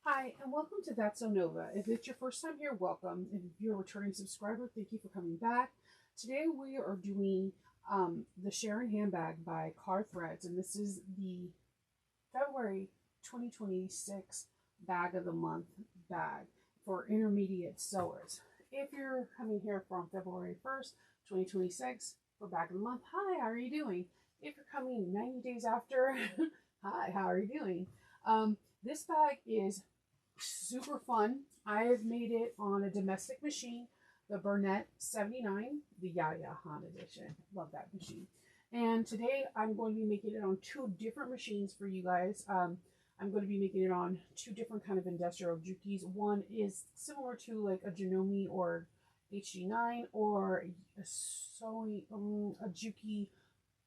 Hi, and welcome to That's So Nova. If it's your first time here, welcome. If you're a returning subscriber, thank you for coming back. Today we are doing the Charyn Handbag by Kaur Threads, and this is the February 2026 Bag of the Month bag for intermediate sewers. If you're coming here from February 1st, 2026 for Bag of the Month, hi, how are you doing? If you're coming 90 days after, hi, how are you doing? This bag is super fun. I have made it on a domestic machine, the Burnett 79, the Yaya Han edition. Love that machine. And today I'm going to be making it on two different machines for you guys. I'm going to be making it on two different kind of industrial jukis. One is similar to like a Janome or HD9 or a sewing a Juki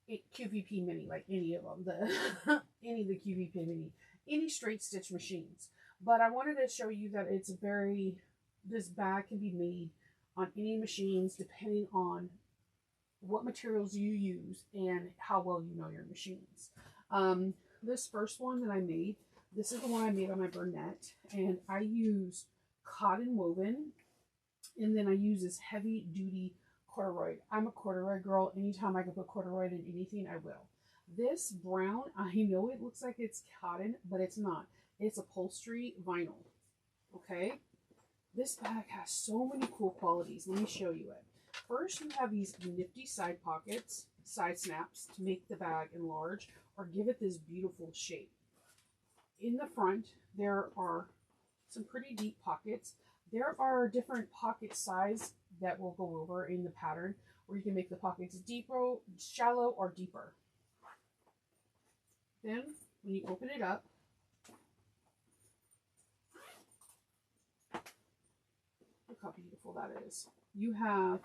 QVP Mini, like any of them, any of the QVP Mini, any straight stitch machines. But I wanted to show you that this bag can be made on any machines depending on what materials you use and how well you know your machines. This first one that I made, this is the one I made on my Burnett, and I used cotton woven, and then I use this heavy duty corduroy. I'm a corduroy girl. Anytime I can put corduroy in anything, I will. This brown, I know it looks like it's cotton, but it's not. It's upholstery vinyl. Okay? This bag has so many cool qualities. Let me show you it. First, you have these nifty side pockets, side snaps to make the bag enlarge or give it this beautiful shape. In the front, there are some pretty deep pockets. There are different pocket size that we'll go over in the pattern where you can make the pockets deeper, shallow, or deeper. Then, when you open it up, look how beautiful that is. You have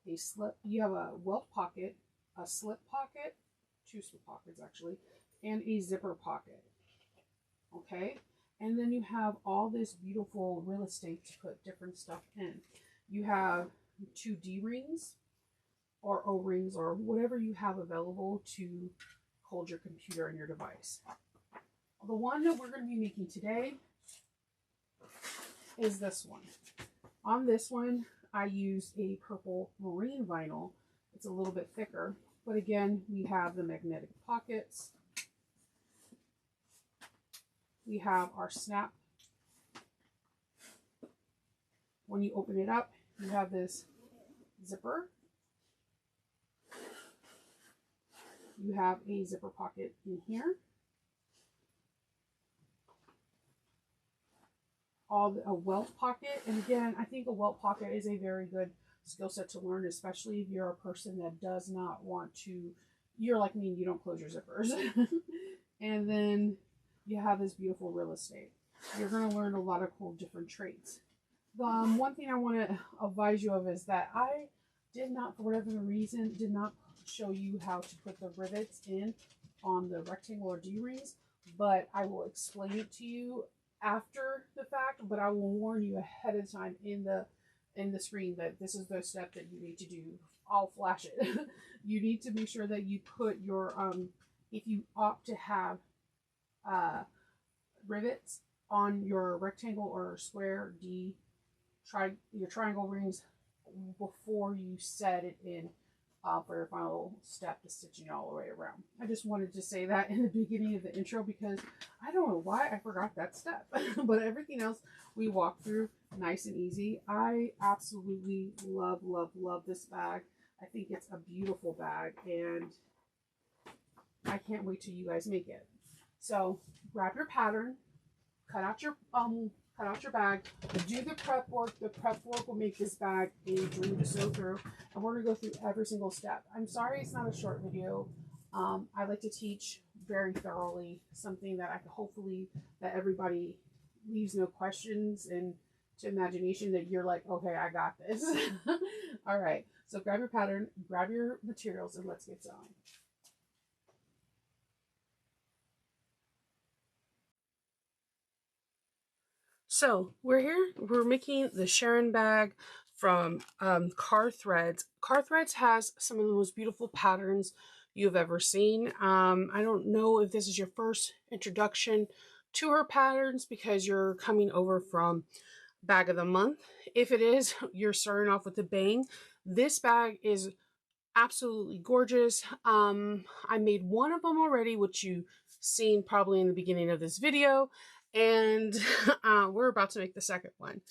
a welt pocket, a slip pocket, two slip pockets actually, and a zipper pocket. Okay? And then you have all this beautiful real estate to put different stuff in. You have two D-rings or O-rings or whatever you have available to hold your computer and your device. The one that we're going to be making today is this one. On this one, I used a purple marine vinyl. It's a little bit thicker, but again, we have the magnetic pockets. We have our snap. When you open it up, you have this zipper. You have a zipper pocket in here. A welt pocket, and again, I think a welt pocket is a very good skill set to learn, especially if you're a person that does not want to, you're like me and you don't close your zippers. And then you have this beautiful real estate. You're going to learn a lot of cool different traits. One thing I want to advise you of is that I did not, for whatever reason, did not show you how to put the rivets in on the rectangular D-rings, but I will explain it to you after the fact, but I will warn you ahead of time in the screen that this is the step that you need to do. I'll flash it. You need to make sure that you put your if you opt to have rivets on your rectangle or square your triangle rings before you set it in for your final step to stitching all the way around. I just wanted to say that in the beginning of the intro because I don't know why I forgot that step. But everything else we walked through nice and easy. I absolutely love, love, love this bag. I think it's a beautiful bag and I can't wait till you guys make it. So grab your pattern, cut out your bag, do the prep work. The prep work will make this bag a dream to sew through, and we're going to go through every single step. I'm sorry it's not a short video. I like to teach very thoroughly, something that I can hopefully that everybody leaves no questions and to imagination that you're like, okay, I got this. All right, so grab your pattern, grab your materials, and let's get sewing. So we're making the Charyn bag from Kaur Threads. Kaur Threads has some of the most beautiful patterns you've ever seen. I don't know if this is your first introduction to her patterns because you're coming over from bag of the month. If it is, you're starting off with a bang. This bag is absolutely gorgeous. I made one of them already, which you've seen probably in the beginning of this video, and we're about to make the second one.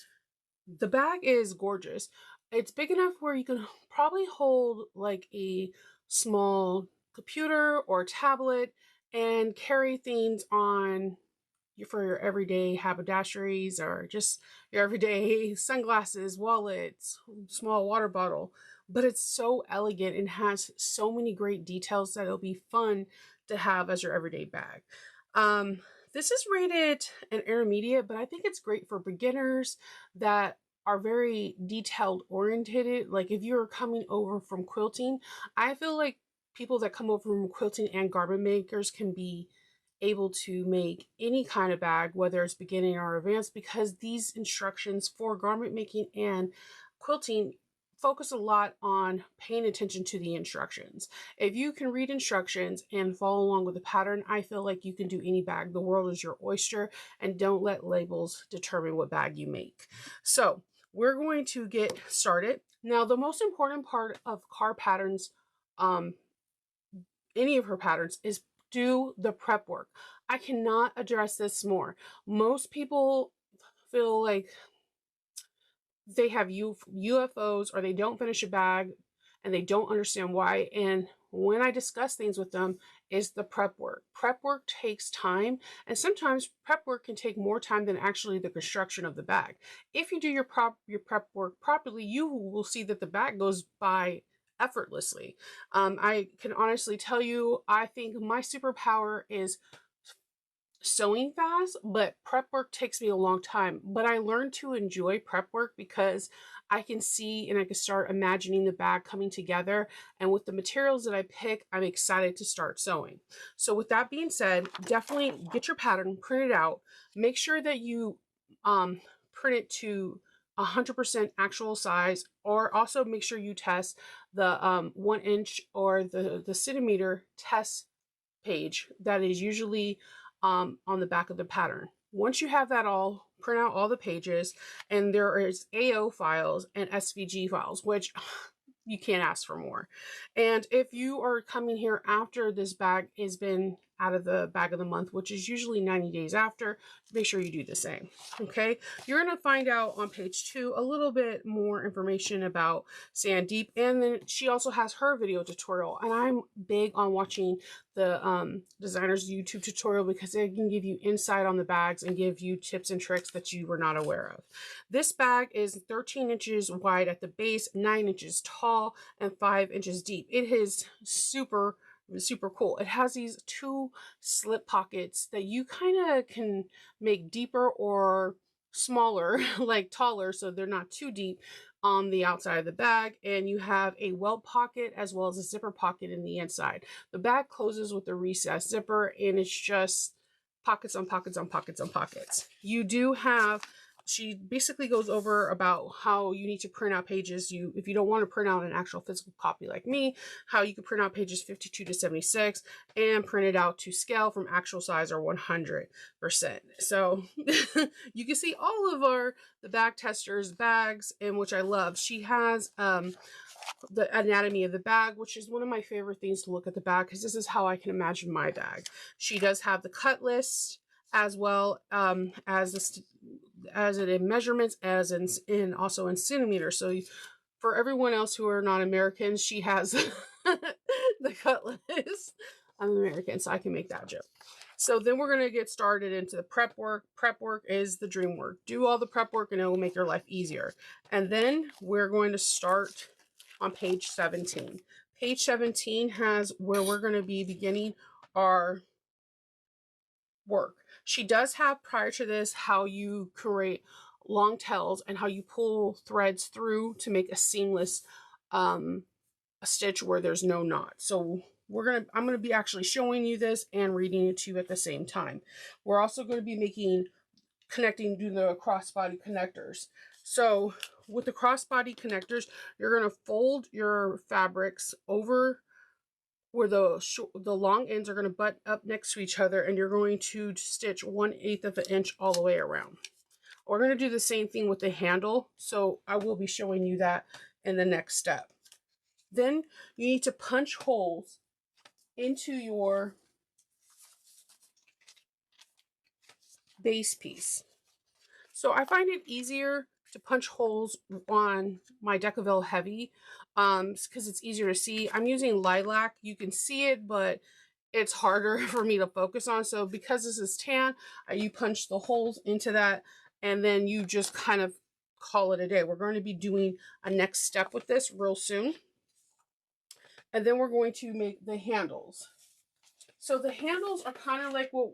The bag is gorgeous. It's big enough where you can probably hold like a small computer or tablet and carry things on for your everyday haberdasheries or just your everyday sunglasses, wallets, small water bottle. But it's so elegant and has so many great details that it'll be fun to have as your everyday bag. This is rated an intermediate, but I think it's great for beginners that are very detailed oriented. Like if you're coming over from quilting, I feel like people that come over from quilting and garment makers can be able to make any kind of bag, whether it's beginning or advanced, because these instructions for garment making and quilting focus a lot on paying attention to the instructions. If you can read instructions and follow along with the pattern, I feel like you can do any bag. The world is your oyster, and don't let labels determine what bag you make. So we're going to get started. Now, the most important part of Kaur patterns, any of her patterns, is do the prep work. I cannot address this more. Most people feel like they have UFOs or they don't finish a bag and they don't understand why. And when I discuss things with them, is the prep work. Prep work takes time, and sometimes prep work can take more time than actually the construction of the bag. If you do your prep work properly, you will see that the bag goes by effortlessly. I can honestly tell you, I think my superpower is sewing fast, but prep work takes me a long time. But I learned to enjoy prep work because I can see and I can start imagining the bag coming together. And with the materials that I pick, I'm excited to start sewing. So with that being said, definitely get your pattern, print it out. Make sure that you print it to 100% actual size, or also make sure you test the 1 inch or the centimeter test page that is usually on the back of the pattern. Once you have that all, print out all the pages, and there is AO files and SVG files, which you can't ask for more. And if you are coming here after this bag has been out of the bag of the month, which is usually 90 days after, make sure you do the same. Okay, you're going to find out on page 2 a little bit more information about Sandeep, and then she also has her video tutorial. And I'm big on watching the designer's YouTube tutorial because it can give you insight on the bags and give you tips and tricks that you were not aware of. This bag is 13 inches wide at the base, 9 inches tall, and 5 inches deep. It is super cool. It has these 2 slip pockets that you kind of can make deeper or smaller, like taller, so they're not too deep on the outside of the bag. And you have a welt pocket as well as a zipper pocket in the inside. The bag closes with a recessed zipper, and it's just pockets on pockets on pockets on pockets. You do have, she basically goes over about how you need to print out pages. If you don't want to print out an actual physical copy like me, how you can print out pages 52 to 76 and print it out to scale from actual size or 100%. So you can see all of the bag testers bags, and which I love. She has the anatomy of the bag, which is one of my favorite things to look at the bag, because this is how I can imagine my bag. She does have the cut list as well as it in measurements, as in also in centimeters. So for everyone else who are not Americans, she has the cut list. I'm American, so I can make that joke. So then we're going to get started into the prep work. Prep work is the dream work. Do all the prep work and it will make your life easier. And then we're going to start on page 17. Page 17 has where we're going to be beginning our work. She does have, prior to this, how you create long tails and how you pull threads through to make a seamless a stitch where there's no knot. So I'm going to be actually showing you this and reading it to you at the same time. We're also going to be connecting to the crossbody connectors. So with the crossbody connectors, you're going to fold your fabrics over where the long ends are going to butt up next to each other, and you're going to stitch 1/8 of an inch all the way around. We're going to do the same thing with the handle, so I will be showing you that in the next step. Then you need to punch holes into your base piece. So I find it easier to punch holes on my Decaville Heavy because it's easier to see. I'm using lilac. You can see it, but it's harder for me to focus on. So because this is tan, you punch the holes into that, and then you just kind of call it a day. We're going to be doing a next step with this real soon. And then we're going to make the handles. So the handles are kind of like what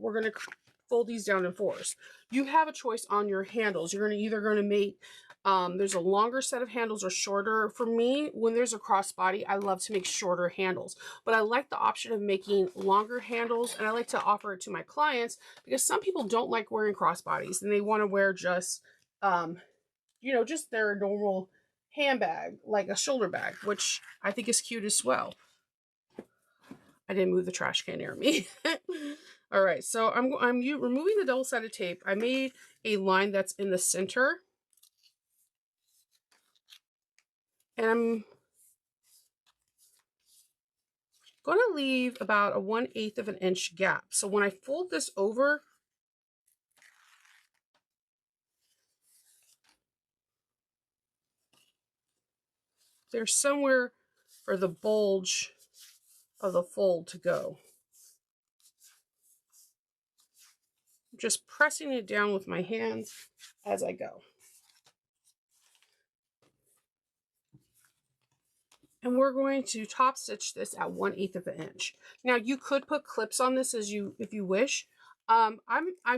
we're going to fold these down in fours. You have a choice on your handles. You're either going to make, there's a longer set of handles or shorter. For me, when there's a crossbody, I love to make shorter handles. But I like the option of making longer handles, and I like to offer it to my clients because some people don't like wearing crossbodies and they want to wear just, you know, just their normal handbag, like a shoulder bag, which I think is cute as well. I didn't move the trash can near me. All right, so I'm removing the double-sided tape. I made a line that's in the center. And I'm going to leave about a 1/8 of an inch gap. So when I fold this over, there's somewhere for the bulge of the fold to go. I'm just pressing it down with my hands as I go. And we're going to top stitch this at 1/8 of an inch. Now you could put clips on this if you wish. I'm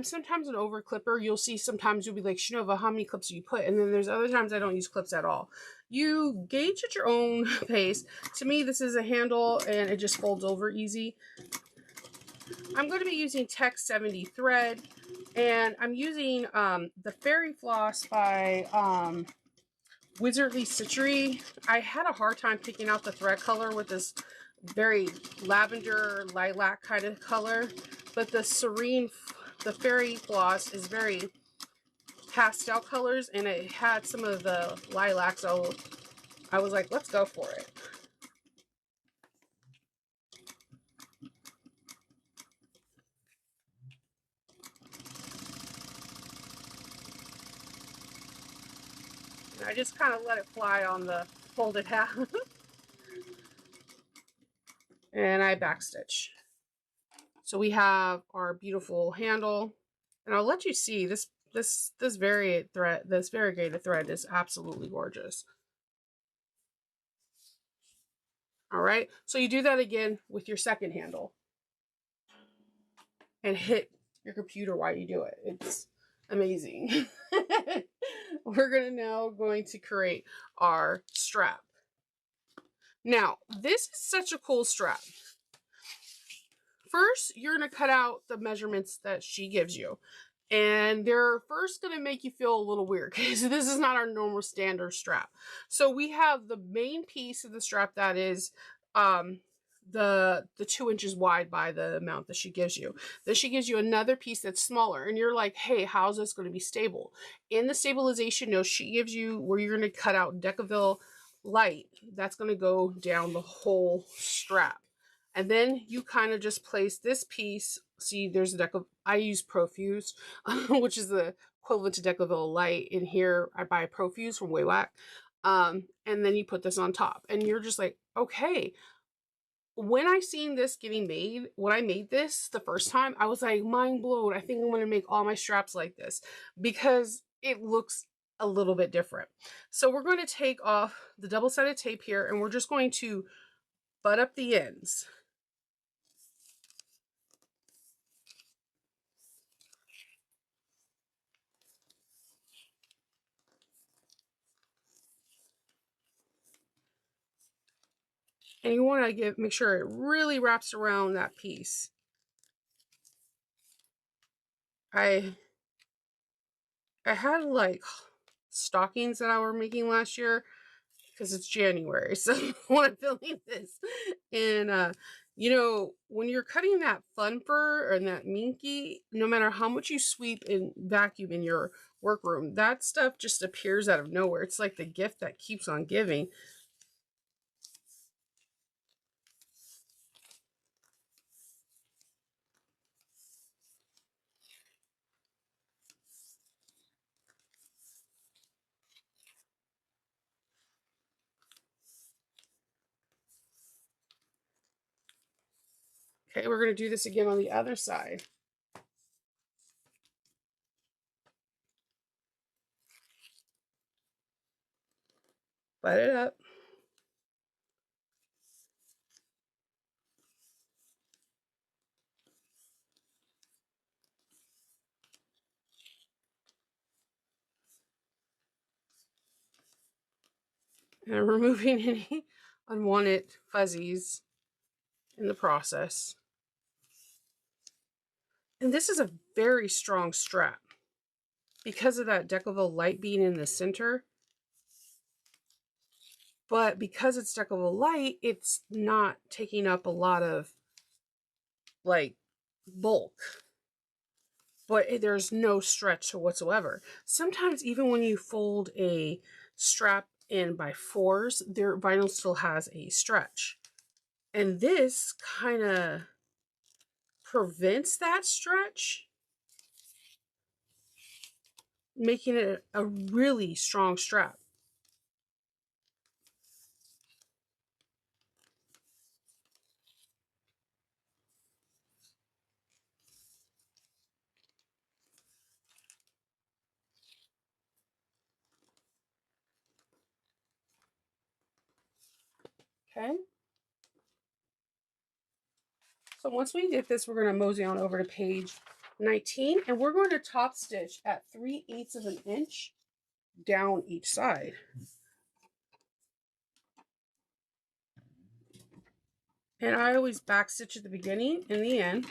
sometimes an over clipper. You'll see sometimes you'll be like, Shinova, how many clips do you put? And then there's other times I don't use clips at all. You gauge at your own pace. To me, this is a handle and it just folds over easy. I'm going to be using Tech 70 thread, and I'm using the Fairy Floss by Wizardly Stitchery. I had a hard time picking out the thread color with this very lavender lilac kind of color, but the Fairy Floss is very pastel colors, and it had some of the lilac, so I was like, let's go for it. And I just kind of let it fly on the folded half. And I backstitch. So we have our beautiful handle, and I'll let you see this variegated thread is absolutely gorgeous. All right, so you do that again with your second handle and hit your computer while you do it. It's amazing. We're now going to create our strap. Now, this is such a cool strap. First, you're going to cut out the measurements that she gives you. And they're first going to make you feel a little weird because this is not our normal standard strap. So we have the main piece of the strap that is the 2 inches wide by the amount that she gives you. Then she gives you another piece that's smaller, and you're like, hey, how's this going to be stable? In the stabilization note, she gives you where you're going to cut out Decaville light. That's going to go down the whole strap. And then you kind of just place this piece. See, there's a Decaville. I use Profuse, which is the equivalent to Decaville light. In here, I buy Profuse from Waywack. And then you put this on top, and you're just like, okay. When I seen this getting made, when I made this the first time, I was like, mind blown. I think I'm going to make all my straps like this because it looks a little bit different. So we're going to take off the double-sided tape here, and we're just going to butt up the ends. And you want to make sure it really wraps around that piece. I had like stockings that I were making last year because it's January. So when I'm filming this, and you know, when you're cutting that fun fur and that minky, no matter how much you sweep and vacuum in your workroom, that stuff just appears out of nowhere. It's like the gift that keeps on giving. Okay, we're going to do this again on the other side. Butt it up. And removing any unwanted fuzzies in the process. And this is a very strong strap. Because of that Decoville light being in the center, but because it's Decoville light, it's not taking up a lot of like bulk, but there's no stretch whatsoever. Sometimes even when you fold a strap in by fours, their vinyl still has a stretch, and this kind of prevents that stretch, making it a really strong strap. Okay. So once we get this, we're going to mosey on over to page 19, and we're going to top stitch at 3/8 of an inch down each side. And I always back stitch at the beginning and the end.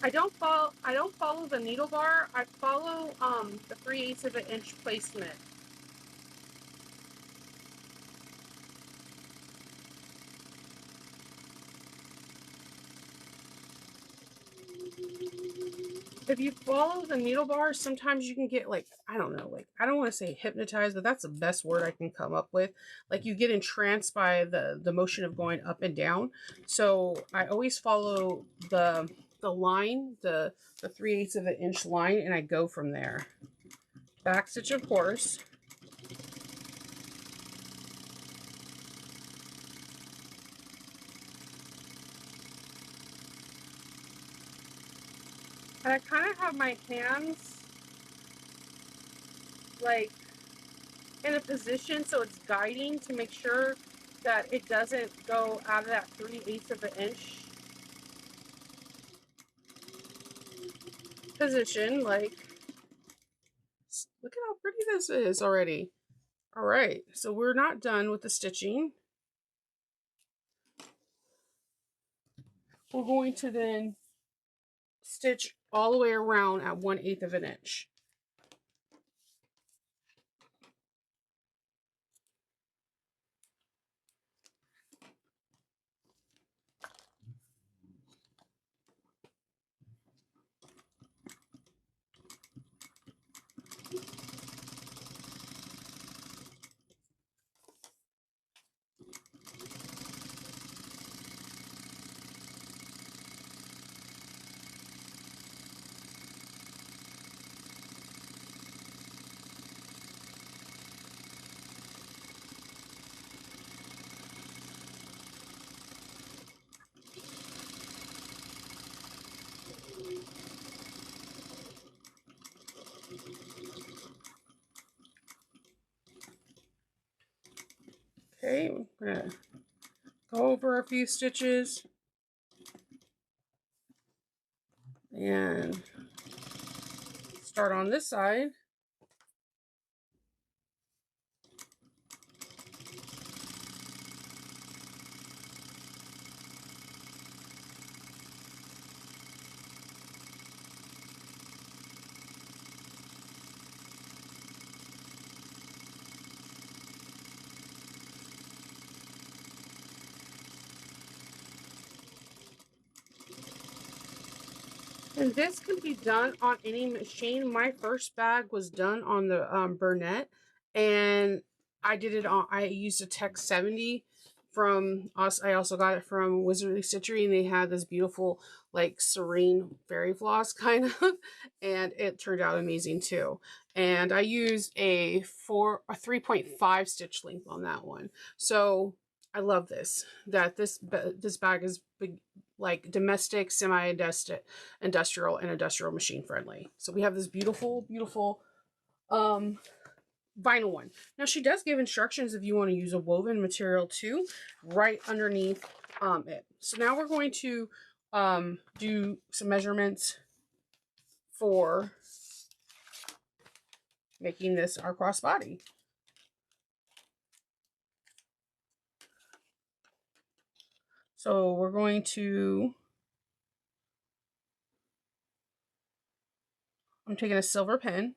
I don't follow the needle bar. I follow the 3/8 of an inch placement. If you follow the needle bar, sometimes you can get like, I don't know, like, I don't want to say hypnotized, but that's the best word I can come up with. Like you get entranced by the motion of going up and down. So I always follow the line, the 3/8 of an inch line, and I go from there. Back stitch, of course. And I kind of have my hands like in a position so it's guiding to make sure that it doesn't go out of that 3/8 of an inch position. Like, look at how pretty this is already. All right, so we're not done with the stitching. We're going to then stitch all the way around at 1/8 of an inch. Okay, I'm gonna go over a few stitches and start on this side. And this can be done on any machine. My first bag was done on the Burnett, and I did it on, I used a Tech 70 from us. I also got it from Wizardly Stitchery, and they had this beautiful, like, serene fairy floss kind of, and it turned out amazing too. And I used a 3.5 stitch length on that one. So I love this, that this bag is big, like domestic, semi-industrial, and industrial machine friendly. So we have this beautiful, beautiful vinyl one. Now she does give instructions if you want to use a woven material too, right underneath it. So now we're going to do some measurements for making this our crossbody. So we're going to, I'm taking a silver pen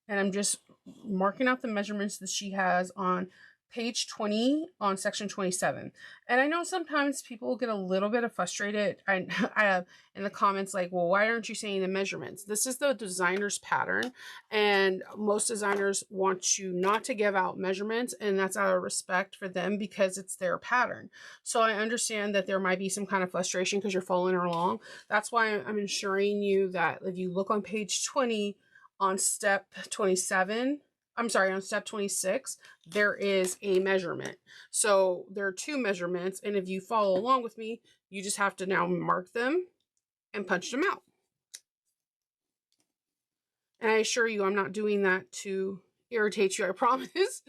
and I'm just marking out the measurements that she has on page 20 on section 27. And I know sometimes people get a little bit frustrated I have in the comments like, well, why aren't you saying the measurements? This is the designer's pattern, and most designers want you not to give out measurements, and that's out of respect for them because it's their pattern. So I understand that there might be some kind of frustration because you're following along. That's why I'm ensuring you that if you look on page 20 on step 27, I'm sorry, on step 26, there is a measurement. So there are 2 measurements, and if you follow along with me, you just have to now mark them and punch them out. And I assure you, I'm not doing that to irritate you, I promise.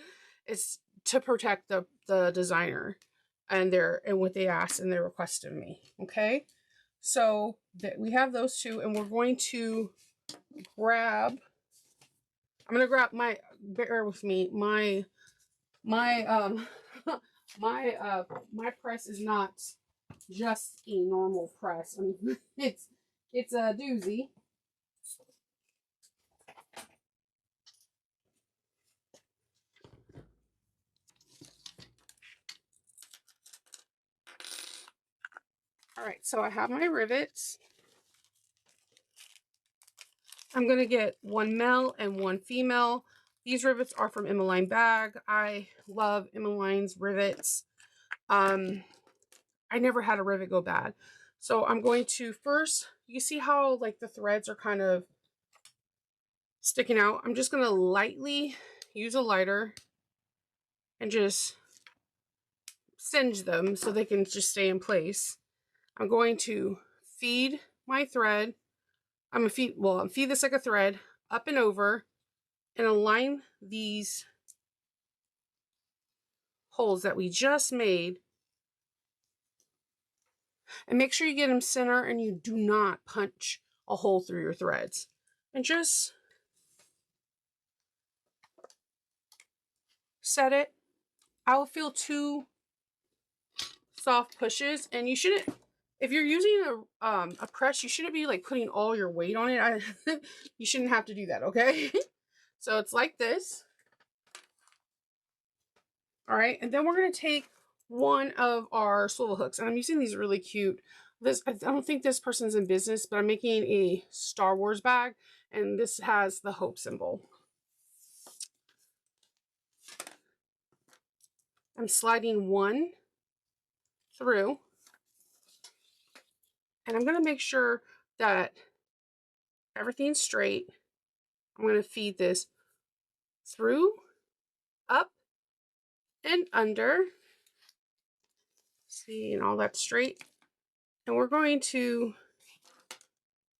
It's to protect the designer and what they asked and their request of me, okay? So that we have those 2, and we're going to grab, I'm gonna grab my, bear with me, my my press is not just a normal press. I mean, it's a doozy. All right, so I have my rivets. I'm gonna get 1 male and 1 female. These rivets are from Emmeline Bag. I love Emmeline's rivets. I never had a rivet go bad. So I'm going to first, you see how like the threads are kind of sticking out? I'm just gonna lightly use a lighter and just singe them so they can just stay in place. I'm going to feed my thread. I'm gonna feed this like a thread up and over and align these holes that we just made, and make sure you get them center and you do not punch a hole through your threads, and just set it. I will feel 2 soft pushes, and you shouldn't, if you're using a press, you shouldn't be like putting all your weight on it. You shouldn't have to do that, okay? So it's like this. All right, and then we're going to take one of our swivel hooks, and I'm using these really cute. I don't think this person's in business, but I'm making a Star Wars bag, and this has the hope symbol. I'm sliding 1 through, and I'm going to make sure that everything's straight. I'm going to feed this through, up, and under. See, and all that straight. And we're going to,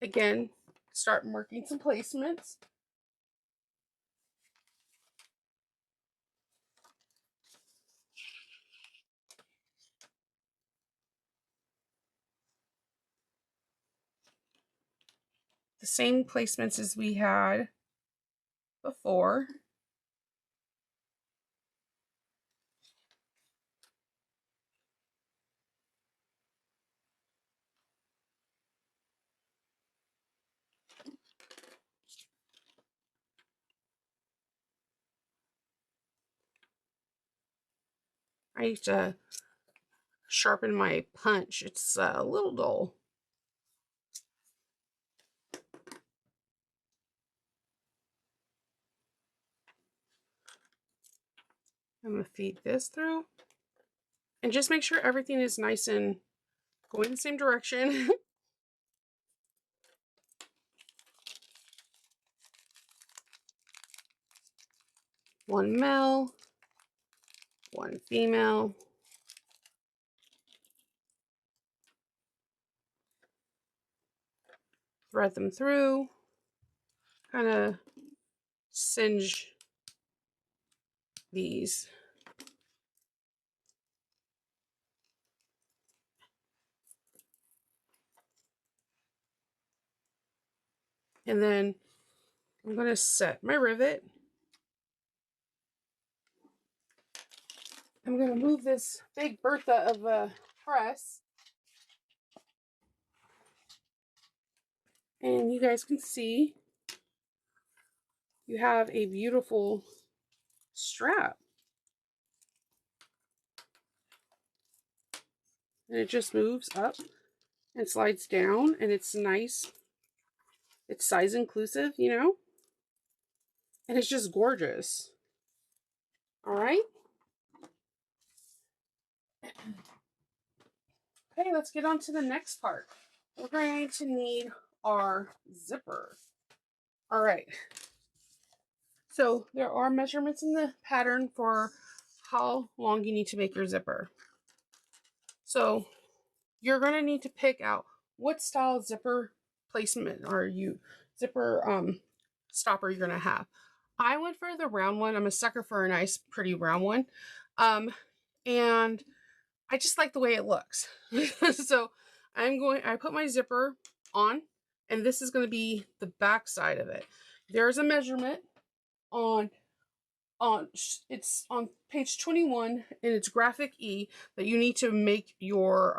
again, start marking some placements. The same placements as we had before. I need to sharpen my punch. It's a little dull. I'm going to feed this through. And just make sure everything is nice and going the same direction. One male, one female. Thread them through. Kind of singe these. And then I'm going to set my rivet. I'm going to move this big Bertha of a press. And you guys can see you have a beautiful strap. And it just moves up and slides down, and it's nice. It's size inclusive, you know? And it's just gorgeous. All right. Okay, let's get on to the next part. We're going to need our zipper. All right. So there are measurements in the pattern for how long you need to make your zipper. So you're going to need to pick out what style zipper placement or zipper stopper you're going to have. I went for the round one. I'm a sucker for a nice, pretty round one. And I just like the way it looks. So I put my zipper on, and this is going to be the back side of it. There's a measurement it's on page 21 and it's graphic E that you need to make your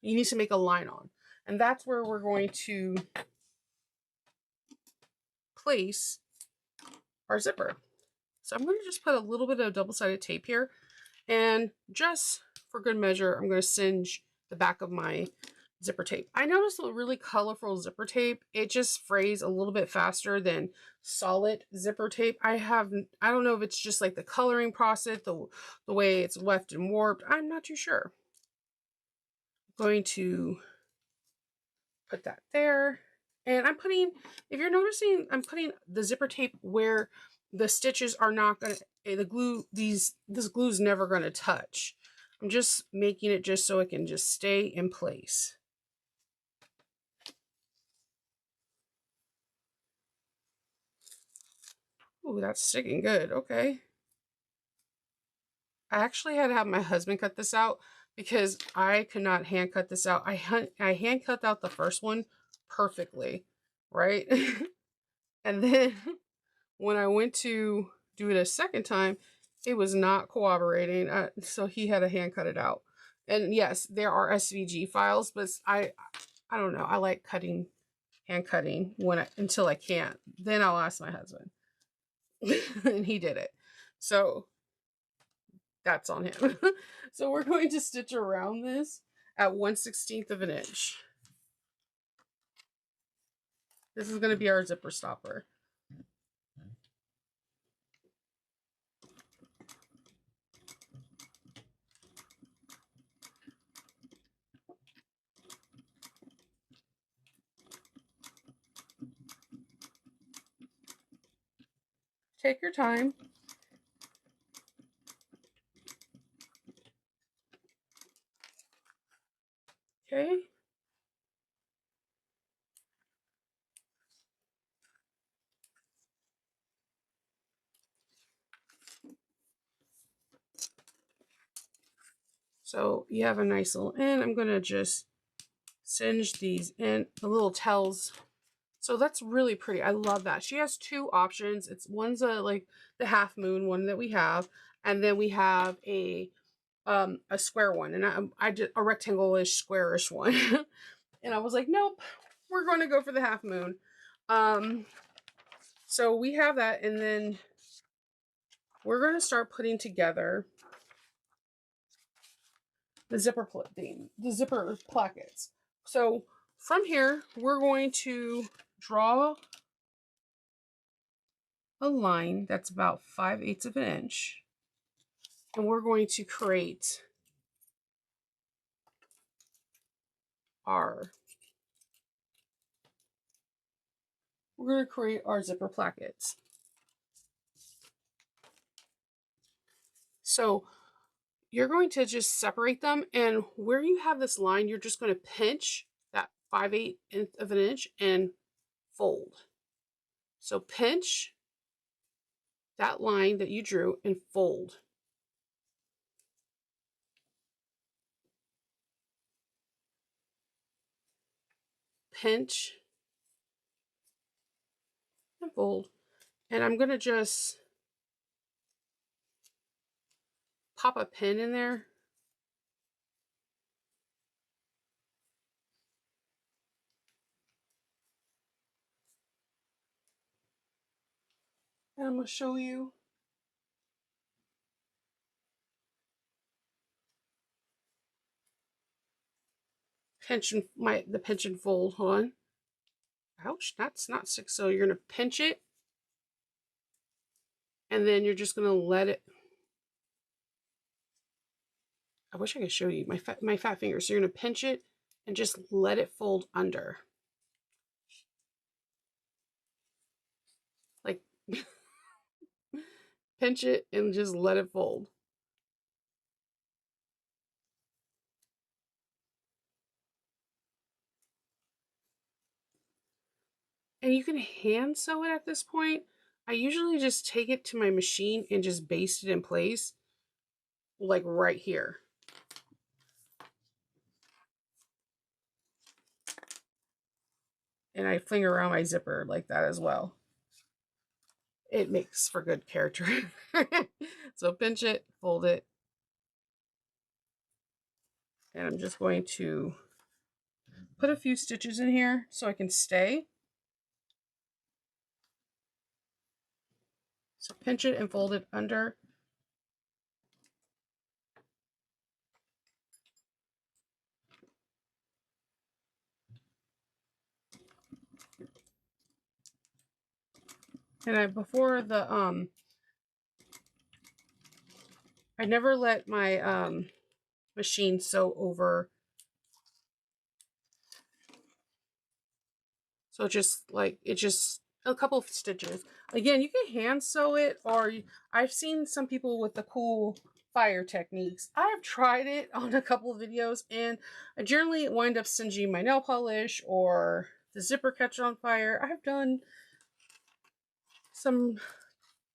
you need to make a line on, and that's where we're going to place our zipper. So I'm going to just put a little bit of double-sided tape here, and just for good measure I'm going to singe the back of my zipper tape. I noticed a really colorful zipper tape, it just frays a little bit faster than solid zipper tape. I don't know if it's just like the coloring process, the way it's weft and warped. I'm not too sure. I'm going to put that there, and I'm putting, if you're noticing, I'm putting the zipper tape where the stitches are not going to, this glue is never going to touch. I'm just making it just so it can just stay in place. Ooh, that's sticking good. Okay. I actually had to have my husband cut this out because I could not hand cut this out. I hand cut out the first one perfectly, right? And then when I went to do it a second time, it was not cooperating. So he had to hand cut it out. And yes, there are SVG files, but I don't know. I like hand cutting until I can't. Then I'll ask my husband. And he did it. So that's on him. So we're going to stitch around this at 1/16 of an inch. This is going to be our zipper stopper. Take your time. Okay. So you have a nice little end. I'm going to just singe these in, the little tails. So that's really pretty. I love that. She has two options. One's like the half moon one that we have, and then we have a square one, and I did a rectangle-ish, squarish one. And I was like, nope, we're going to go for the half moon. So we have that, and then we're going to start putting together the zipper plackets. So from here, we're going to draw a line that's about 5/8 of an inch. And we're going to create our zipper plackets. So you're going to just separate them, and where you have this line, you're just going to pinch that 5/8 of an inch and fold. So pinch that line that you drew and fold. Pinch and fold. And I'm going to just pop a pin in there. And I'm going to show you. The pinch and fold. Hold on. Ouch, that's not sick. So you're going to pinch it. And then you're just going to let it. I wish I could show you my fat finger. So you're going to pinch it and just let it fold under. Like, pinch it and just let it fold. And you can hand sew it at this point. I usually just take it to my machine and just baste it in place, like right here. And I fling around my zipper like that as well. It makes for good character. So pinch it, fold it. And I'm just going to put a few stitches in here so I can stay. So pinch it and fold it under. And before the I never let my machine sew over. So just a couple of stitches. Again, you can hand sew it, or I've seen some people with the cool fire techniques. I've tried it on a couple of videos, and I generally wind up singeing my nail polish or the zipper catch on fire. I've done some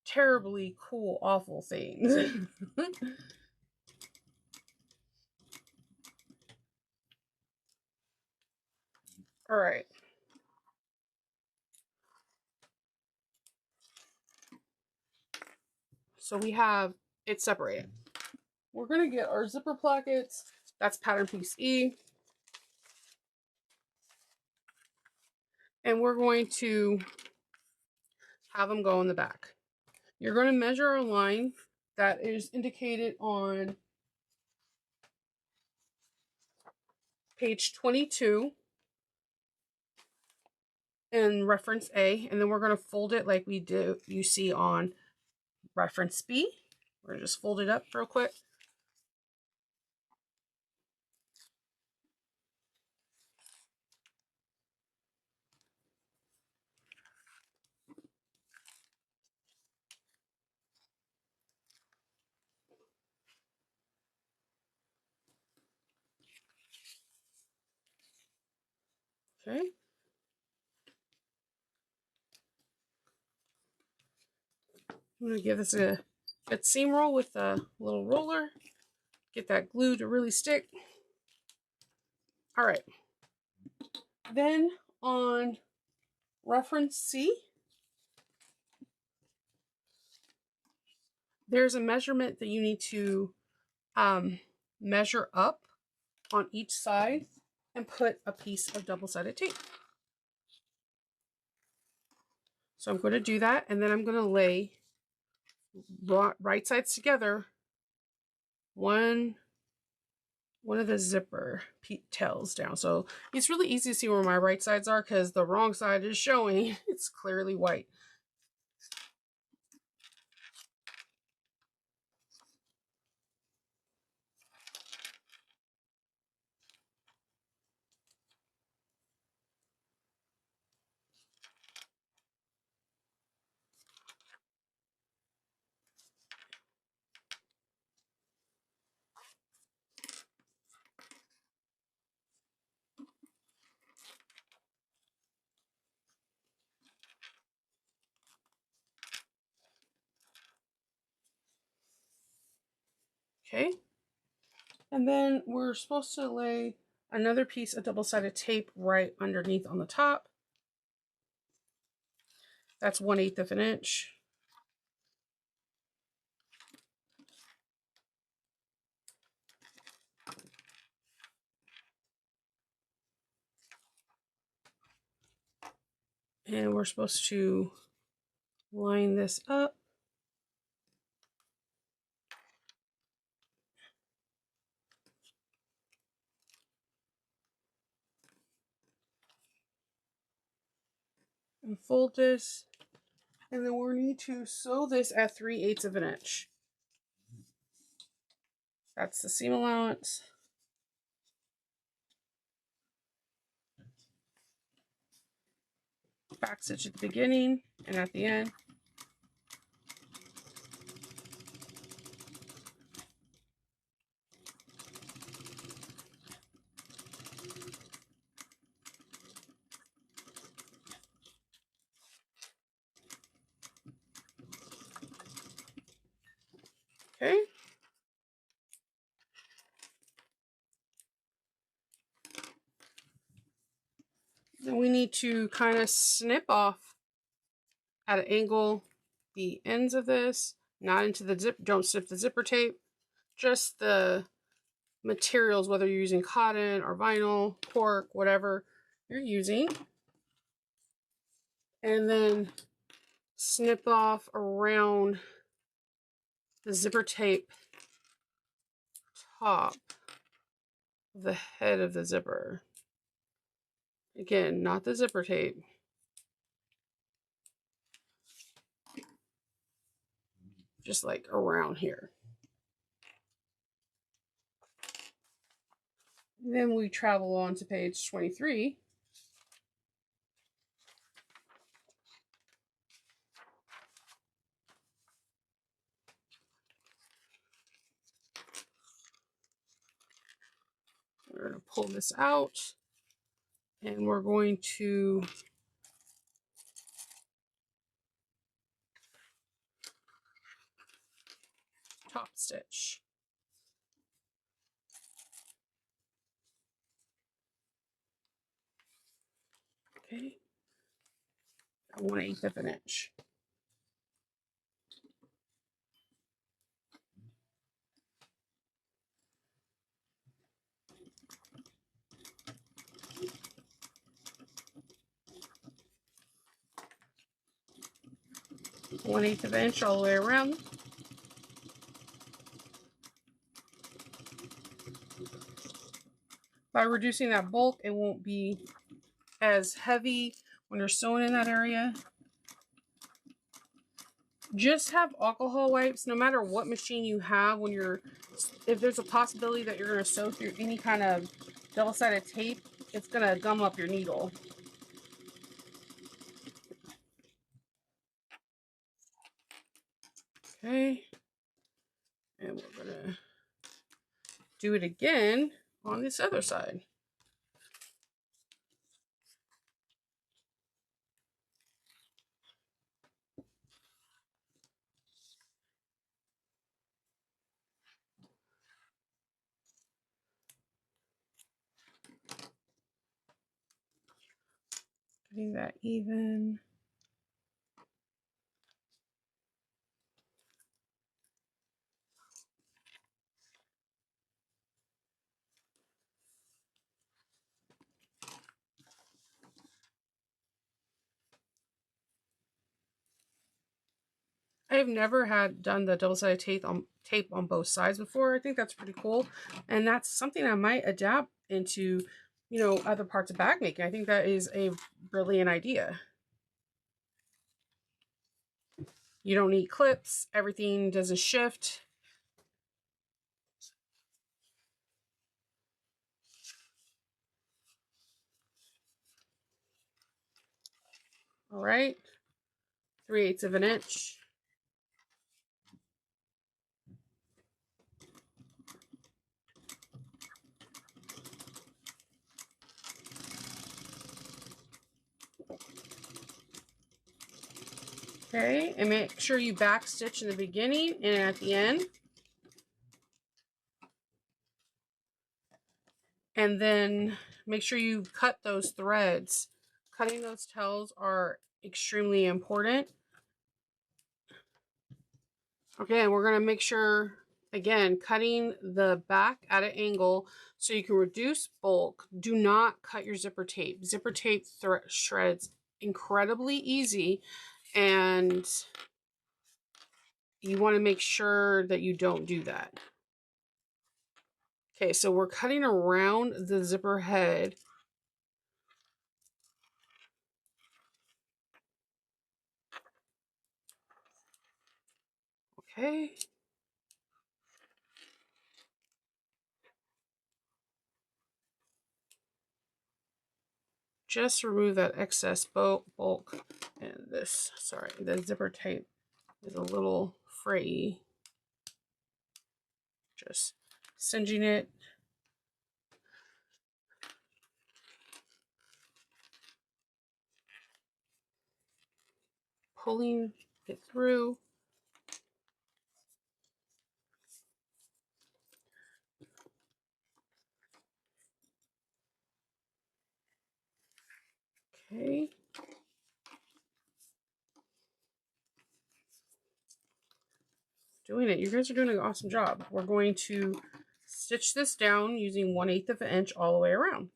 terribly cool, awful things. All right. So we have it separated. We're going to get our zipper plackets. That's pattern piece E. And we're going to have them go in the back. You're going to measure a line that is indicated on page 22 in reference A, and then we're going to fold it like you see on reference B. We're going to just fold it up real quick. Okay. I'm going to give this a good seam roll with a little roller. Get that glue to really stick. All right. Then on reference C, there's a measurement that you need to measure up on each side and put a piece of double-sided tape. So I'm going to do that, and then I'm going to lay right sides together, one of the zipper tails down. So it's really easy to see where my right sides are because the wrong side is showing. It's clearly white. Okay. And then we're supposed to lay another piece of double-sided tape right underneath on the top. That's 1/8 of an inch. And we're supposed to line this up. And fold this. And then we need to sew this at 3/8 of an inch. That's the seam allowance. Back stitch at the beginning and at the end. Okay. Then we need to kind of snip off at an angle the ends of this, not into the zip. Don't snip the zipper tape, just the materials, whether you're using cotton or vinyl, cork, whatever you're using. And then snip off around the zipper tape top of the head of the zipper. Again, not the zipper tape. Just like around here. Then we travel on to page 23. We're going to pull this out and we're going to top stitch. Okay, 1/8 of an inch. One-eighth of an inch all the way around. By reducing that bulk, it won't be as heavy when you're sewing in that area. Just have alcohol wipes, no matter what machine you have, when you're, if there's a possibility that you're going to sew through any kind of double-sided tape, it's going to gum up your needle. Okay, and we're going to do it again on this other side. Getting that even. I've never done the double-sided tape on both sides before. I think that's pretty cool. And that's something I might adapt into, you know, other parts of bag making. I think that is a brilliant idea. You don't need clips. Everything doesn't shift. All right. 3/8 of an inch. Okay, and make sure you back stitch in the beginning and at the end. And then make sure you cut those threads. Cutting those tails are extremely important. Okay, and we're going to make sure, again, cutting the back at an angle so you can reduce bulk. Do not cut your zipper tape. Zipper tape shreds incredibly easy, and you want to make sure that you don't do that. Okay, so we're cutting around the zipper head. Okay. Just remove that excess bulk. And this, sorry, the zipper tape is a little frayy. Just singeing it. Pulling it through. Okay. Doing it. You guys are doing an awesome job. We're going to stitch this down using 1/8 of an inch all the way around.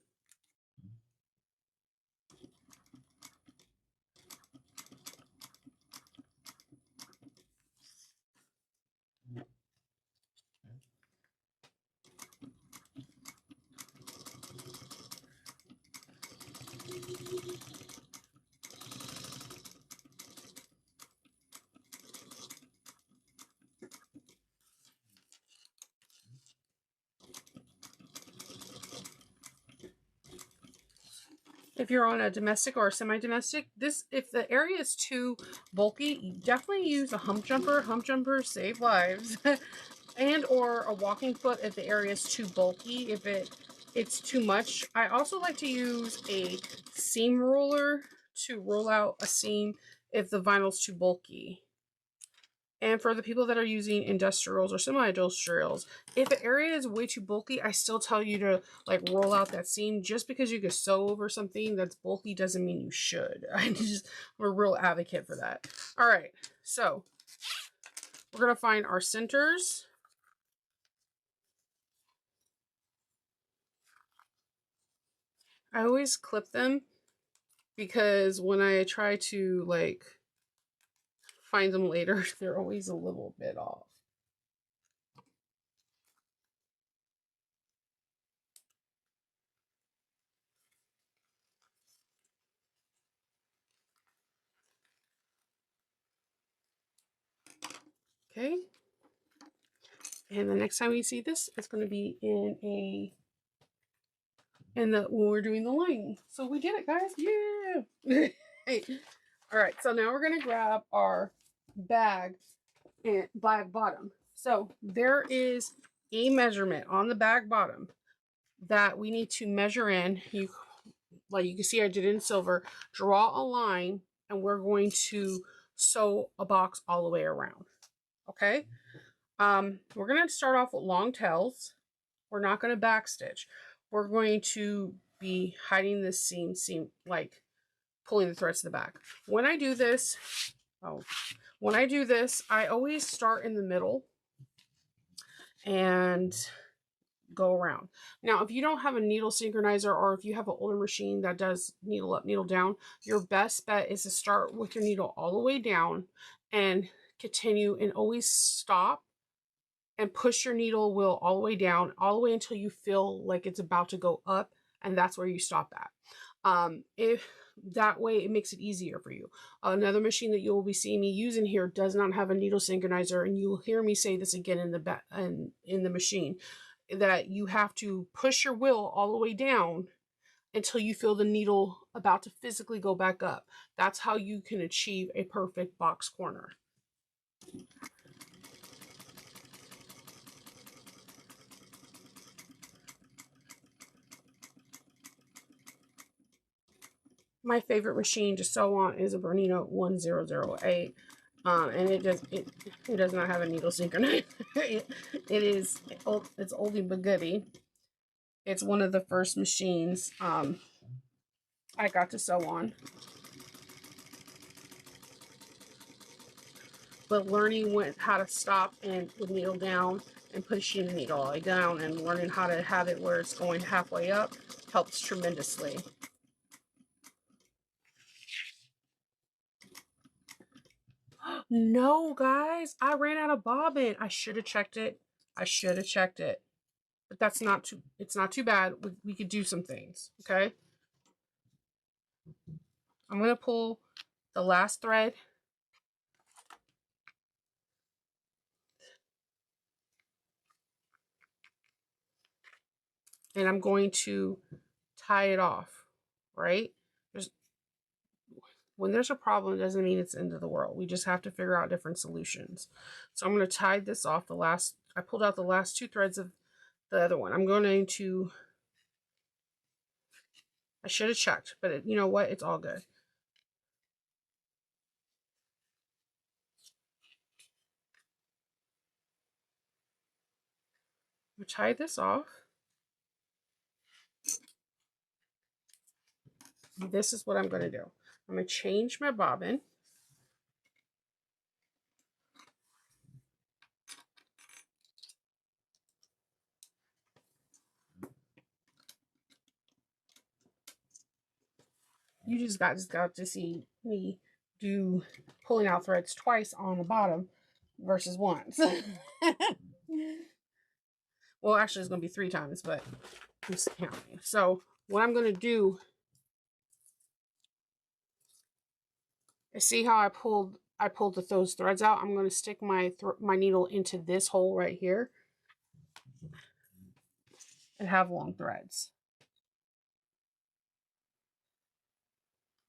If you're on a domestic or a semi-domestic, if the area is too bulky, you definitely use a hump jumper. Hump jumpers save lives. And or a walking foot if the area is too bulky, if it's too much. I also like to use a seam roller to roll out a seam if the vinyl's too bulky. And for the people that are using industrials or semi-industrials, if an area is way too bulky, I still tell you to like roll out that seam. Just because you can sew over something that's bulky doesn't mean you should. I'm a real advocate for that. All right, so we're gonna find our centers. I always clip them because when I try to like find them later, they're always a little bit off. Okay. And the next time we see this, it's going to be when we're doing the lining. So we did it, guys. Yeah. Hey. All right. So now we're going to grab our bag and bag bottom. So there is a measurement on the bag bottom that we need to measure in. Like you can see, I did it in silver. Draw a line, and we're going to sew a box all the way around. Okay. We're going to start off with long tails. We're not going to backstitch. We're going to be hiding this seam, like pulling the threads to the back. When I do this, I always start in the middle and go around. Now, if you don't have a needle synchronizer, or if you have an older machine that does needle up, needle down, your best bet is to start with your needle all the way down and continue, and always stop and push your needle wheel all the way down, all the way until you feel like it's about to go up, and that's where you stop at. If that way, it makes it easier for you. Another machine that you'll be seeing me using here does not have a needle synchronizer, and you'll hear me say this again in the machine, that you have to push your wheel all the way down until you feel the needle about to physically go back up. That's how you can achieve a perfect box corner. My favorite machine to sew on is a Bernino 1008. And it does not have a needle synchronizer. It's oldie but goodie. It's one of the first machines I got to sew on. But learning how to stop and with needle down and pushing the needle all the way down and learning how to have it where it's going halfway up helps tremendously. No, guys, I ran out of bobbin. I should have checked it. I should have checked it. But that's not too, it's not too bad. We could do some things, okay? I'm going to pull the last thread. And I'm going to tie it off, right? When there's a problem, it doesn't mean it's the end of the world. We just have to figure out different solutions. So I'm going to tie this off. I pulled out the last 2 threads of the other one. I'm going to, I should have checked, but you know what? It's all good. I'm going to tie this off. This is what I'm going to do. I'm going to change my bobbin. You just got to see me do pulling out threads twice on the bottom versus once. Well, actually, it's going to be 3 times, but I'm just counting. So what I'm going to do is see how I pulled those threads out. I'm going to stick my needle into this hole right here and have long threads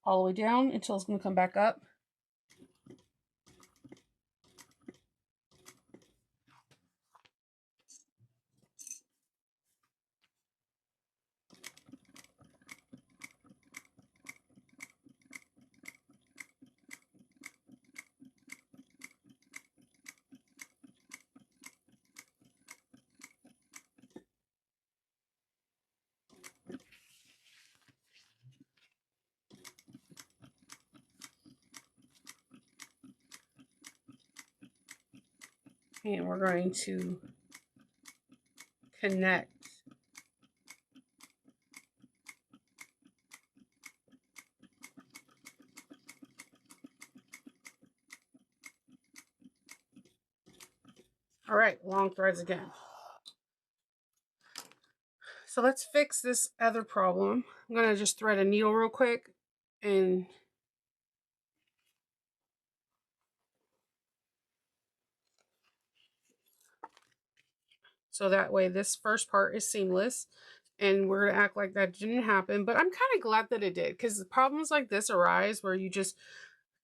all the way down until it's going to come back up. And we're going to connect all right, long threads again. So let's fix this other problem. I'm going to just thread a needle real quick and so that way this first part is seamless and we're going to act like that didn't happen. But I'm kind of glad that it did because problems like this arise where you just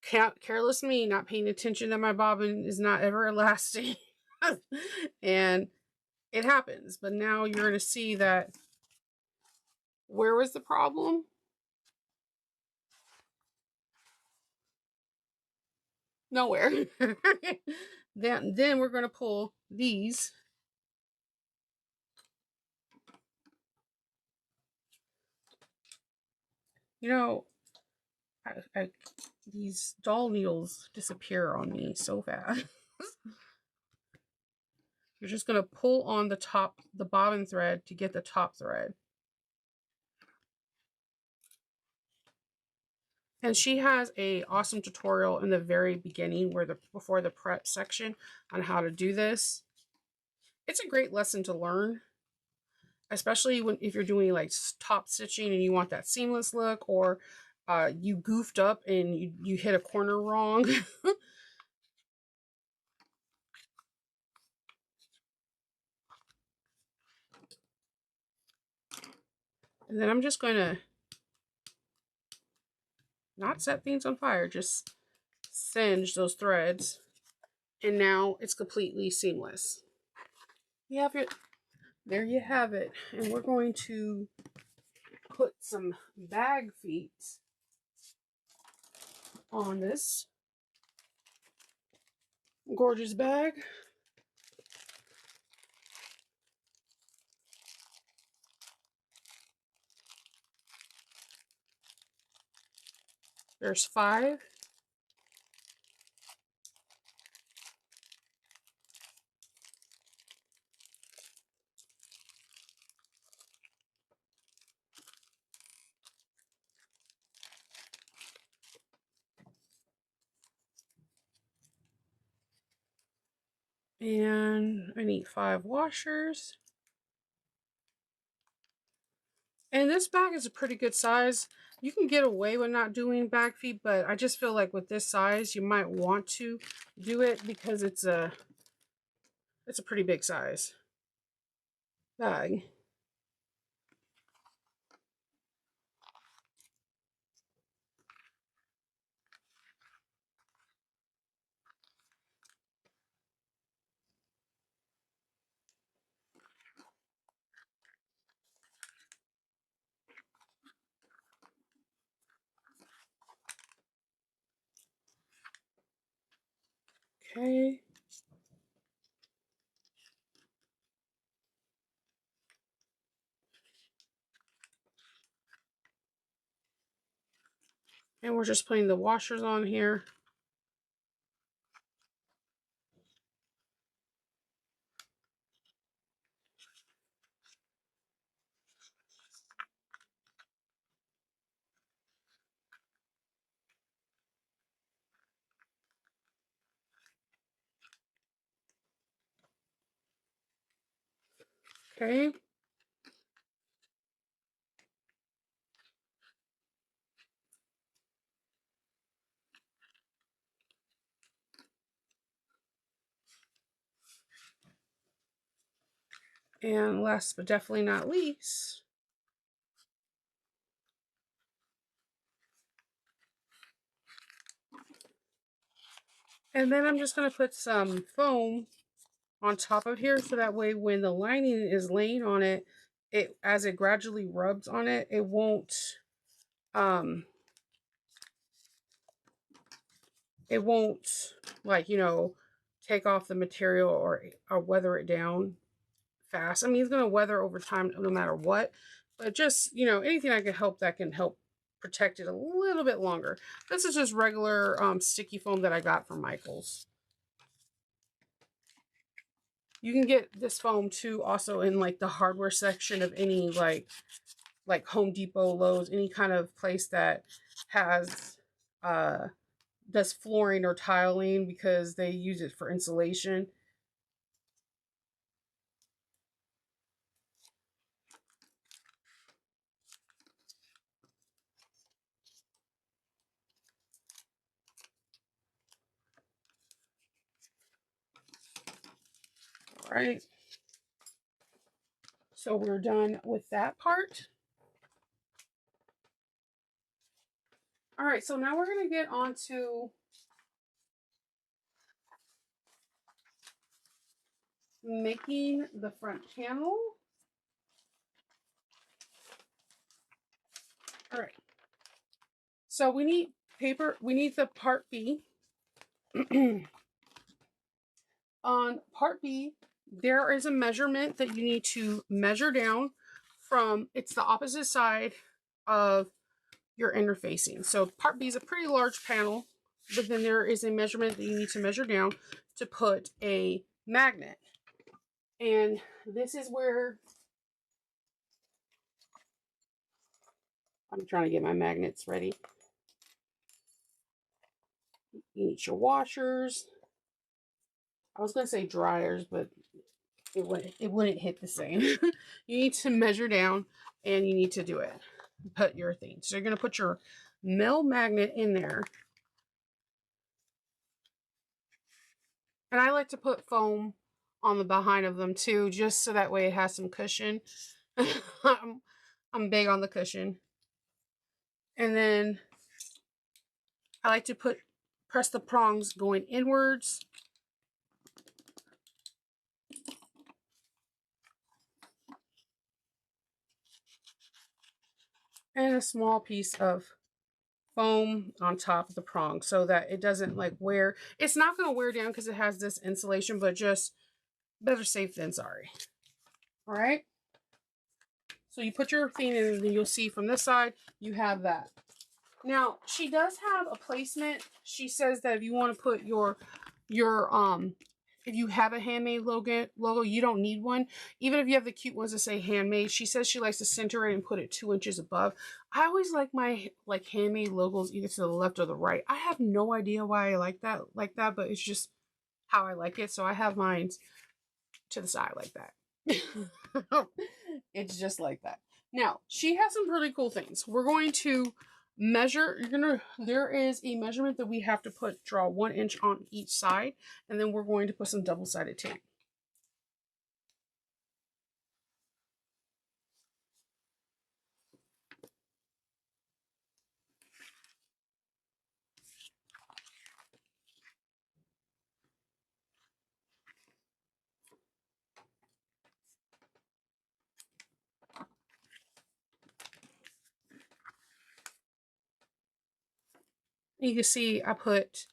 careless me, not paying attention that my bobbin is not ever elastic. And it happens. But now you're going to see that where was the problem? Nowhere. Then we're going to pull these. You know, these doll needles disappear on me so fast. You're just going to pull on the bobbin thread to get the top thread. And she has a awesome tutorial in the very beginning before the prep section on how to do this. It's a great lesson to learn, especially if you're doing like top stitching and you want that seamless look, or you goofed up and you hit a corner wrong. And then I'm just going to not set things on fire, just singe those threads. And now it's completely seamless. There you have it. And we're going to put some bag feet on this gorgeous bag. There's 5. And I need 5 washers. And this bag is a pretty good size. You can get away with not doing bag feet, but I just feel like with this size, you might want to do it because it's a pretty big size bag. Okay. And we're just putting the washers on here. Okay. And last but definitely not least, and then I'm just going to put some foam on top of here so that way when the lining is laying on it, as it gradually rubs on it, it won't like, you know, take off the material or weather it down fast. I mean, it's going to weather over time no matter what, but just, you know, anything I can help that can help protect it a little bit longer. This is just regular sticky foam that I got from Michael's. You can get this foam too also in like the hardware section of any like Home Depot, Lowe's, any kind of place that has does flooring or tiling because they use it for insulation. All right. So we're done with that part. All right, so now we're going to get on to making the front panel. All right. So we need paper. We need the part B. On part B, there is a measurement that you need to measure down from, it's the opposite side of your interfacing. So part B is a pretty large panel, but then there is a measurement that you need to measure down to put a magnet. And this is where I'm trying to get my magnets ready. You need your washers. I was going to say dryers, but it wouldn't hit the same. You need to measure down and you need to do it. Put your thing. So you're going to put your male magnet in there. And I like to put foam on the behind of them too, just so that way it has some cushion. I'm big on the cushion. And then I like to press the prongs going inwards. And a small piece of foam on top of the prong so that it doesn't like wear. It's not going to wear down because it has this insulation, but just better safe than sorry. All right. So you put your thing in and you'll see from this side, you have that Now, she does have a placement. She says that if you want to put your if you have a handmade logo, you don't need one. Even if you have the cute ones that say handmade, she says she likes to center it and put it 2 inches above. I always like my handmade logos either to the left or the right. I have no idea why I like that, but it's just how I like it. So I have mine to the side like that. It's just like that. Now, she has some really cool things. We're going to measure. There is a measurement that we have to draw 1 inch on each side, and then we're going to put some double-sided tape. You can see I put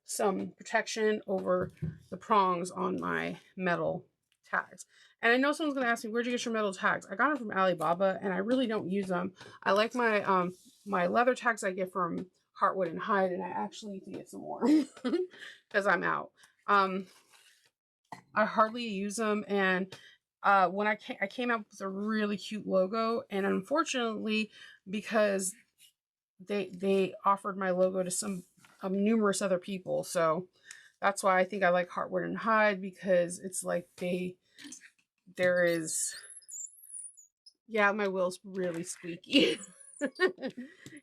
some protection over the prongs on my metal tags. And I know someone's going to ask me, where'd you get your metal tags? I got them from Alibaba, and I really don't use them. I like my my leather tags I get from Heartwood and Hide, and I actually need to get some more because I'm out. I hardly use them, and when I came out with a really cute logo, and unfortunately, because they offered my logo to some numerous other people, so that's why I think I like Heartwood and Hide, because it's like there is, yeah, my wheel's really squeaky.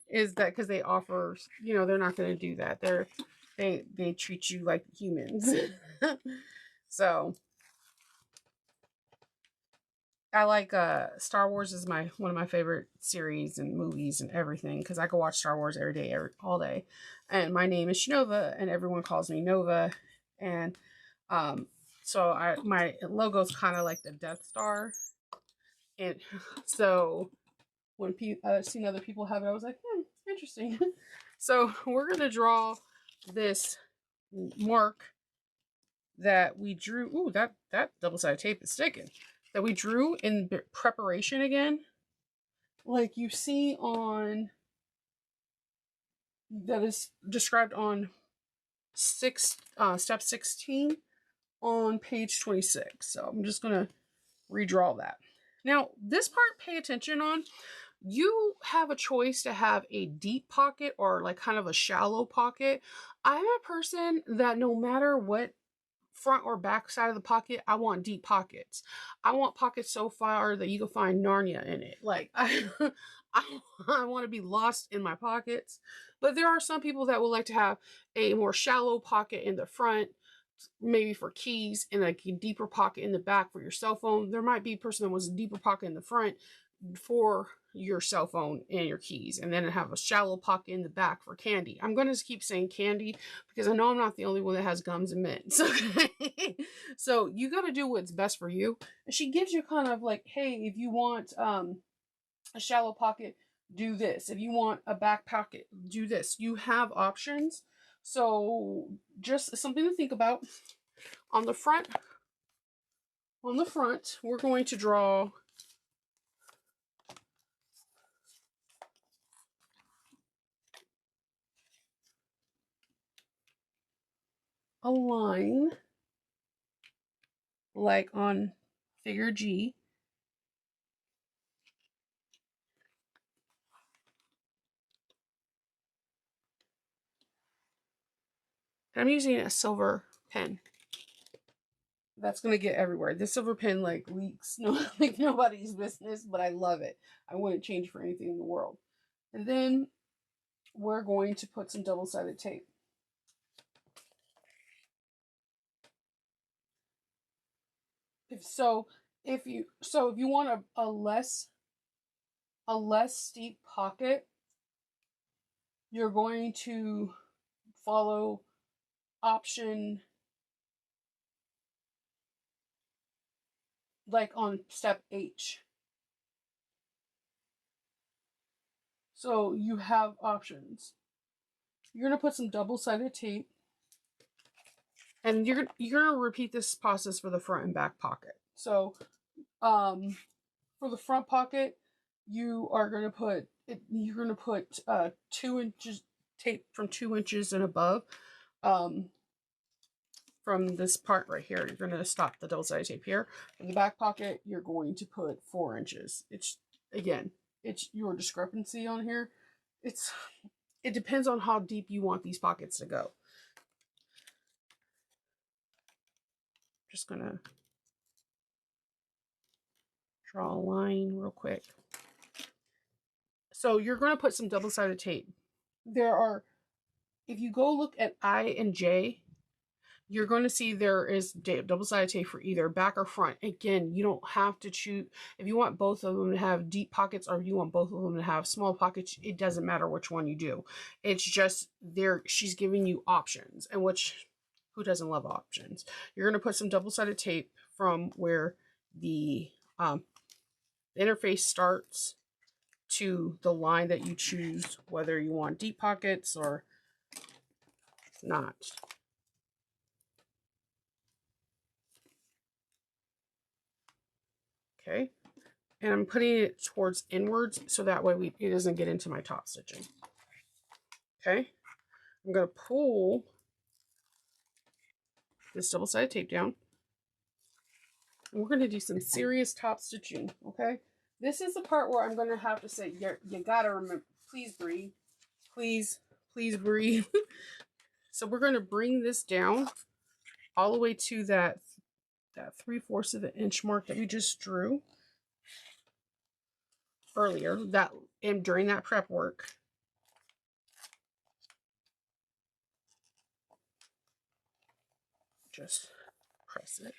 Is that because they offer, they're not going to do that. They treat you like humans. So I like Star Wars is one of my favorite series and movies and everything, because I could watch Star Wars every day, all day. And my name is Shinova, and everyone calls me Nova. And so my logo's kind of like the Death Star. And so when I've seen other people have it, I was like, interesting. So we're gonna draw this mark that we drew. Ooh, that double-sided tape is sticking. That we drew in preparation again, like you see on, that is described on step 16 on page 26. So I'm just gonna redraw that. Now this part, pay attention on. You have a choice to have a deep pocket or like kind of a shallow pocket. I'm a person that no matter what front or back side of the pocket, I want deep pockets. I want pockets so far that you can find Narnia in it. Like I want to be lost in my pockets. But there are some people that would like to have a more shallow pocket in the front, maybe for keys, and like a deeper pocket in the back for your cell phone. There might be a person that wants a deeper pocket in the front for your cell phone and your keys, and then have a shallow pocket in the back for candy. I'm going to keep saying candy because I know I'm not the only one that has gums and mints. Okay. So you got to do what's best for you. And she gives you kind of like, hey, if you want a shallow pocket, do this. If you want a back pocket, do this. You have options. So just something to think about. On the front, we're going to draw a line like on figure G. I'm using a silver pen. That's going to get everywhere. This silver pen like leaks, like nobody's business, but I love it. I wouldn't change for anything in the world. And then we're going to put some double-sided tape. If you want a less steep pocket, you're going to follow option like on step H. So you have options. You're going to put some double-sided tape, and you're going to repeat this process for the front and back pocket. So for the front pocket, you are going to put it, you're going to put 2 inches tape from 2 inches and above. From this part right here, you're going to stop the double-sided tape here. In the back pocket, you're going to put 4 inches. It's, again, it's your discrepancy on here. It depends on how deep you want these pockets to go. Just going to draw a line real quick. So you're going to put some double-sided tape. There are, if you go look at I and J, you're going to see there is double-sided tape for either back or front. Again, you don't have to choose. If you want both of them to have deep pockets or you want both of them to have small pockets, it doesn't matter which one you do. It's just there, she's giving you options, and who doesn't love options? You're going to put some double-sided tape from where the interface starts to the line that you choose, whether you want deep pockets or not. Okay, and I'm putting it towards inwards so that way it doesn't get into my top stitching. Okay, I'm going to pull this double-sided tape down, and we're going to do some serious top stitching. Okay, this is the part where I'm going to have to say, you gotta remember, please breathe, please breathe. So we're going to bring this down all the way to that 3/4 of the inch mark that we just drew earlier, and during that prep work. Just press it.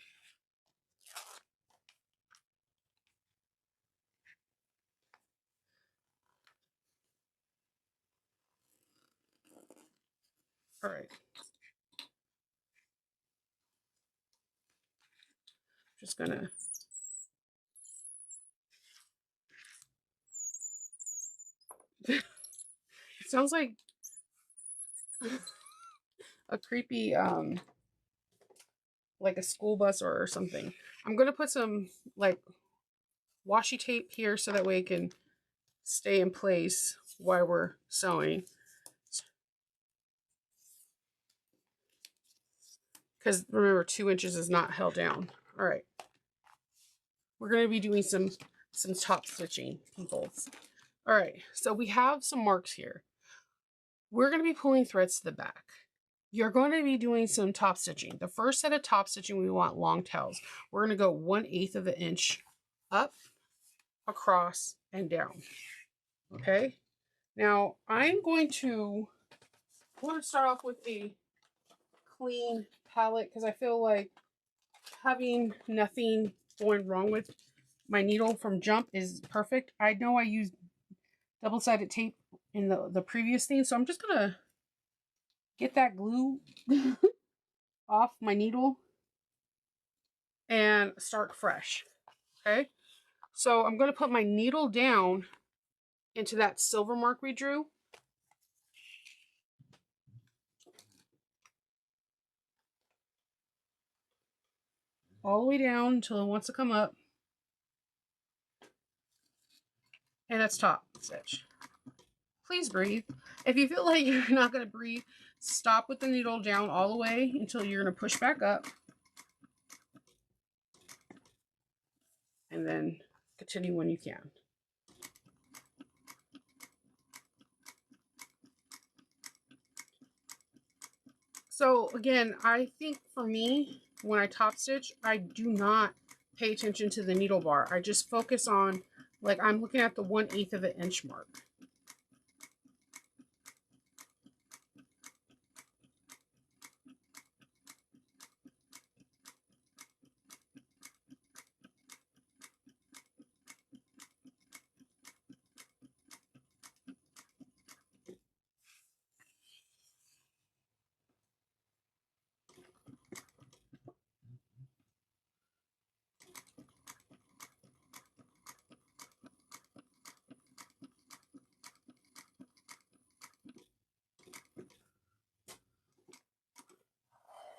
All right. Just gonna it sounds like a creepy like a school bus or something. I'm gonna put some like washi tape here so that way it can stay in place while we're sewing, because remember 2 inches is not held down. All right, we're going to be doing some top stitching, people. All right, so we have some marks here. We're going to be pulling threads to the back. You're going to be doing some top stitching. The first set of top stitching, we want long tails. We're going to go 1/8 of an inch up, across, and down. Okay, now I'm going to start off with a clean palette because I feel like having nothing going wrong with my needle from jump is perfect. I know I used double-sided tape in the previous thing, so I'm just gonna get that glue off my needle and start fresh. Okay, so I'm gonna put my needle down into that silver mark we drew. All the way down until it wants to come up. And that's top stitch. Please breathe. If you feel like you're not going to breathe, stop with the needle down all the way until you're going to push back up. And then continue when you can. So again, I think for me, when I top stitch, I do not pay attention to the needle bar. I just focus on, like, I'm looking at the 1/8 of an inch mark.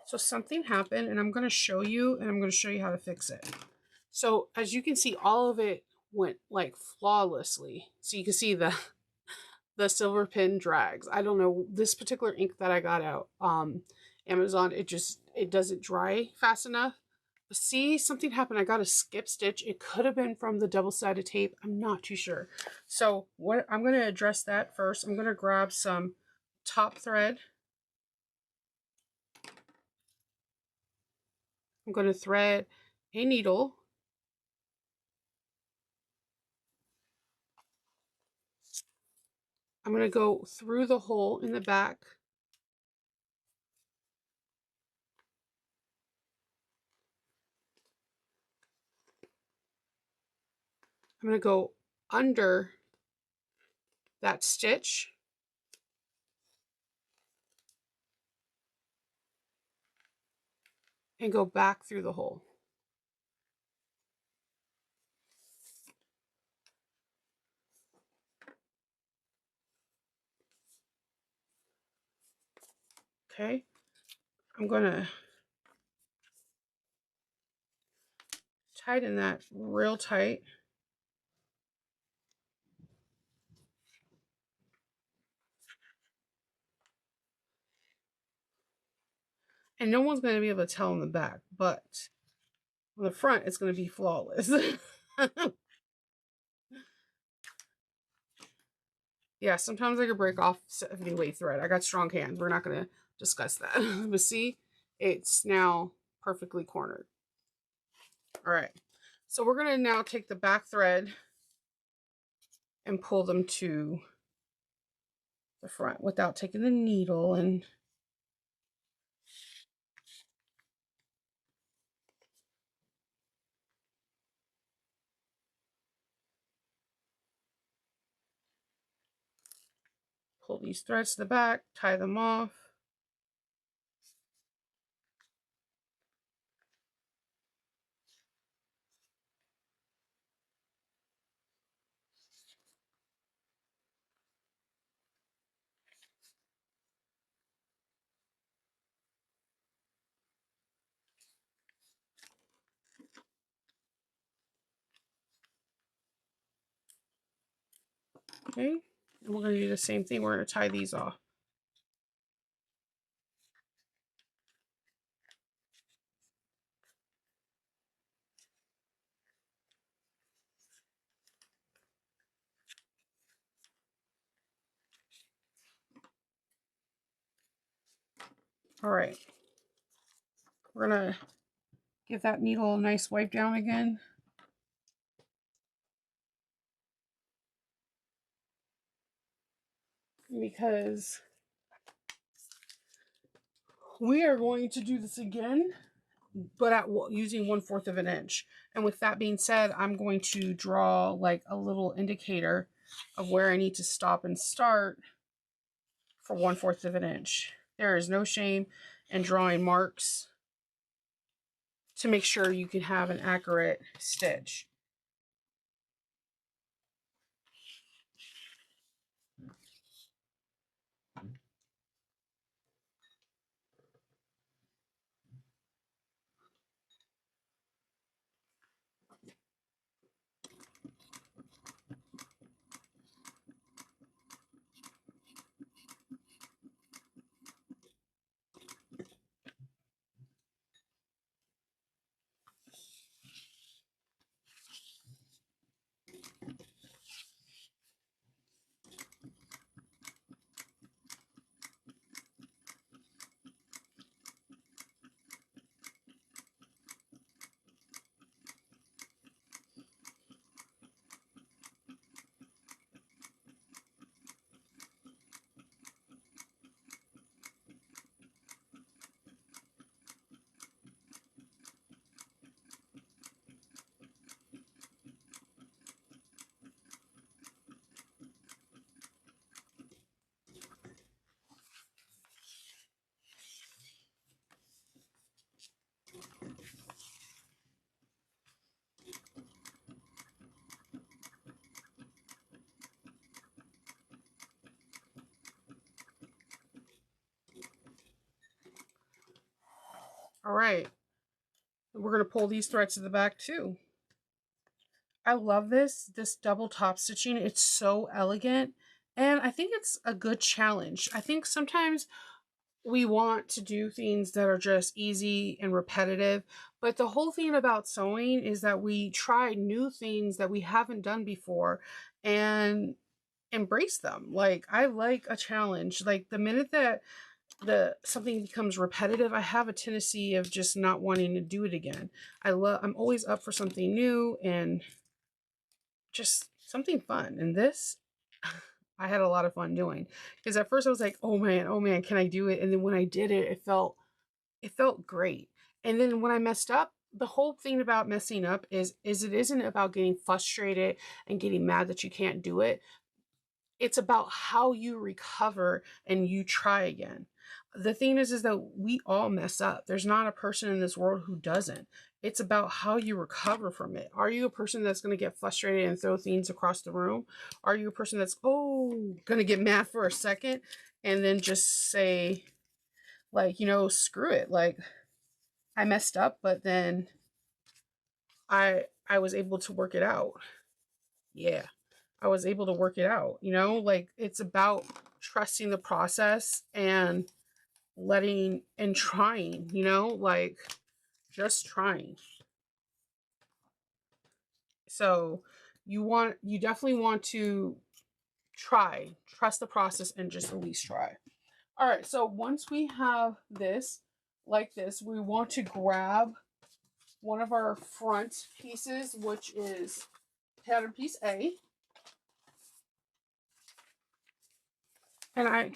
So something happened, and I'm going to show you, and I'm going to show you how to fix it. So as you can see, all of it went like flawlessly. So you can see the silver pin drags. I don't know, this particular ink that I got out Amazon, it doesn't dry fast enough. But see, something happened. I got a skip stitch. It could have been from the double-sided tape. I'm not too sure. So what I'm going to address that first. I'm going to grab some top thread. I'm going to thread a needle. I'm going to go through the hole in the back. I'm going to go under that stitch. And go back through the hole. Okay, I'm going to tighten that real tight. And no one's going to be able to tell in the back, but on the front, it's going to be flawless. Yeah, sometimes I could break off 70 weight thread. I got strong hands. We're not going to discuss that. But see, it's now perfectly cornered. All right. So we're going to now take the back thread and pull them to the front without taking the needle and pull these threads to the back, tie them off. Okay, and we're going to do the same thing. We're going to tie these off. All right, we're going to give that needle a nice wipe down again. Because we are going to do this again, but at using 1/4 of an inch. And with that being said, I'm going to draw like a little indicator of where I need to stop and start for 1/4 of an inch. There is no shame in drawing marks to make sure you can have an accurate stitch. All right, we're going to pull these threads to the back too. I love this double top stitching. It's so elegant, and I think it's a good challenge. I think sometimes we want to do things that are just easy and repetitive, but the whole thing about sewing is that we try new things that we haven't done before and embrace them. Like, I like a challenge. Like, the minute that something becomes repetitive, I have a tendency of just not wanting to do it again. I'm always up for something new and just something fun. And this, I had a lot of fun doing, because at first I was like, oh man, can I do it? And then when I did it, it felt great. And then when I messed up, the whole thing about messing up is it isn't about getting frustrated and getting mad that you can't do it. It's about how you recover and you try again. The thing is that we all mess up. There's not a person in this world who doesn't. It's about how you recover from it. Are you a person that's going to get frustrated and throw things across the room? Are you a person that's, going to get mad for a second and then just say, like, screw it. Like, I messed up, but then I was able to work it out. Yeah. I was able to work it out, like, it's about trusting the process and letting and trying, like, just trying. So you definitely want to trust the process and just at least try. All right. So once we have this like this, we want to grab one of our front pieces, which is pattern piece A. And I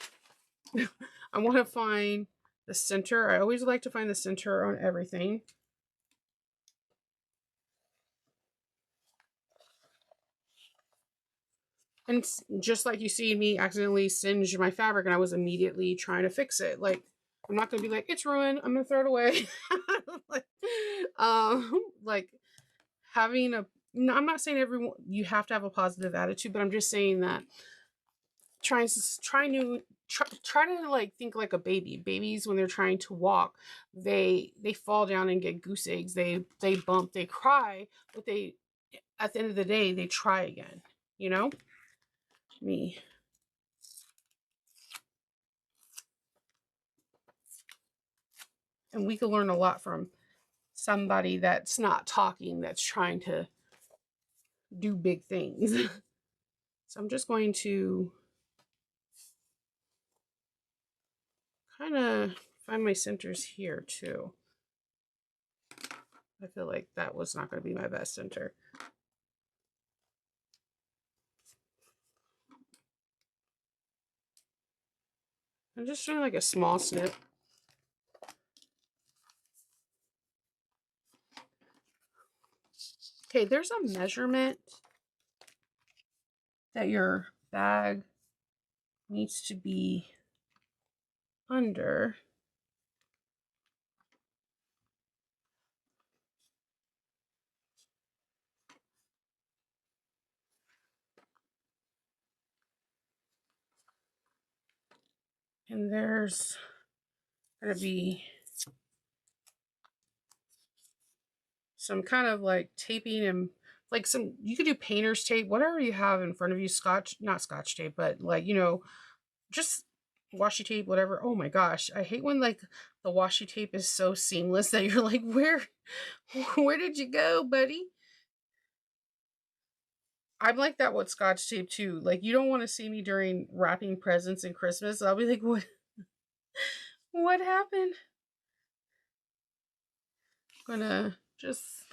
want to find the center. I always like to find the center on everything. And just like you see me accidentally singe my fabric, and I was immediately trying to fix it. Like, I'm not going to be like, it's ruined, I'm going to throw it away. Like having a, no, I'm not saying everyone, you have to have a positive attitude, but I'm just saying that try to like think like a baby. Babies, when they're trying to walk, they fall down and get goose eggs. They bump, they cry, but they, at the end of the day, they try again, me. And we can learn a lot from somebody that's not talking, that's trying to do big things. So I'm just going to kind of find my centers here too. I feel like that was not going to be my best center. I'm just doing like a small snip. Okay, there's a measurement that your bag needs to be under. And there's going to be some kind of like taping, and like you could do painter's tape, whatever you have in front of you, not scotch tape, but like, just washi tape, whatever. Oh my gosh, I hate when like the washi tape is so seamless that you're like, where did you go, buddy? I'm like that with scotch tape too. Like, you don't want to see me during wrapping presents and Christmas. I'll be like, what happened? I'm gonna just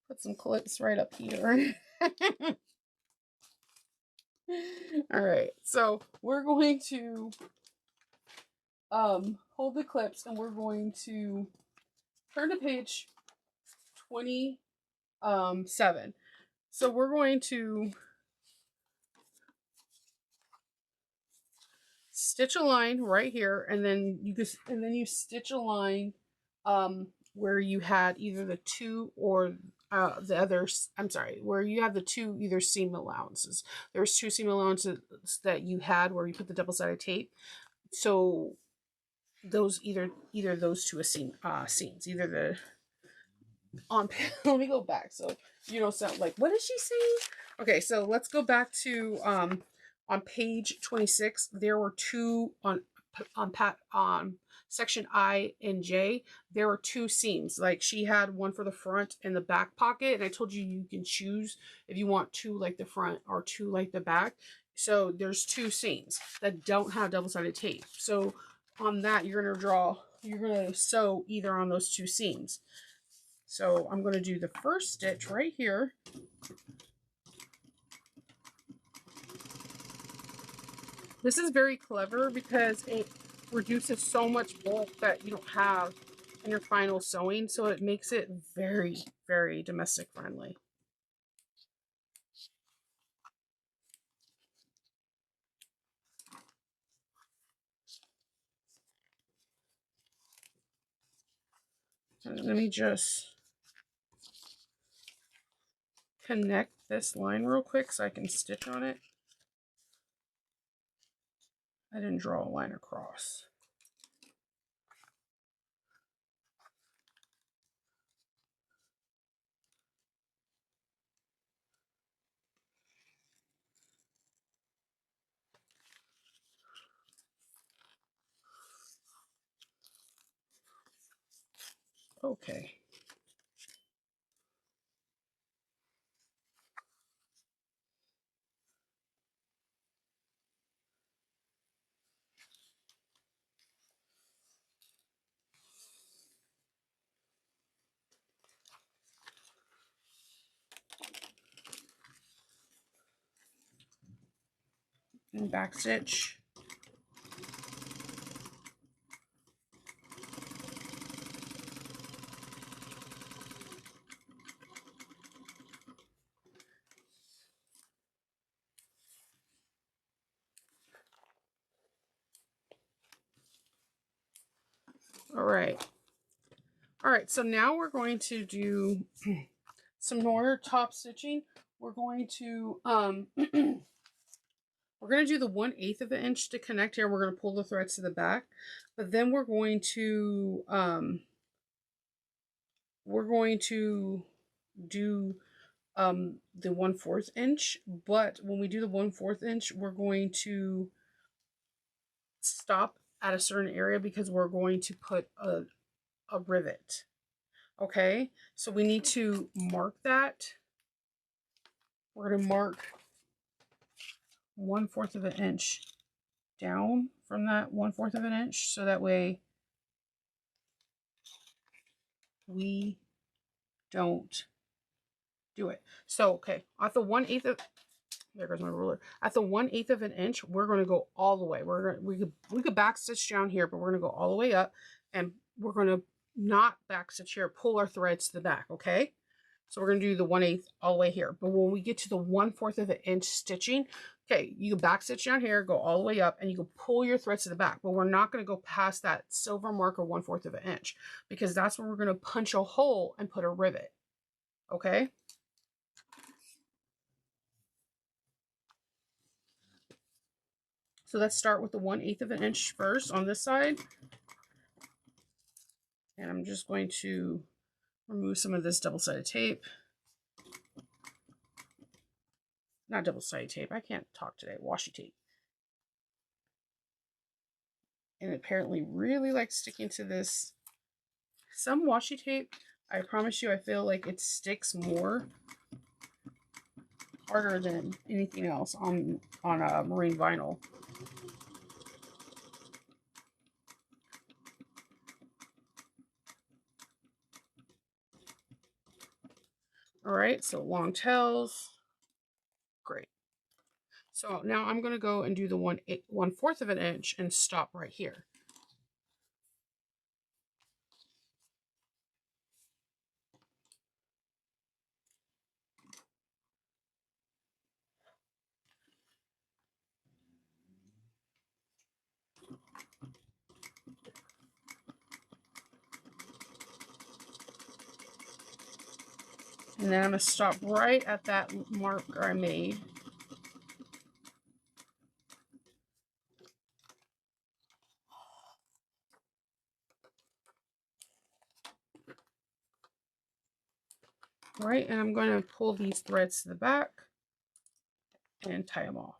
put some clips right up here. All right, so we're going to hold the clips, and we're going to turn to page 27. So we're going to stitch a line right here, and then you stitch a line where you had either the two or the others. I'm sorry, where you have the two either seam allowances. There's two seam allowances that you had where you put the double-sided tape. So those either those two seams, either on, let me go back so you don't sound like, what is she saying? Okay, so let's go back to on page 26. There were two on section I and J. There were two seams. Like she had one for the front and the back pocket, and I told you you can choose if you want two like the front or two like the back. So there's two seams that don't have double-sided tape. So on that, you're gonna sew either on those two seams. So I'm going to do the first stitch right here. This is very clever because it reduces so much bulk that you don't have in your final sewing. So it makes it very, very domestic friendly. And let me just connect this line real quick so I can stitch on it. I didn't draw a line across. Okay. And back stitch. All right, so now we're going to do some more top stitching. We're going to we're going to do the 1/8 of an inch to connect here. We're going to pull the threads to the back, but then we're going to do the 1/4 inch. But when we do the 1/4 inch, we're going to stop at a certain area because we're going to put a rivet. Okay, so we need to mark that. We're going to mark 1/4 of an inch down from that 1/4 of an inch, so that way we don't do it. So okay, at the 1/8 of, there goes my ruler. At the 1/8 of an inch, we're going to go all the way. We could back stitch down here, but we're going to go all the way up, and we're going to not back stitch here. Pull our threads to the back. Okay. So we're going to do the 1/8 all the way here. But when we get to the 1/4 of an inch stitching, okay, you can back stitch down here, go all the way up, and you can pull your threads to the back. But we're not going to go past that silver marker 1/4 of an inch because that's where we're going to punch a hole and put a rivet. Okay. So let's start with the 1/8 of an inch first on this side. And I'm just going to remove some of this double-sided tape. Not double-sided tape. I can't talk today. Washi tape. And it apparently really likes sticking to this. Some washi tape, I promise you, I feel like it sticks more harder than anything else on marine vinyl. All right, so long tails. Great. So now I'm going to go and do the 1/4 of an inch and stop right here. And then I'm going to stop right at that marker I made. All right, and I'm going to pull these threads to the back and tie them off.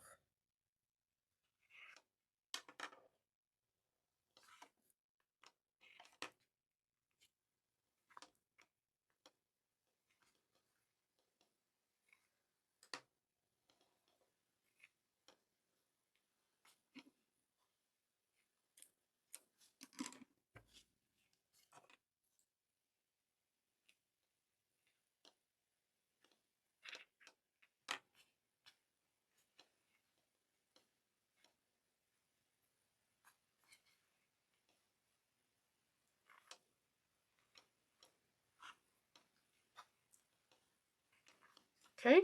Okay.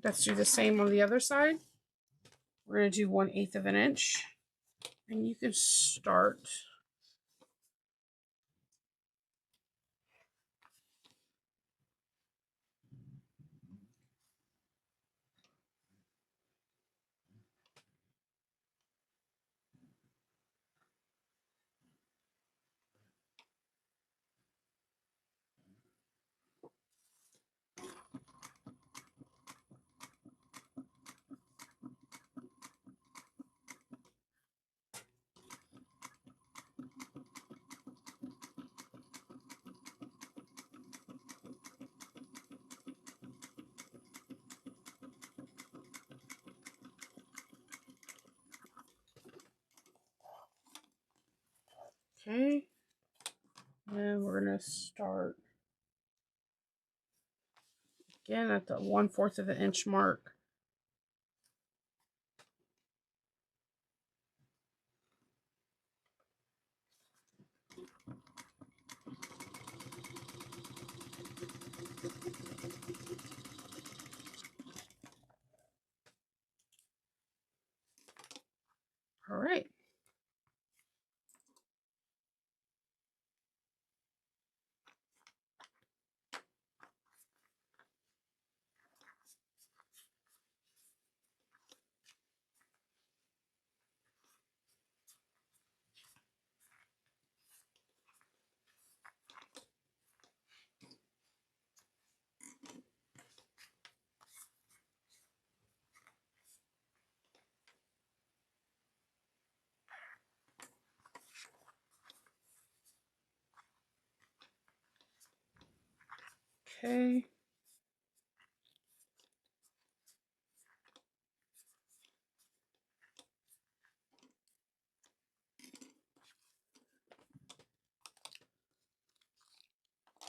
Let's do the same on the other side. We're going to do 1/8 of an inch. And you can start okay. And we're going to start again at the 1/4 of an inch mark. All right. Okay.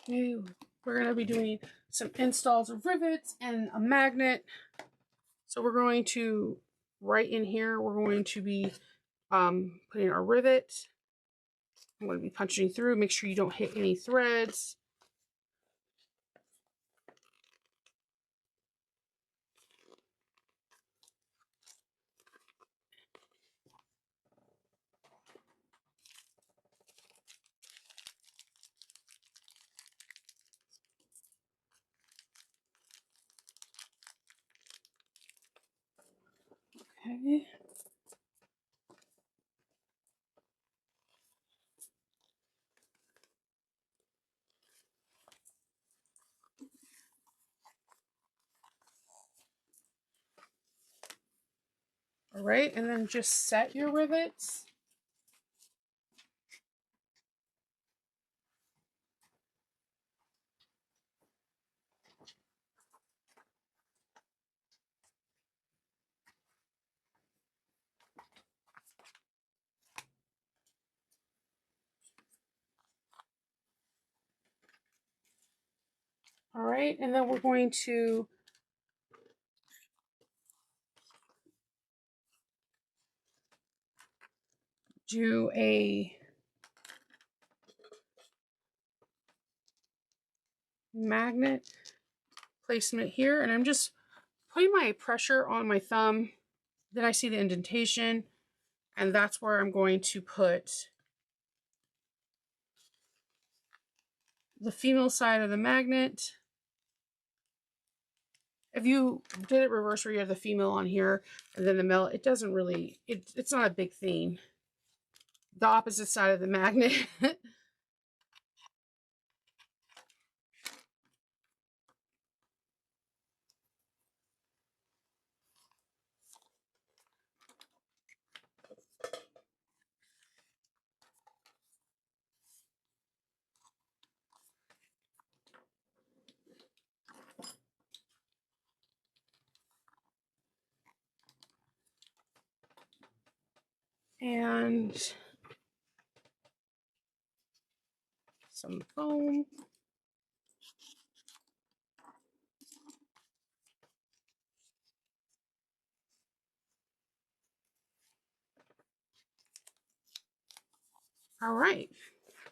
Okay, we're going to be doing some installs of rivets and a magnet. So we're going to, right in here, we're going to be putting our rivet. I'm going to be punching through. Make sure you don't hit any threads. Okay. All right, and then just set your rivets. All right, and then we're going to do a magnet placement here, and I'm just putting my pressure on my thumb. Then I see the indentation, and that's where I'm going to put the female side of the magnet. If you did it reverse where you have the female on here and then the male, it doesn't really, it's not a big thing. The opposite side of the magnet. And some foam. All right,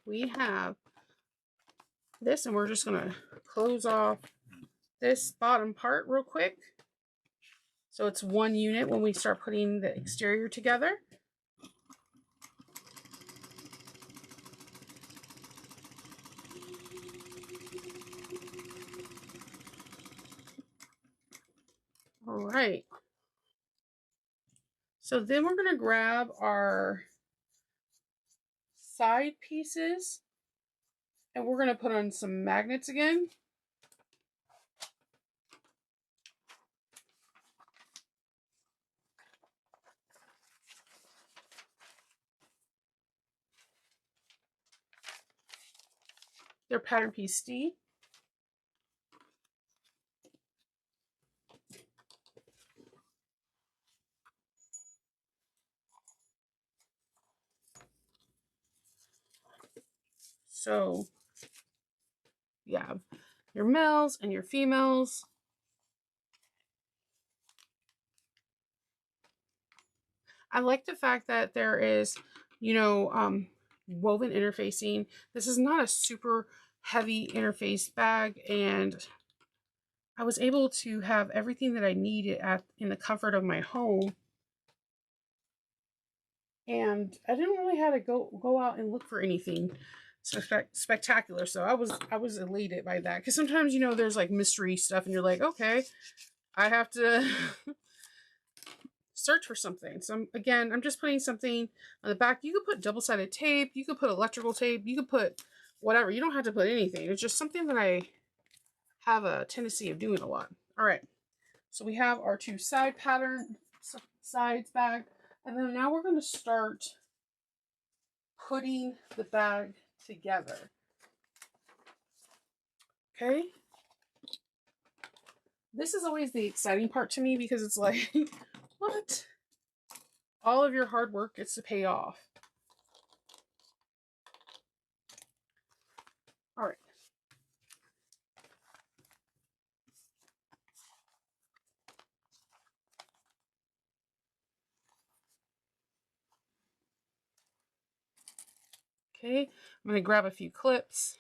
we have this, and we're just gonna close off this bottom part real quick. So it's one unit when we start putting the exterior together. All right. So then we're going to grab our side pieces and we're going to put on some magnets again. They're pattern piece D. So you have your males and your females. I like the fact that there is, you know, woven interfacing. This is not a super heavy interface bag, and I was able to have everything that I needed in the comfort of my home. And I didn't really have to go out and look for anything spectacular. So I was elated by that, because sometimes, you know, there's like mystery stuff and you're like, okay, I have to search for something. So again, I'm just putting something on the back. You could put double-sided tape, you could put electrical tape, you could put whatever. You don't have to put anything. It's just something that I have a tendency of doing a lot. All right, so we have our two side pattern sides back, and then now we're going to start putting the bag together. Okay, this is always the exciting part to me, because it's like, what? All of your hard work gets to pay off. All right. Okay, I'm going to grab a few clips.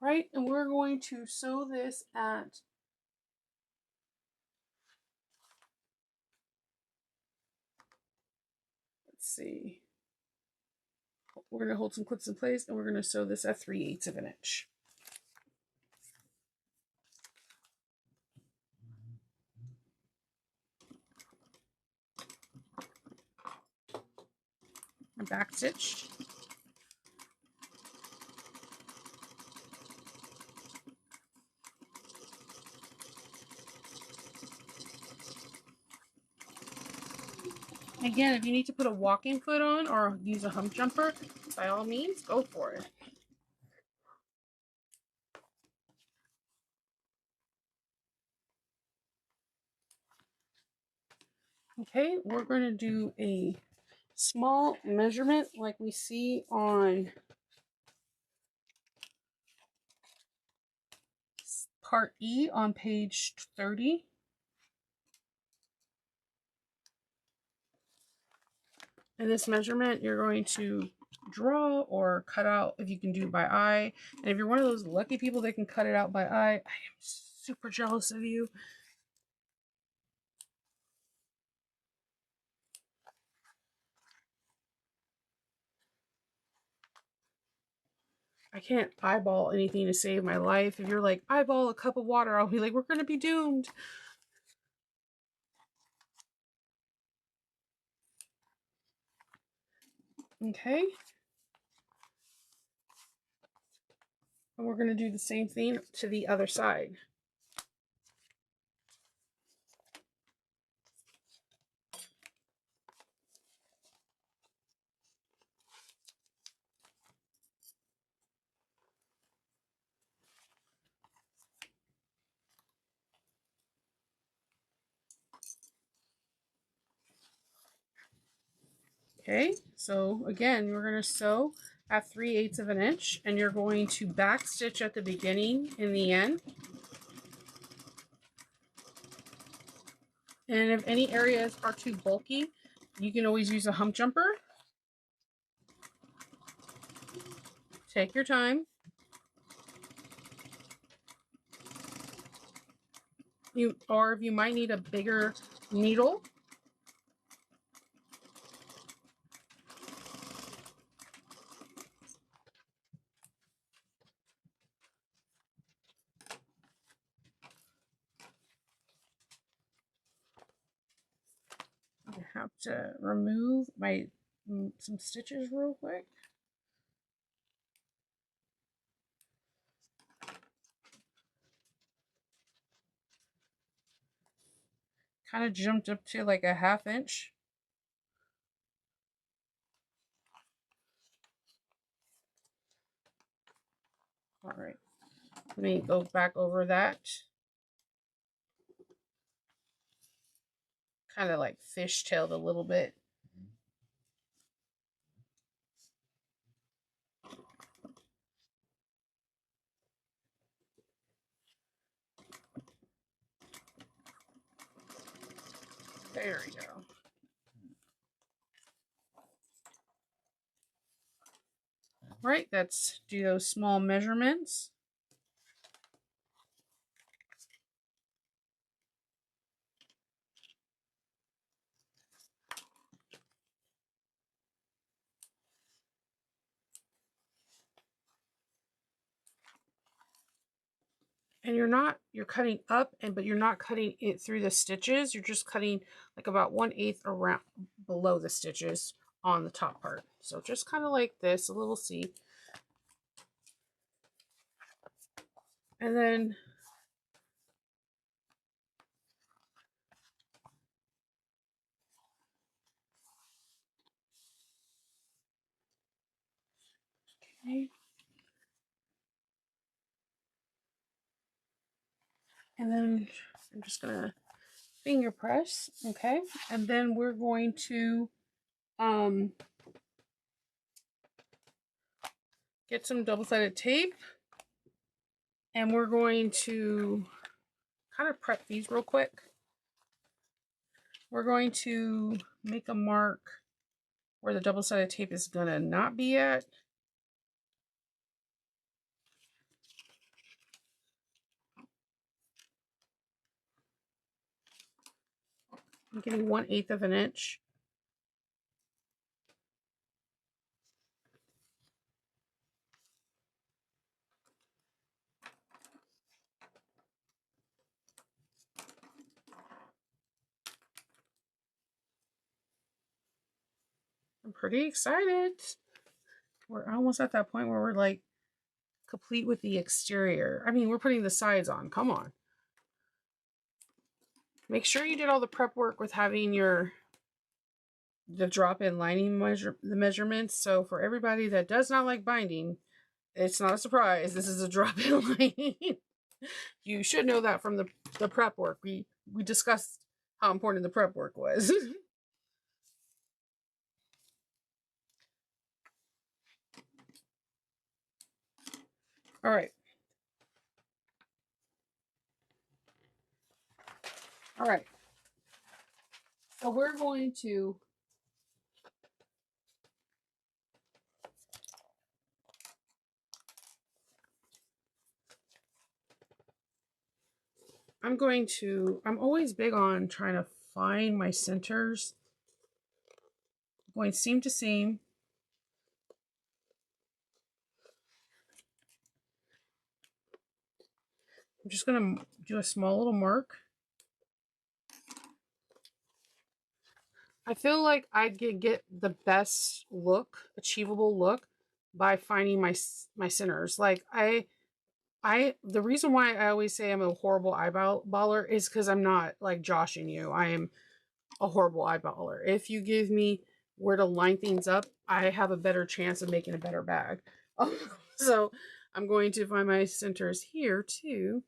Right, and we're going to sew this at let's see. We're going to hold some clips in place, and we're going to sew this at 3/8 of an inch. And back stitched. Again, if you need to put a walking foot on or use a hump jumper, by all means, go for it. Okay, we're going to do a small measurement like we see on part E on page 30. And this measurement you're going to draw or cut out if you can do by eye. And if you're one of those lucky people that can cut it out by eye, I am super jealous of you. I can't eyeball anything to save my life. If you're like, eyeball a cup of water, I'll be like, we're going to be doomed. Okay. And we're going to do the same thing to the other side. Okay, so again, you're going to sew at 3/8 of an inch, and you're going to back stitch at the beginning and the end. And if any areas are too bulky, you can always use a hump jumper. Take your time. Or if you might need a bigger needle, I have to remove some stitches real quick. Kind of jumped up to like a 1/2 inch. All right, let me go back over that. Kind of like fishtailed a little bit. There we go. Right, let's do those small measurements. And you're cutting up, but you're not cutting it through the stitches. You're just cutting like about 1/8 around below the stitches on the top part. So just kind of like this, a little C. And then okay. And then I'm just gonna finger press, okay? And then we're going to get some double-sided tape, and we're going to kind of prep these real quick. We're going to make a mark where the double-sided tape is gonna not be at. I'm getting 1/8 of an inch. I'm pretty excited. We're almost at that point where we're like complete with the exterior. I mean, we're putting the sides on. Come on. Make sure you did all the prep work with having the drop-in lining measurements. So for everybody that does not like binding, it's not a surprise. This is a drop-in lining. You should know that from the prep work. We discussed how important the prep work was. All right. All right. So we're going to I'm always big on trying to find my centers. Going seam to seam. I'm just going to do a small little mark. I feel like I could get the best look, achievable look, by finding my centers. Like the reason why I always say I'm a horrible eyeballer is because I'm not like joshing you. I am a horrible eyeballer. If you give me where to line things up, I have a better chance of making a better bag. So I'm going to find my centers here too.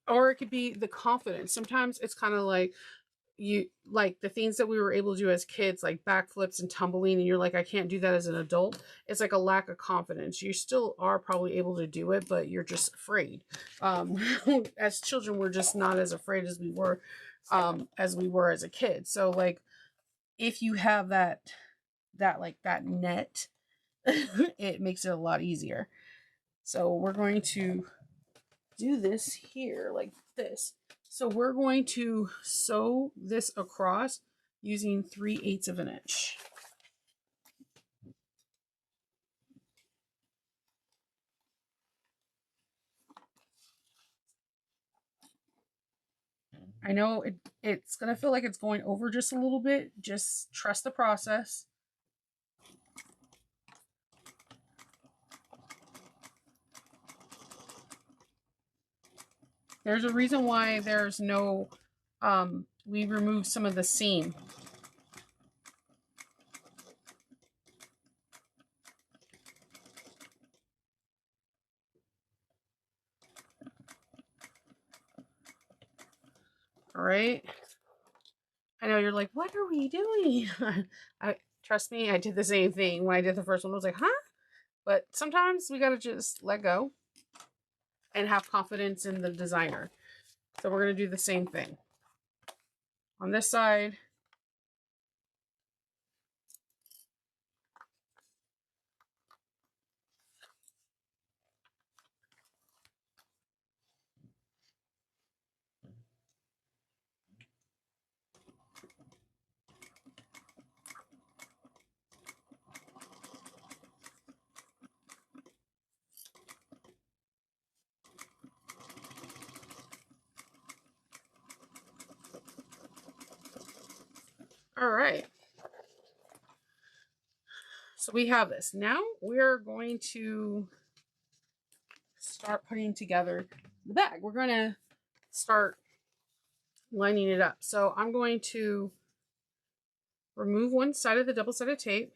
Or it could be the confidence. Sometimes it's kind of like the things that we were able to do as kids, like backflips and tumbling, and you're like, I can't do that as an adult. It's like a lack of confidence. You still are probably able to do it, but you're just afraid. As children, we're just not as afraid as we were as a kid. So like if you have that net, it makes it a lot easier. So we're going to do this here like this. So we're going to sew this across using 3/8 of an inch. I know it's going to feel like it's going over just a little bit. Just trust the process. There's a reason why there's no, we removed some of the seam. All right. I know you're like, what are we doing? Trust me, I did the same thing when I did the first one. I was like, huh? But sometimes we got to just let go and have confidence in the designer. So we're going to do the same thing on this side. All right. So we have this. Now we're going to start putting together the bag. We're going to start lining it up. So I'm going to remove one side of the double-sided tape.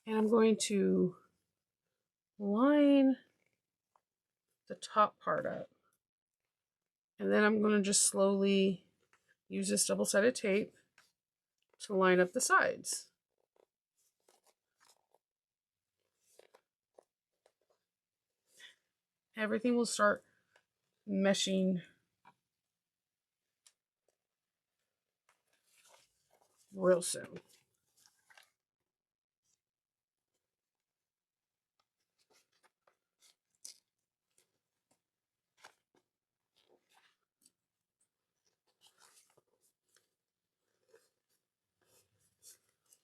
And I'm going to line the top part up. And then I'm going to just slowly use this double-sided tape to line up the sides. Everything will start meshing real soon.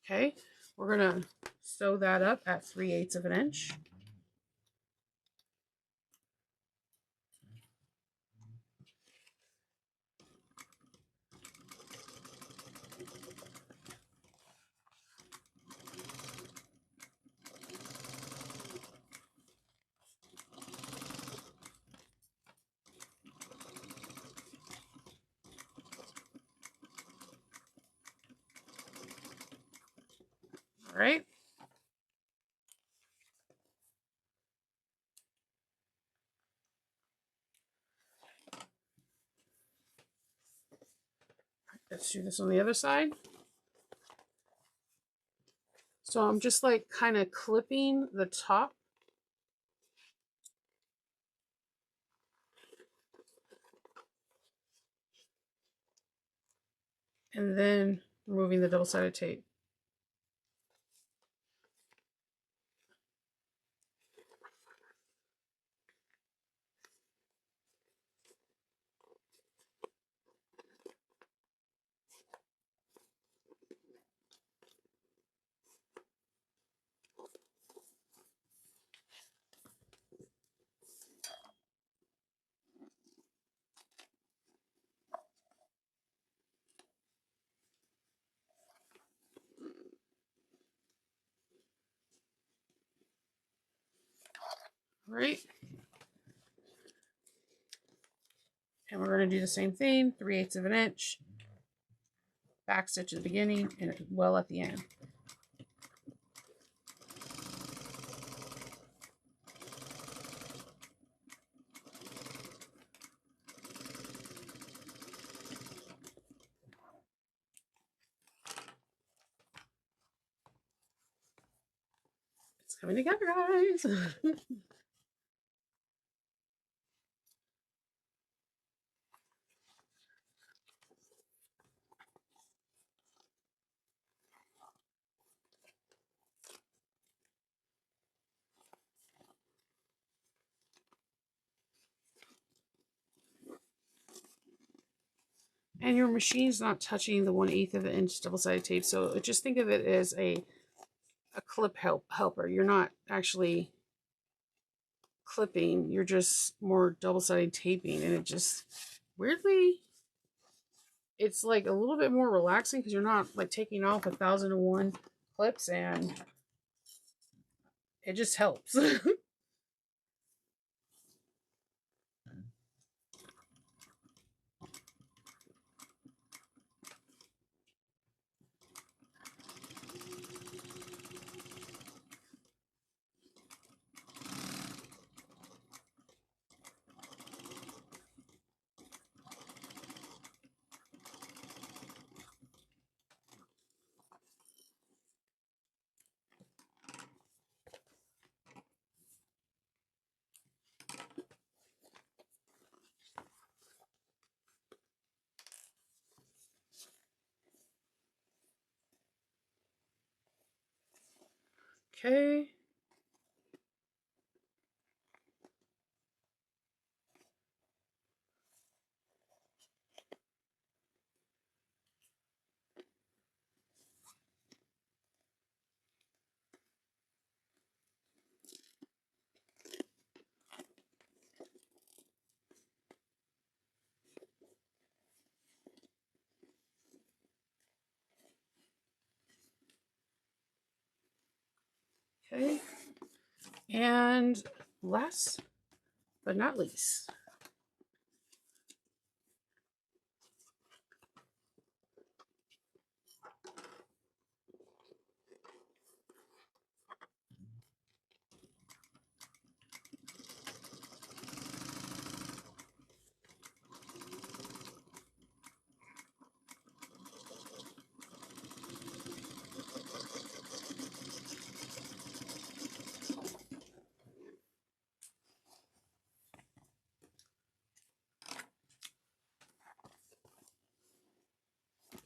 Okay, we're going to sew that up at 3/8 of an inch. All right. Let's do this on the other side. So I'm just like kind of clipping the top. And then removing the double-sided tape. All right. And we're going to do the same thing, 3/8 of an inch, back stitch at the beginning and well at the end. It's coming together, guys. And your machine's not touching the 1/8 of an inch double-sided tape, so just think of it as a clip helper. You're not actually clipping, you're just more double-sided taping, and it just weirdly, it's like a little bit more relaxing because you're not like taking off 1,001 clips, and it just helps. Okay. Okay. And last but not least,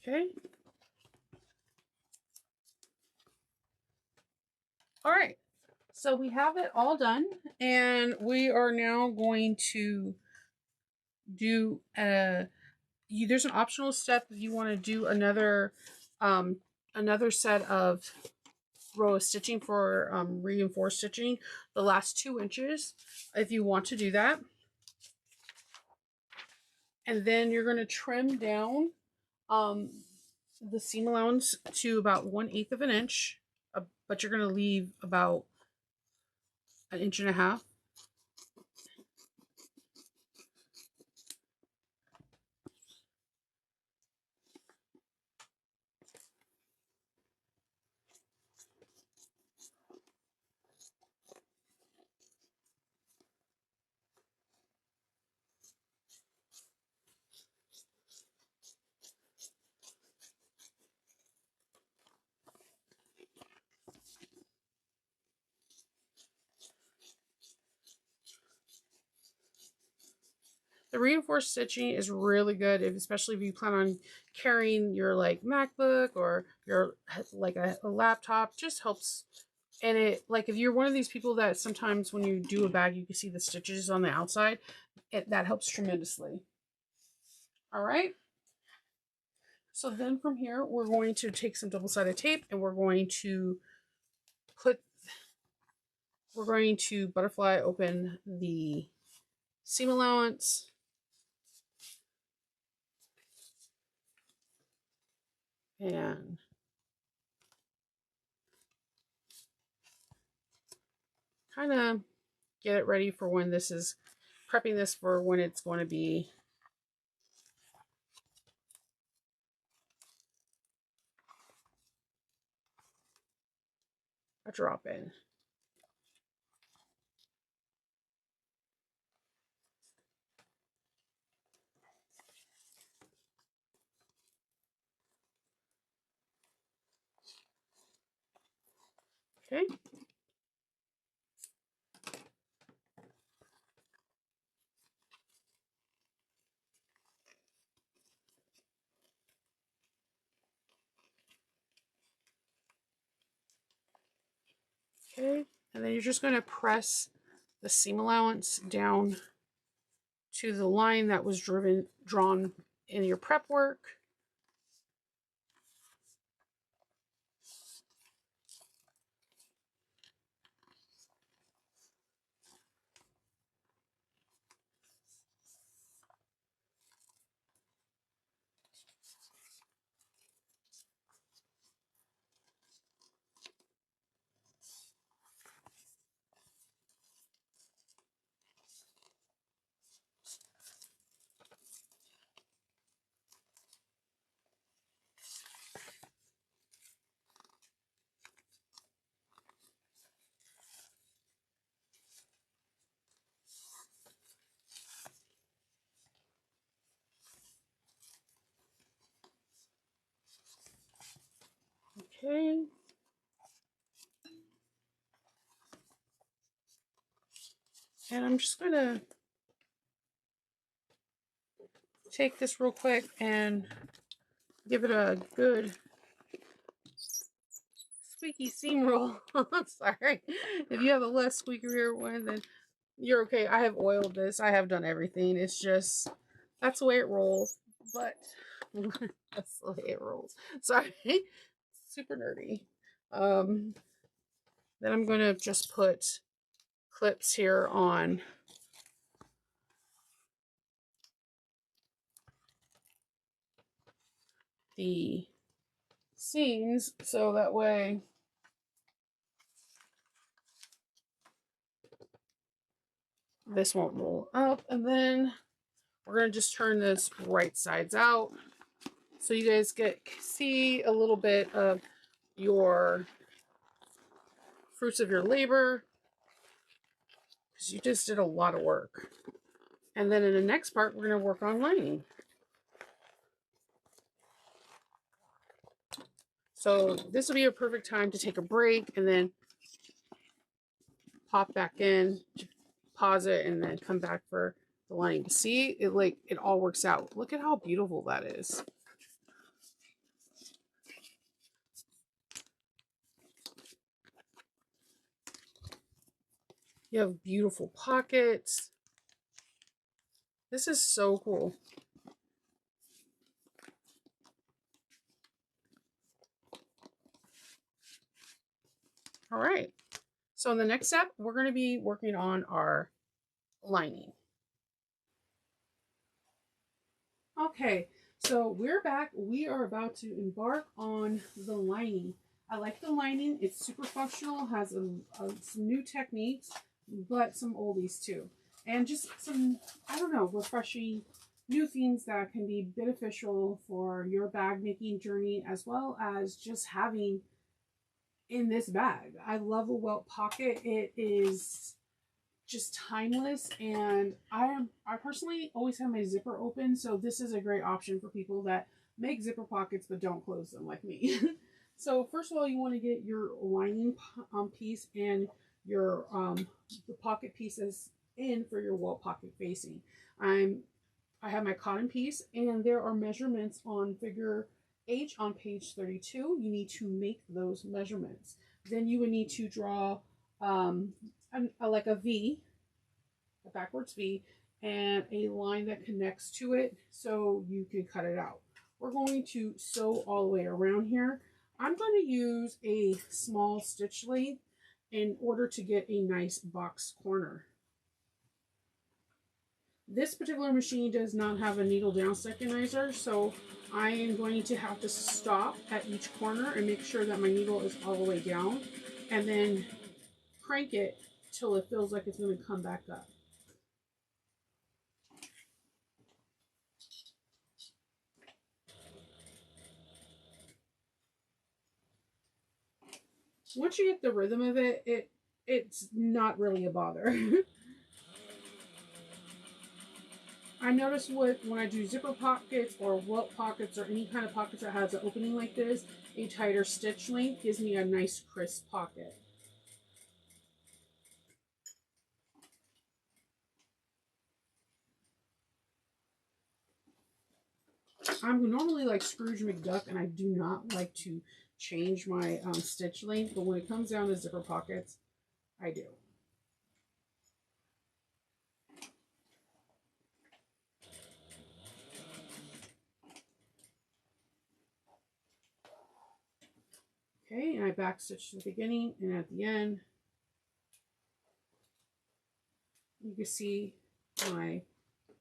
okay. All right. So we have it all done, and we are now going to do there's an optional step if you want to do another set of row of stitching for reinforced stitching the last 2 inches if you want to do that. And then you're going to trim down the seam allowance to about 1/8 of an inch, but you're going to leave about 1.5 inches. The reinforced stitching is really good, especially if you plan on carrying your like MacBook or your like a laptop. Just helps. And it, like, if you're one of these people that sometimes when you do a bag you can see the stitches on the outside, that helps tremendously. All right. So then from here we're going to take some double-sided tape and we're going to butterfly open the seam allowance. And kind of get it ready for when this is, prepping this for when it's going to be a drop in. Okay. Okay, and then you're just going to press the seam allowance down to the line that was drawn in your prep work. Okay. And I'm just going to take this real quick and give it a good squeaky seam roll. I'm sorry. If you have a less squeakier one, then you're okay. I have oiled this. I have done everything. It's just, that's the way it rolls. But that's the way it rolls. Sorry. Super nerdy. Then I'm going to just put clips here on the seams, so that way this won't roll up. And then we're going to just turn this right sides out so you guys see a little bit of your fruits of your labor, because you just did a lot of work. And then in the next part, we're going to work on lining. So this will be a perfect time to take a break and then pop back in, pause it, and then come back for the lining. See, it all works out. Look at how beautiful that is. You have beautiful pockets. This is so cool. All right. So in the next step, we're going to be working on our lining. Okay, so we're back. We are about to embark on the lining. I like the lining. It's super functional, has some new techniques, but some oldies too. And just some, I don't know, refreshing new things that can be beneficial for your bag making journey, as well as just having in this bag. I love a welt pocket. It is just timeless, and I personally always have my zipper open, so this is a great option for people that make zipper pockets but don't close them like me. So first of all, you want to get your lining piece and your the pocket pieces in for your welt pocket facing. I have my cotton piece, and there are measurements on figure H on page 32. You need to make those measurements. Then you would need to draw like a V, a backwards V, and a line that connects to it so you can cut it out. We're going to sew all the way around here. I'm going to use a small stitch lathe in order to get a nice box corner. This particular machine does not have a needle down synchronizer, so I am going to have to stop at each corner and make sure that my needle is all the way down, and then crank it till it feels like it's going to come back up. Once you get the rhythm of it, it's not really a bother. I notice when I do zipper pockets or welt pockets or any kind of pockets that has an opening like this, a tighter stitch length gives me a nice crisp pocket. I'm normally like Scrooge McDuck, and I do not like to change my stitch length, but when it comes down to zipper pockets, I do. Okay, and I backstitch to the beginning, and at the end, you can see my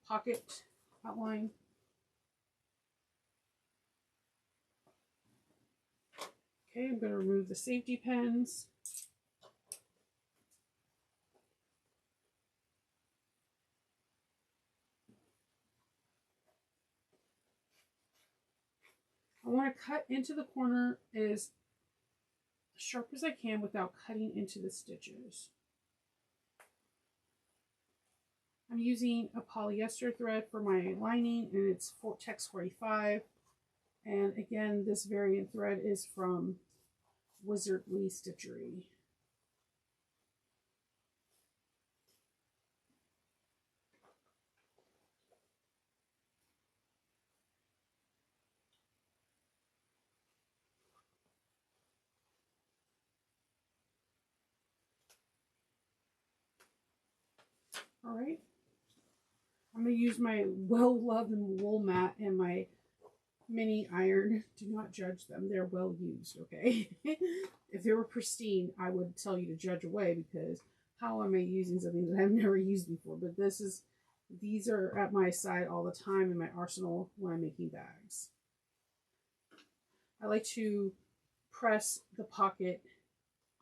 pocket outline. Okay, I'm going to remove the safety pins. I want to cut into the corner as sharp as I can without cutting into the stitches. I'm using a polyester thread for my lining, and it's Tex 45. And again, this variant thread is from Wizardly Stitchery. All right. I'm going to use my well-loved wool mat and my mini iron. Do not judge them. They're well used, okay? If they were pristine, I would tell you to judge away, because how am I using something that I've never used before? But these are at my side all the time in my arsenal when I'm making bags. I like to press the pocket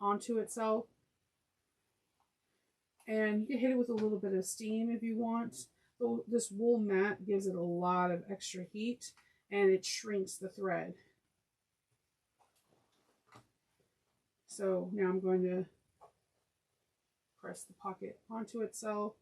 onto itself, and you can hit it with a little bit of steam if you want. So this wool mat gives it a lot of extra heat, and it shrinks the thread. So now I'm going to press the pocket onto itself.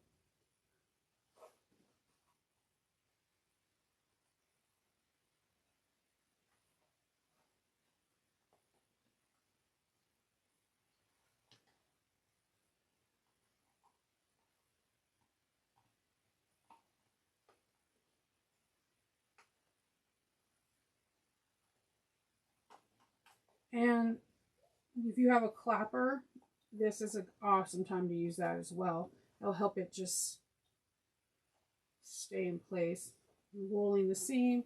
And if you have a clapper, this is an awesome time to use that as well. It'll help it just stay in place. Rolling the seam.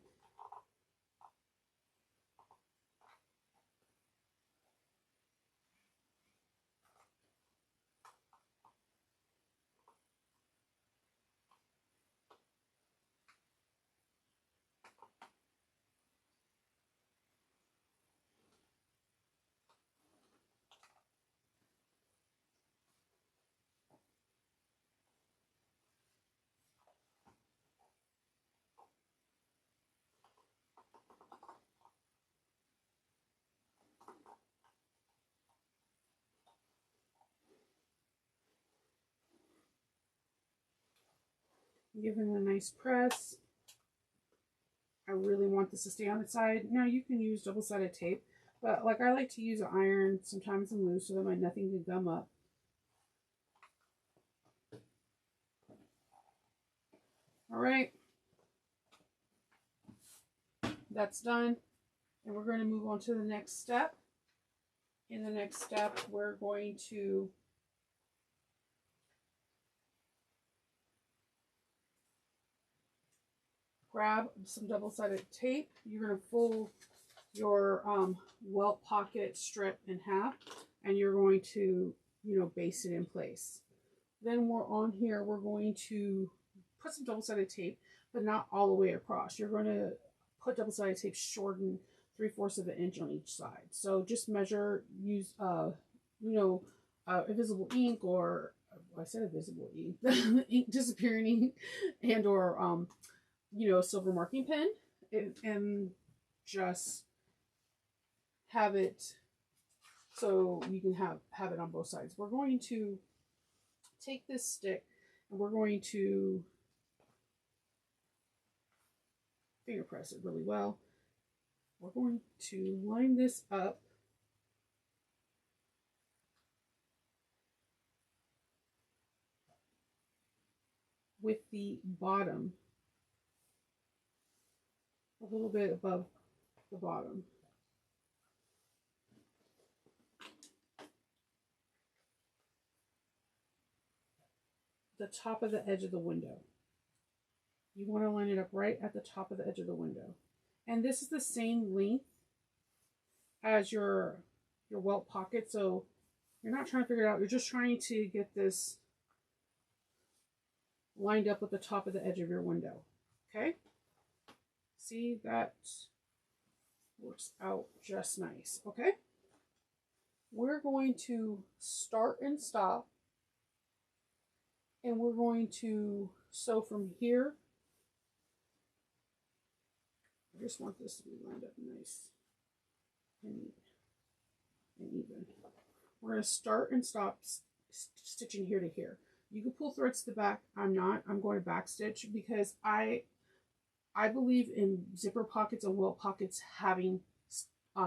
Give it a nice press. I really want this to stay on its side. Now you can use double-sided tape, but like I like to use an iron sometimes and loose so that my nothing can gum up. All right, that's done, and we're going to move on to the next step. In the next step, we're going to grab some double-sided tape. You're going to fold your welt pocket strip in half, and you're going to, base it in place. Then we're on here, we're going to put some double-sided tape, but not all the way across. You're going to put double-sided tape shortened 3/4 of an inch on each side. So just measure, use invisible ink, or well, I said invisible ink, ink disappearing ink, and or silver marking pen, and just have it so you can have it on both sides. We're going to take this stick and we're going to finger press it really well. We're going to line this up with the bottom, a little bit above the bottom. The top of the edge of the window. You want to line it up right at the top of the edge of the window. And this is the same length as your welt pocket, so you're not trying to figure it out. You're just trying to get this lined up with the top of the edge of your window. Okay? See, that works out just nice. Okay? We're going to start and stop, and we're going to sew from here. I just want this to be lined up nice and even. We're going to start and stop stitching here to here. You can pull threads to the back. I'm not. I'm going to back stitch because I believe in zipper pockets and welt pockets having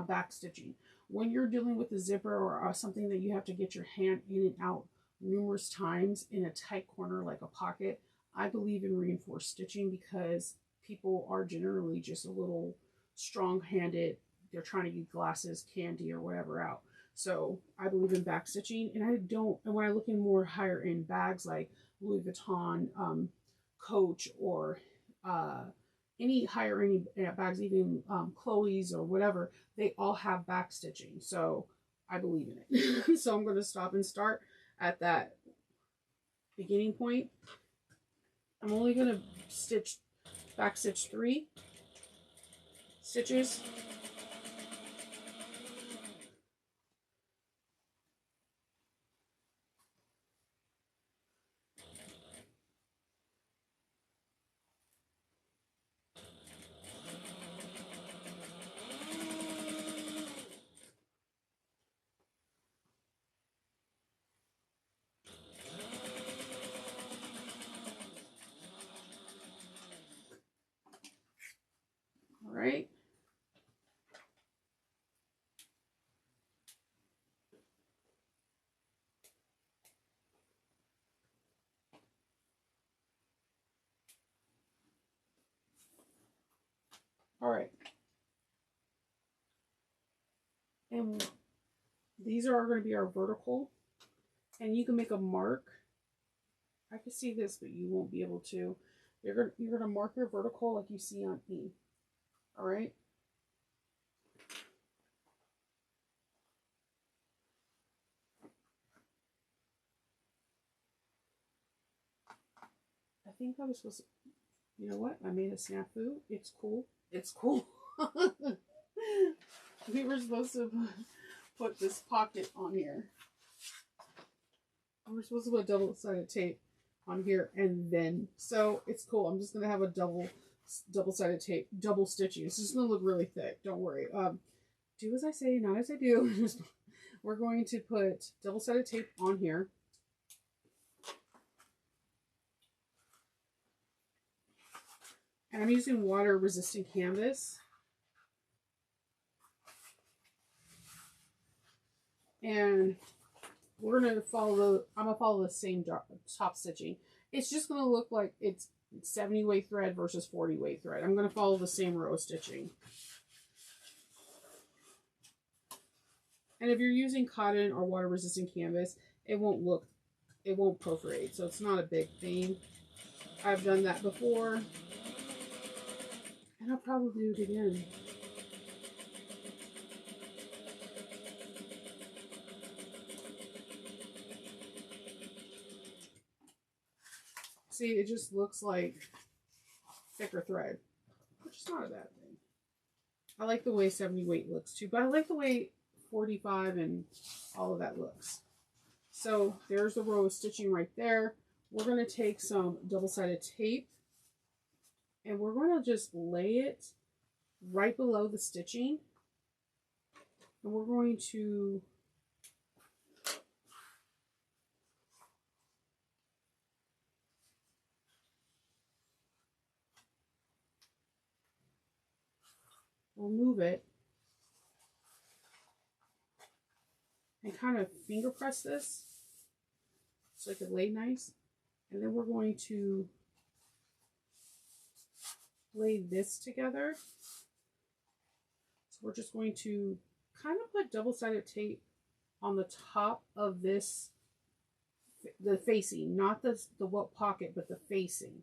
back stitching. When you're dealing with a zipper or something that you have to get your hand in and out numerous times in a tight corner like a pocket, I believe in reinforced stitching because people are generally just a little strong-handed. They're trying to get glasses, candy, or whatever out. So I believe in back stitching, and when I look in more higher end bags like Louis Vuitton, Coach, or any higher end bags, even Chloe's or whatever, they all have back stitching. So I believe in it. So I'm going to stop and start at that beginning point. I'm only going to back stitch 3 stitches. All right. All right. And these are going to be our vertical. And you can make a mark. I can see this, but you won't be able to. You're going to mark your vertical like you see on E. All right. I think I was supposed to, you know what? I made a snafu. It's cool. It's cool. We were supposed to put this pocket on here. We're supposed to put double-sided tape on here, and then, so it's cool. I'm just going to have a double-sided tape, double stitching. It's just going to look really thick. Don't worry. Do as I say, not as I do. We're going to put double-sided tape on here. And I'm using water-resistant canvas. And we're going to I'm going to follow the same top stitching. It's just going to look like it's 70 weight thread versus 40 weight thread. I'm going to follow the same row of stitching. And if you're using cotton or water-resistant canvas, it won't perforate. So it's not a big thing. I've done that before. And I'll probably do it again. See, it just looks like thicker thread, which is not a bad thing. I like the way 70 weight looks too, but I like the way 45 and all of that looks. So there's the row of stitching right there. We're going to take some double-sided tape and we're going to just lay it right below the stitching. And we're going to remove it and kind of finger press this so it can lay nice. And then we're going to lay this together. So we're just going to kind of put double-sided tape on the top of this, the facing, not the welt pocket, but the facing.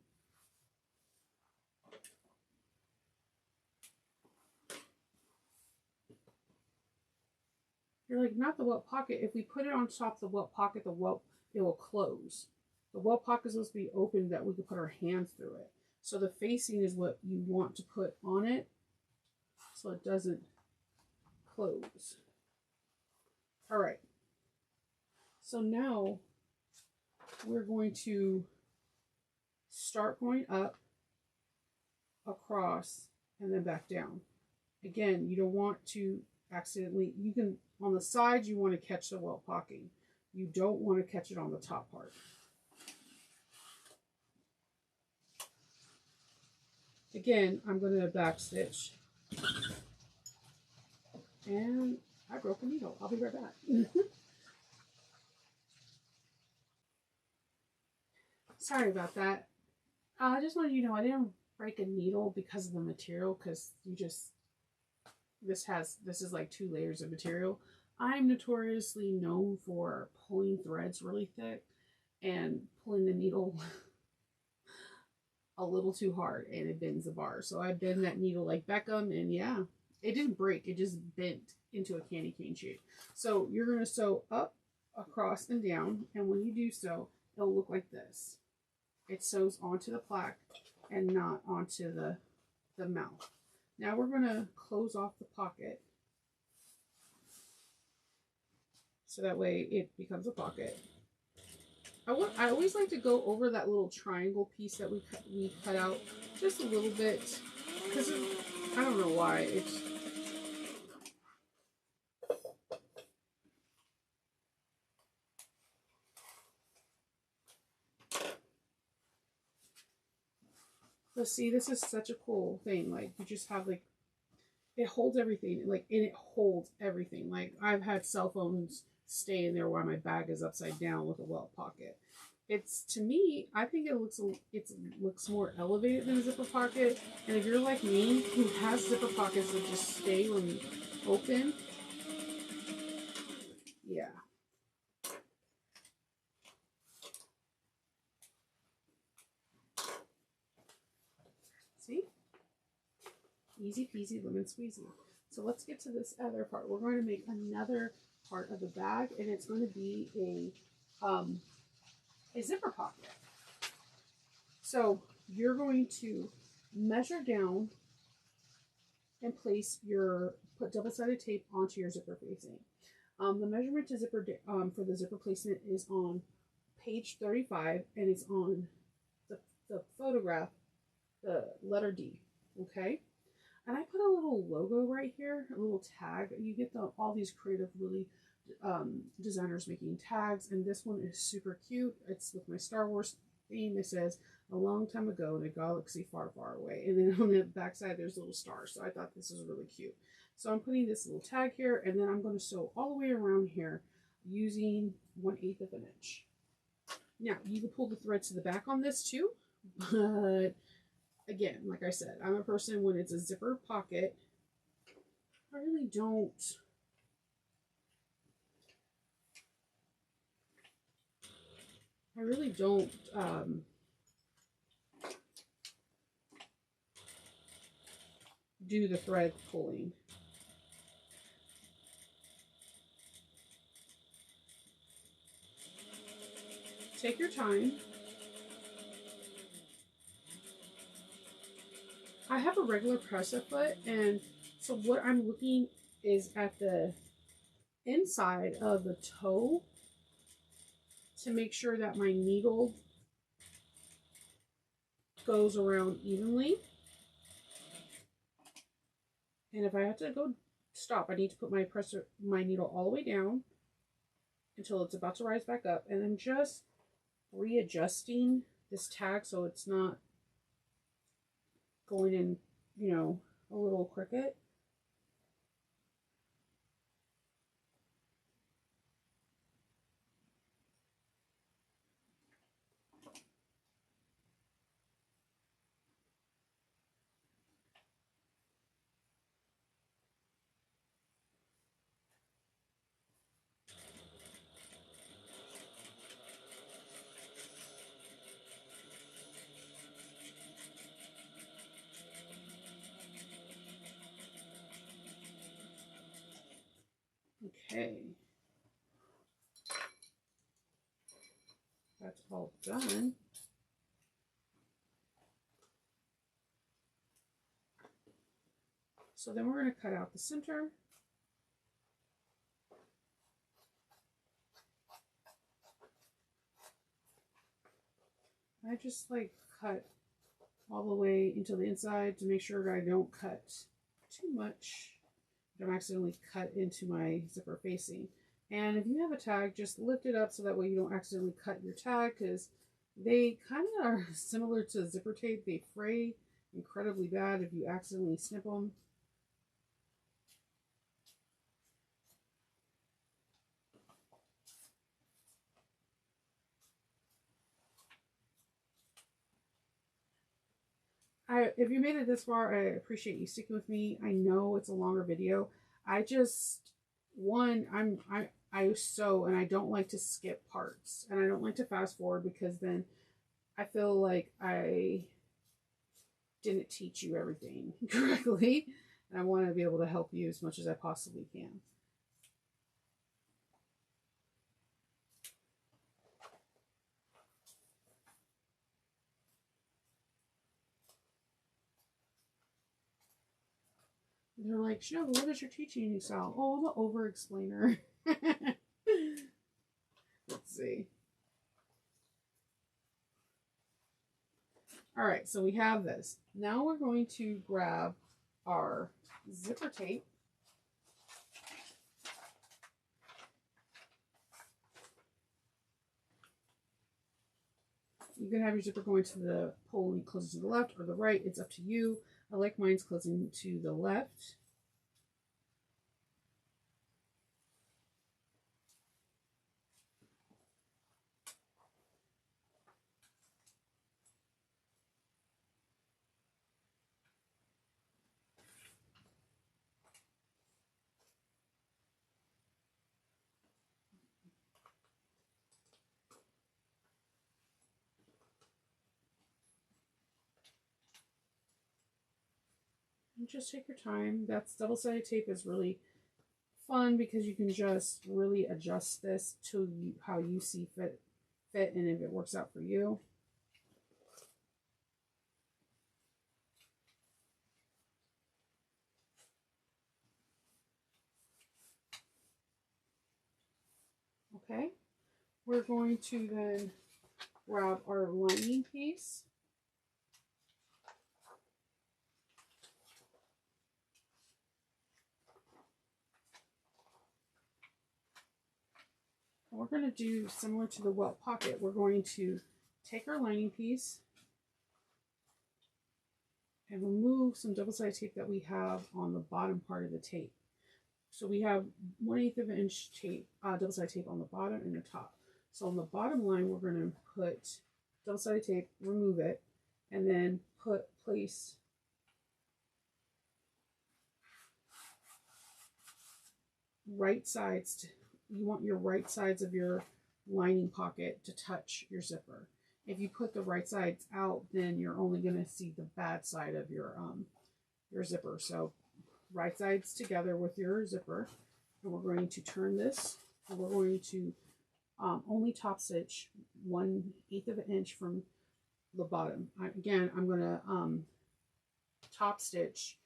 You're like, not the welt pocket. If we put it on top of the welt pocket, it will close. The welt pocket is supposed to be open that we can put our hands through it. So the facing is what you want to put on it so it doesn't close. All right. So now we're going to start going up, across, and then back down. Again, you don't want to accidentally, you can, on the sides, you want to catch the welt pocket. You don't want to catch it on the top part. Again, I'm going to back stitch. And I broke a needle. I'll be right back. Sorry about that. I just wanted you to know I didn't break a needle because of the material, because you just, this is like 2 layers of material. I'm notoriously known for pulling threads really thick and pulling the needle a little too hard, and it bends the bar. So I bend that needle like Beckham, and yeah, it didn't break, it just bent into a candy cane shape. So you're going to sew up, across, and down, and when you do so, it'll look like this. It sews onto the plaque and not onto the mouth. Now we're going to close off the pocket so that way it becomes a pocket. I always like to go over that little triangle piece that we cut out just a little bit, because I don't know why. It's but see, this is such a cool thing. Like, you just have, like, it holds everything. Like, and it holds everything. Like, I've had cell phones stay in there while my bag is upside down with a welt pocket. It's, to me, I think it looks more elevated than a zipper pocket. And if you're like me, who has zipper pockets that just stay when you open, yeah. See? Easy peasy lemon squeezy. So let's get to this other part. We're going to make another part of the bag, and it's going to be a zipper pocket. So you're going to measure down and put double-sided tape onto your zipper facing. The measurement to zipper for the zipper placement is on page 35, and it's on the photograph, the letter D. Okay. And I put a little logo right here, a little tag. You get all these creative, really designers making tags, and this one is super cute. It's with my Star Wars theme. It says, "A long time ago in a galaxy far, far away." And then on the back side, there's little stars. So I thought this was really cute. So I'm putting this little tag here, and then I'm going to sew all the way around here using 1/8 of an inch. Now, you can pull the thread to the back on this too, but again, like I said, I'm a person, when it's a zipper pocket, I really don't do the thread pulling. Take your time. I have a regular presser foot, and so what I'm looking is at the inside of the toe to make sure that my needle goes around evenly. And if I have to go stop, I need to put my needle all the way down until it's about to rise back up, and then just readjusting this tag so it's not going in, you know, a little crooked. Okay, that's all done. So then we're going to cut out the center. I just like cut all the way into the inside to make sure that I don't cut too much. Don't accidentally cut into my zipper facing. And if you have a tag, just lift it up so that way you don't accidentally cut your tag, because they kind of are similar to zipper tape. They fray incredibly bad if you accidentally snip them. If you made it this far, I appreciate you sticking with me. I know it's a longer video. I sew and I don't like to skip parts, and I don't like to fast forward, because then I feel like I didn't teach you everything correctly, and I want to be able to help you as much as I possibly can. They're like, Chanel, what is your teaching style? Oh, I'm an over-explainer. Let's see. All right, so we have this. Now we're going to grab our zipper tape. You can have your zipper going to the pole and close to the left or the right. It's up to you. I like mine's closing to the left. And just take your time. That's double-sided tape is really fun because you can just really adjust this to how you see fit, and if it works out for you. Okay, we're going to then grab our lining piece. And we're going to do similar to the welt pocket. We're going to take our lining piece and remove some double-sided tape that we have on the bottom part of the tape. So we have 1/8 of an inch tape, double-sided tape on the bottom and the top. So on the bottom line, we're going to put double-sided tape, remove it, and then place right sides. You want your right sides of your lining pocket to touch your zipper. If you put the right sides out, then you're only going to see the bad side of your zipper. So right sides together with your zipper, and we're going to turn this, and we're going to only top stitch 1/8 of an inch from the bottom. Again, I'm going to top stitch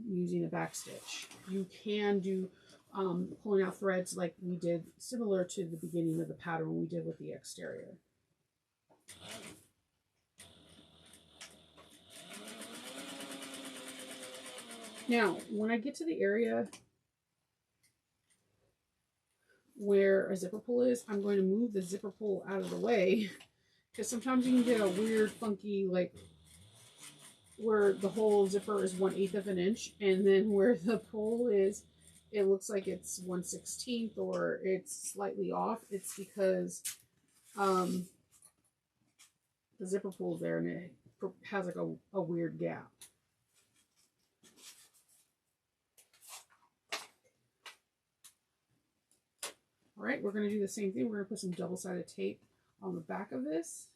using a back stitch. You can do pulling out threads like we did, similar to the beginning of the pattern we did with the exterior. Now, when I get to the area where a zipper pull is, I'm going to move the zipper pull out of the way, because sometimes you can get a weird, funky, like, where the whole zipper is 1/8 of an inch, and then where the pull is, it looks like it's 1/16 or it's slightly off. It's because the zipper pull is there and it has like a weird gap. All right, we're going to do the same thing. We're going to put some double-sided tape on the back of this.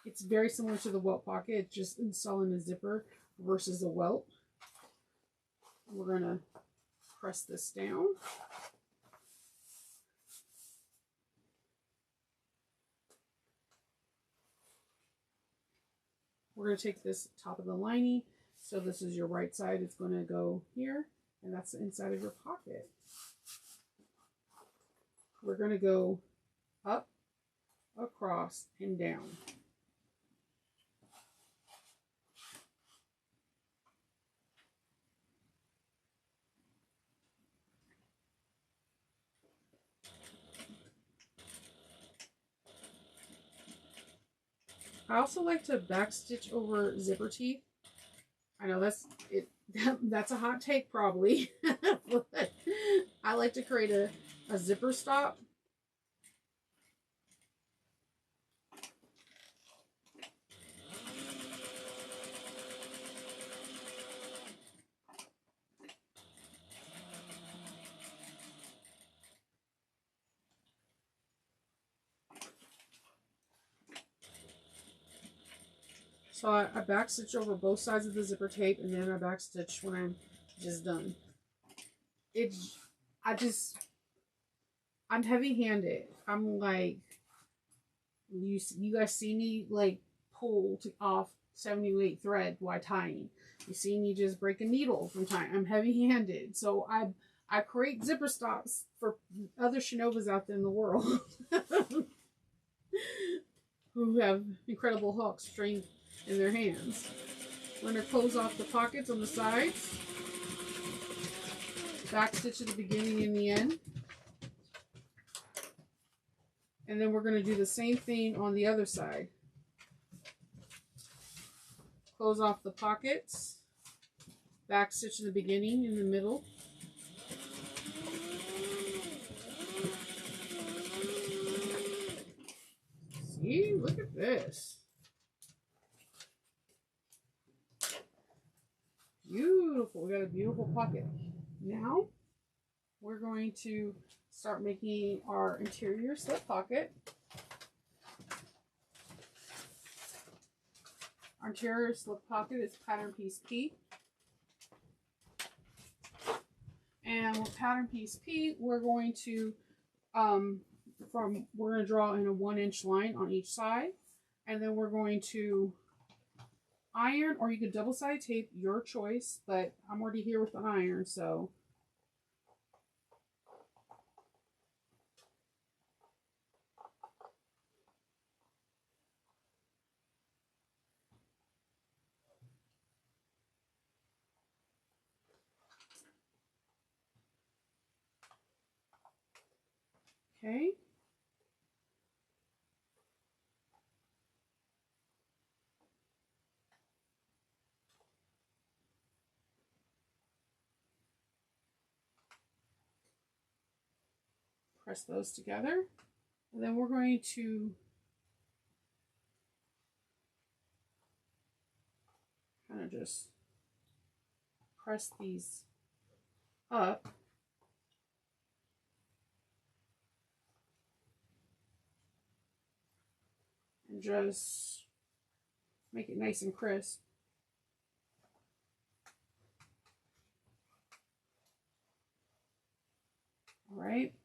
It's very similar to the welt pocket. It's just installing a zipper versus a welt. We're going to press this down. We're going to take this top of the lining. So this is your right side. It's going to go here, and that's the inside of your pocket. We're going to go up, across, and down. I also like to backstitch over zipper teeth. I know that's a hot take probably, but I like to create a zipper stop. So I backstitch over both sides of the zipper tape, and then I backstitch when I'm just done. I'm heavy-handed. I'm like, you guys see me like pull off 78 thread while tying. You see me just break a needle from tying. I'm heavy-handed, so I create zipper stops for other Shinovas out there in the world who have incredible hooks, strength in their hands. We're going to close off the pockets on the sides, back stitch at the beginning and the end, and then we're going to do the same thing on the other side. Close off the pockets, back stitch at the beginning in the middle, see, look at this. Beautiful. We got a beautiful pocket. Now we're going to start making our interior slip pocket. Our interior slip pocket is pattern piece P. And with pattern piece P, we're going to draw in a 1-inch line on each side, and then we're going to iron, or you could double-sided tape, your choice, but I'm already here with the iron, so okay. Press those together, and then we're going to kind of just press these up and just make it nice and crisp. All right.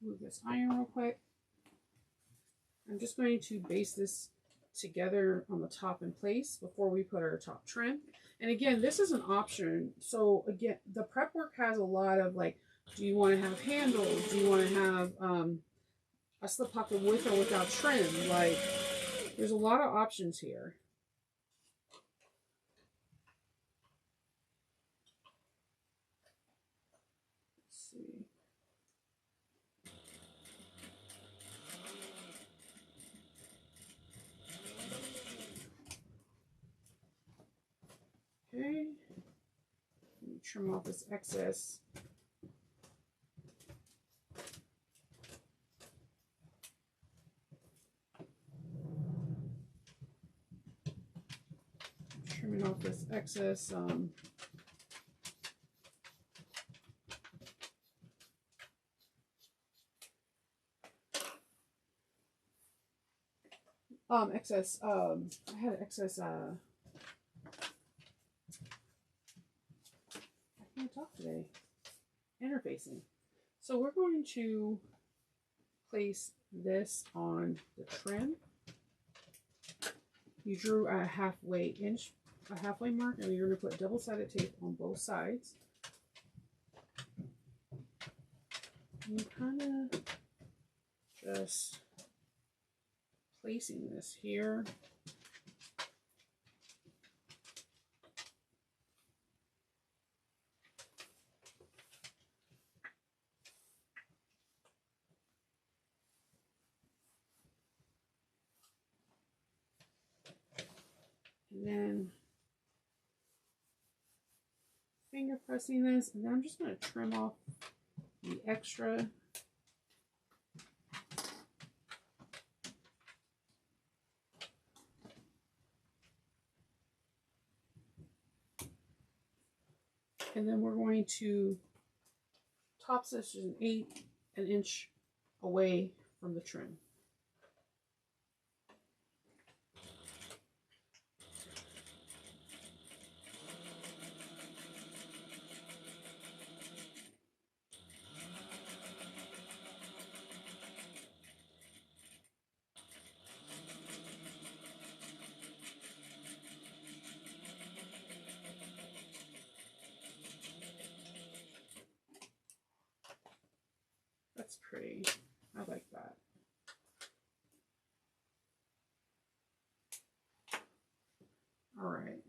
Move this iron real quick. I'm just going to base this together on the top in place before we put our top trim. And again, this is an option. So again, the prep work has a lot of like, do you want to have handles? Do you want to have a slip pocket with or without trim? Like, there's a lot of options here. Let's see. Okay. Let me trim off this excess. Trimming off this excess I had excess I can't talk today. Interfacing. So we're going to place this on the trim. You drew a halfway mark, and you're going to put double-sided tape on both sides. And you kind of just placing this here. And then finger pressing this, and then I'm just going to trim off the extra. And then we're going to top stitch an inch away from the trim. That's pretty. I like that. All right.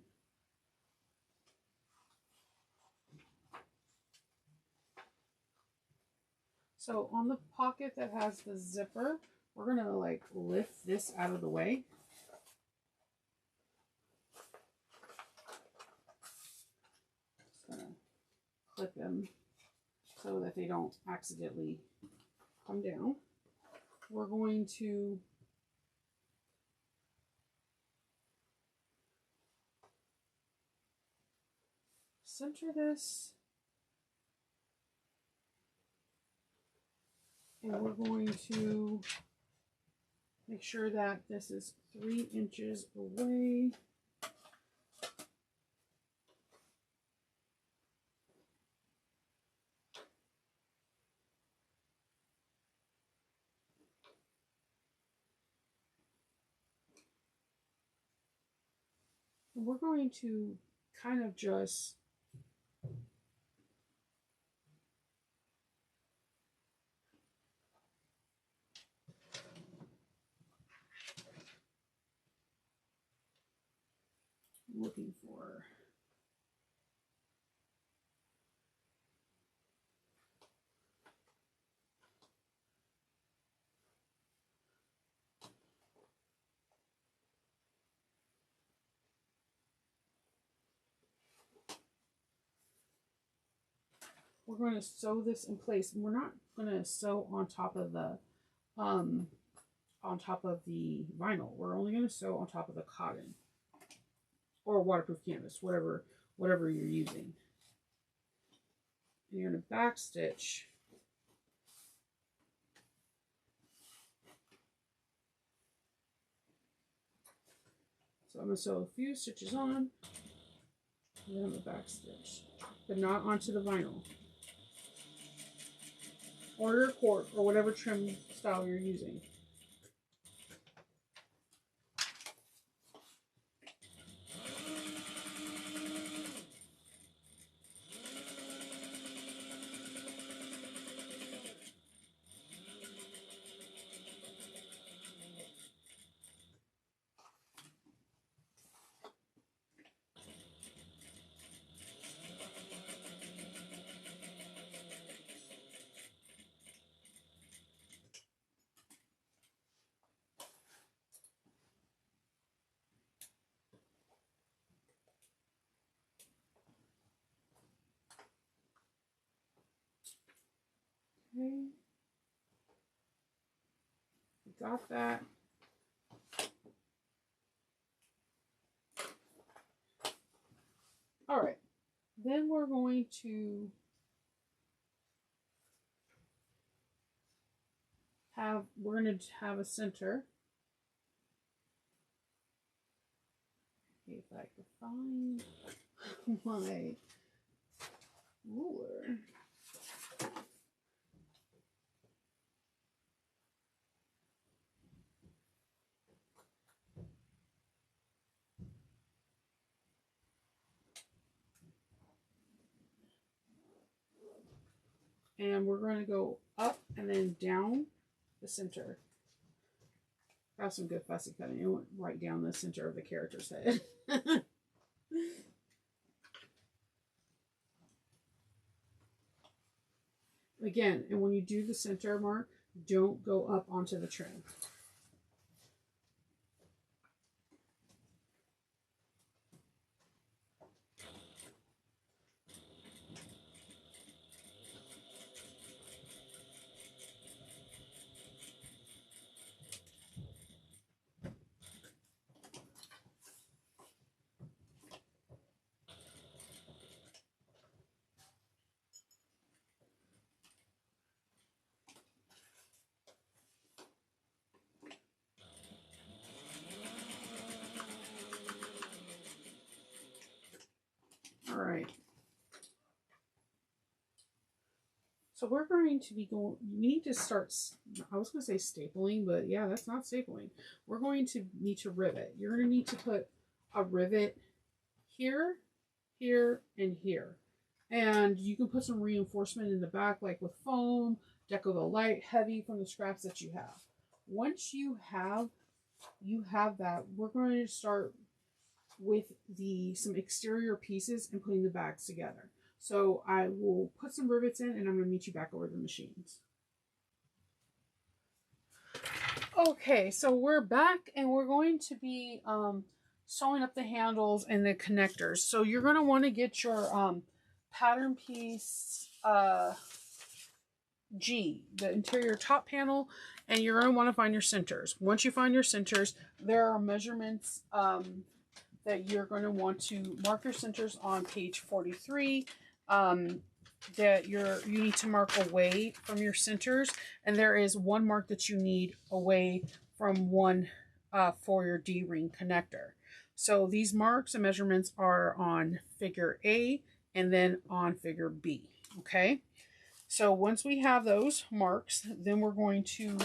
So on the pocket that has the zipper, we're going to like lift this out of the way. Just going to clip them so that they don't accidentally come down. We're going to center this, and we're going to make sure that this is 3 inches away. And we're going to kind of just looking for we're going to sew this in place, and we're not going to sew on top of the vinyl. We're only going to sew on top of the cotton or waterproof canvas, whatever you're using. And you're going to back stitch so I'm going to sew a few stitches on, and then I'm going to back stitch, but not onto the vinyl or your cord or whatever trim style you're using. Okay. Got that. All right. Then we're going to have a center. If I could find my ruler. And we're going to go up and then down the center. I have some good fussy cutting. It went right down the center of the character's head. Again, and when you do the center mark, don't go up onto the trim. All right. So we're going to be going, we need to start, I was going to say stapling, but yeah, that's not stapling. We're going to need to rivet. You're going to need to put a rivet here, here, and here. And you can put some reinforcement in the back, like with foam, deco the light, heavy from the scraps that you have. Once you have that, we're going to start with some exterior pieces and putting the bags together. So I will put some rivets in and I'm going to meet you back over the machines. Okay, so we're back and we're going to be sewing up the handles and the connectors. So you're going to want to get your pattern piece G, the interior top panel, and you're going to want to find your centers. Once you find your centers, there are measurements that you're going to want to mark your centers on page 43. That you need to mark away from your centers, and there is one mark that you need away from one for your D-ring connector. So these marks and measurements are on figure A and then on figure B. Okay, so once we have those marks, then we're going to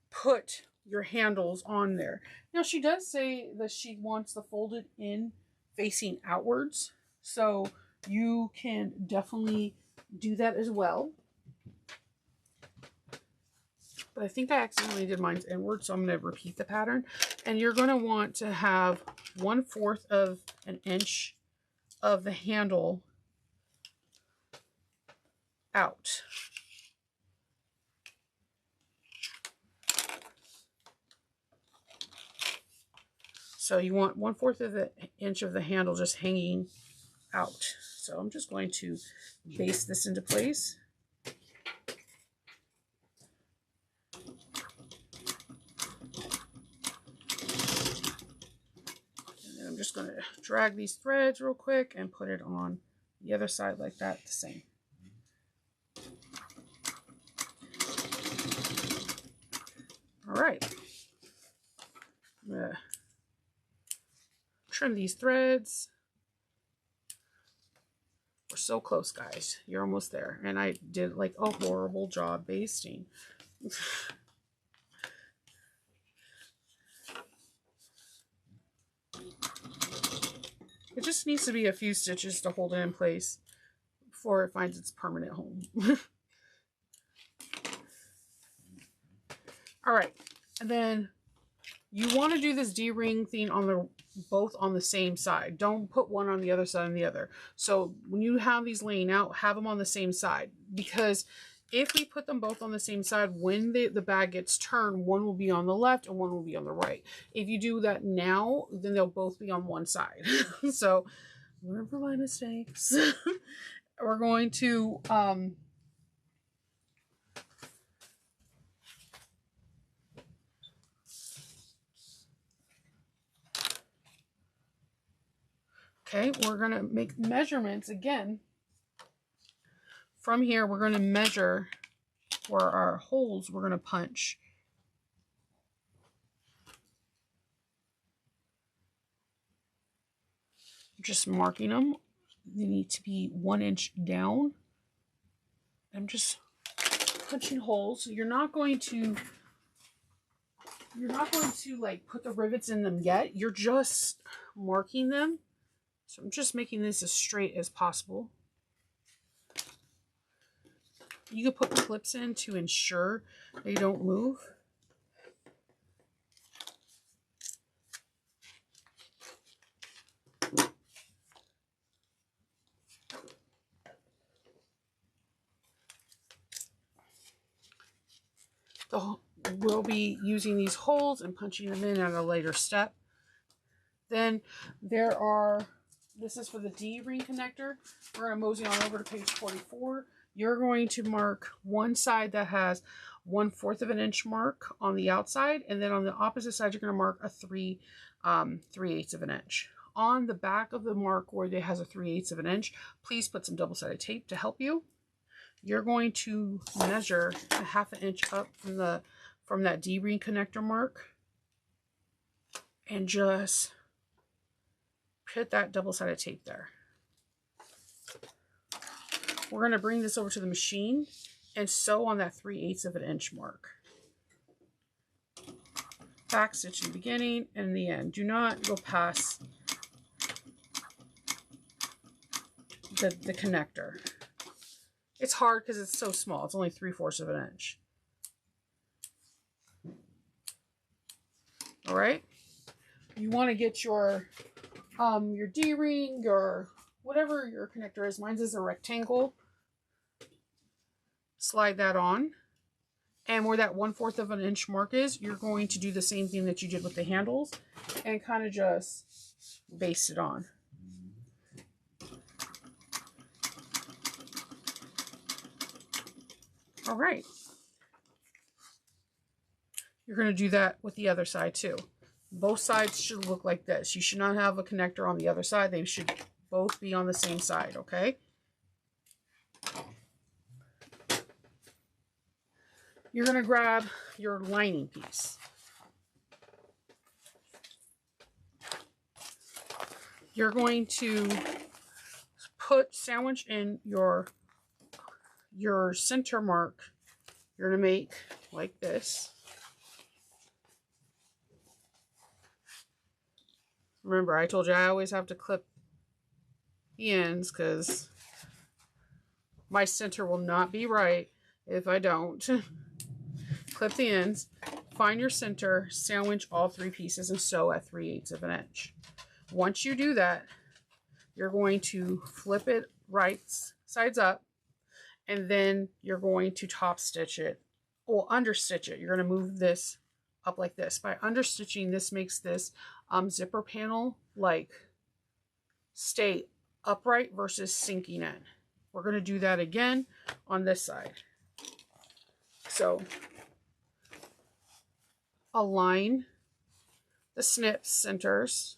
put your handles on there. Now she does say that she wants the folded in facing outwards, so you can definitely do that as well. But I think I accidentally did mine inward, so I'm going to repeat the pattern. And you're going to want to have 1/4 of an inch of the handle out. So you want 1/4 of the inch of the handle just hanging out. So I'm just going to baste this into place. And then I'm just going to drag these threads real quick and put it on the other side like that, the same. All right. I'm going to trim these threads. We're so close, guys. You're almost there. And I did like a horrible job basting. It just needs to be a few stitches to hold it in place before it finds its permanent home. All right. And then you want to do this D-ring thing on both on the same side. Don't put one on the other side and the other. So when you have these laying out, have them on the same side, because if we put them both on the same side, when the bag gets turned, one will be on the left and one will be on the right. If you do that now, then they'll both be on one side. So learn from my mistakes. We're going to Okay, we're going to make measurements again. From here, we're going to measure where our holes we're going to punch. Just marking them. They need to be 1 inch down. I'm just punching holes. You're not going to like put the rivets in them yet. You're just marking them. So I'm just making this as straight as possible. You can put clips in to ensure they don't move. We'll be using these holes and punching them in at a later step. Then this is for the D-ring connector. We're going to mosey on over to page 44. You're going to mark one side that has 1/4 of an inch mark on the outside, and then on the opposite side, you're going to mark a 3/8 of an inch. On the back of the mark where it has a 3/8 of an inch, please put some double-sided tape to help you. You're going to measure a 1/2 inch up from that D-ring connector mark and just put that double-sided tape there. We're going to bring this over to the machine and sew on that 3/8 of an inch mark. Back stitch in the beginning and in the end. Do not go past the connector. It's hard because it's so small. It's only 3/4 of an inch. All right. You want to get your D-ring, your whatever your connector is. Mine is a rectangle. Slide that on. And where that 1/4 of an inch mark is, you're going to do the same thing that you did with the handles and kind of just baste it on. All right. You're going to do that with the other side too. Both sides should look like this. You should not have a connector on the other side. They should both be on the same side, okay? You're going to grab your lining piece. You're going to sandwich in your center mark. You're going to make like this. Remember, I told you I always have to clip the ends because my center will not be right if I don't. Clip the ends, find your center, sandwich all 3 pieces, and sew at 3/8 of an inch. Once you do that, you're going to flip it right sides up, and then you're going to top stitch it, or understitch it. You're going to move this up like this. By understitching, this makes this zipper panel like stay upright versus sinking in. We're going to do that again on this side. So align the snip centers.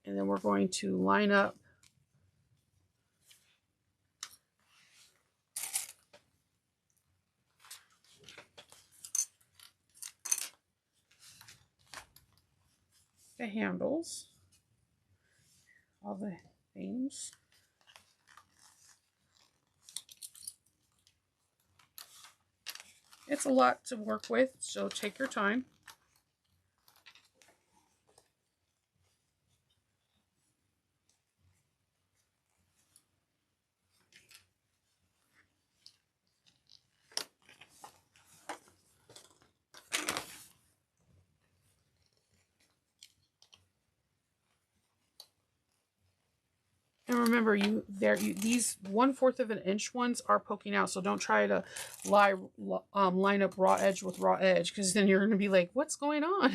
And then we're going to line up the handles, all the things. It's a lot to work with, so take your time. And remember, these 1/4 of an inch ones are poking out, so don't try to line up raw edge with raw edge, because then you're going to be like, what's going on?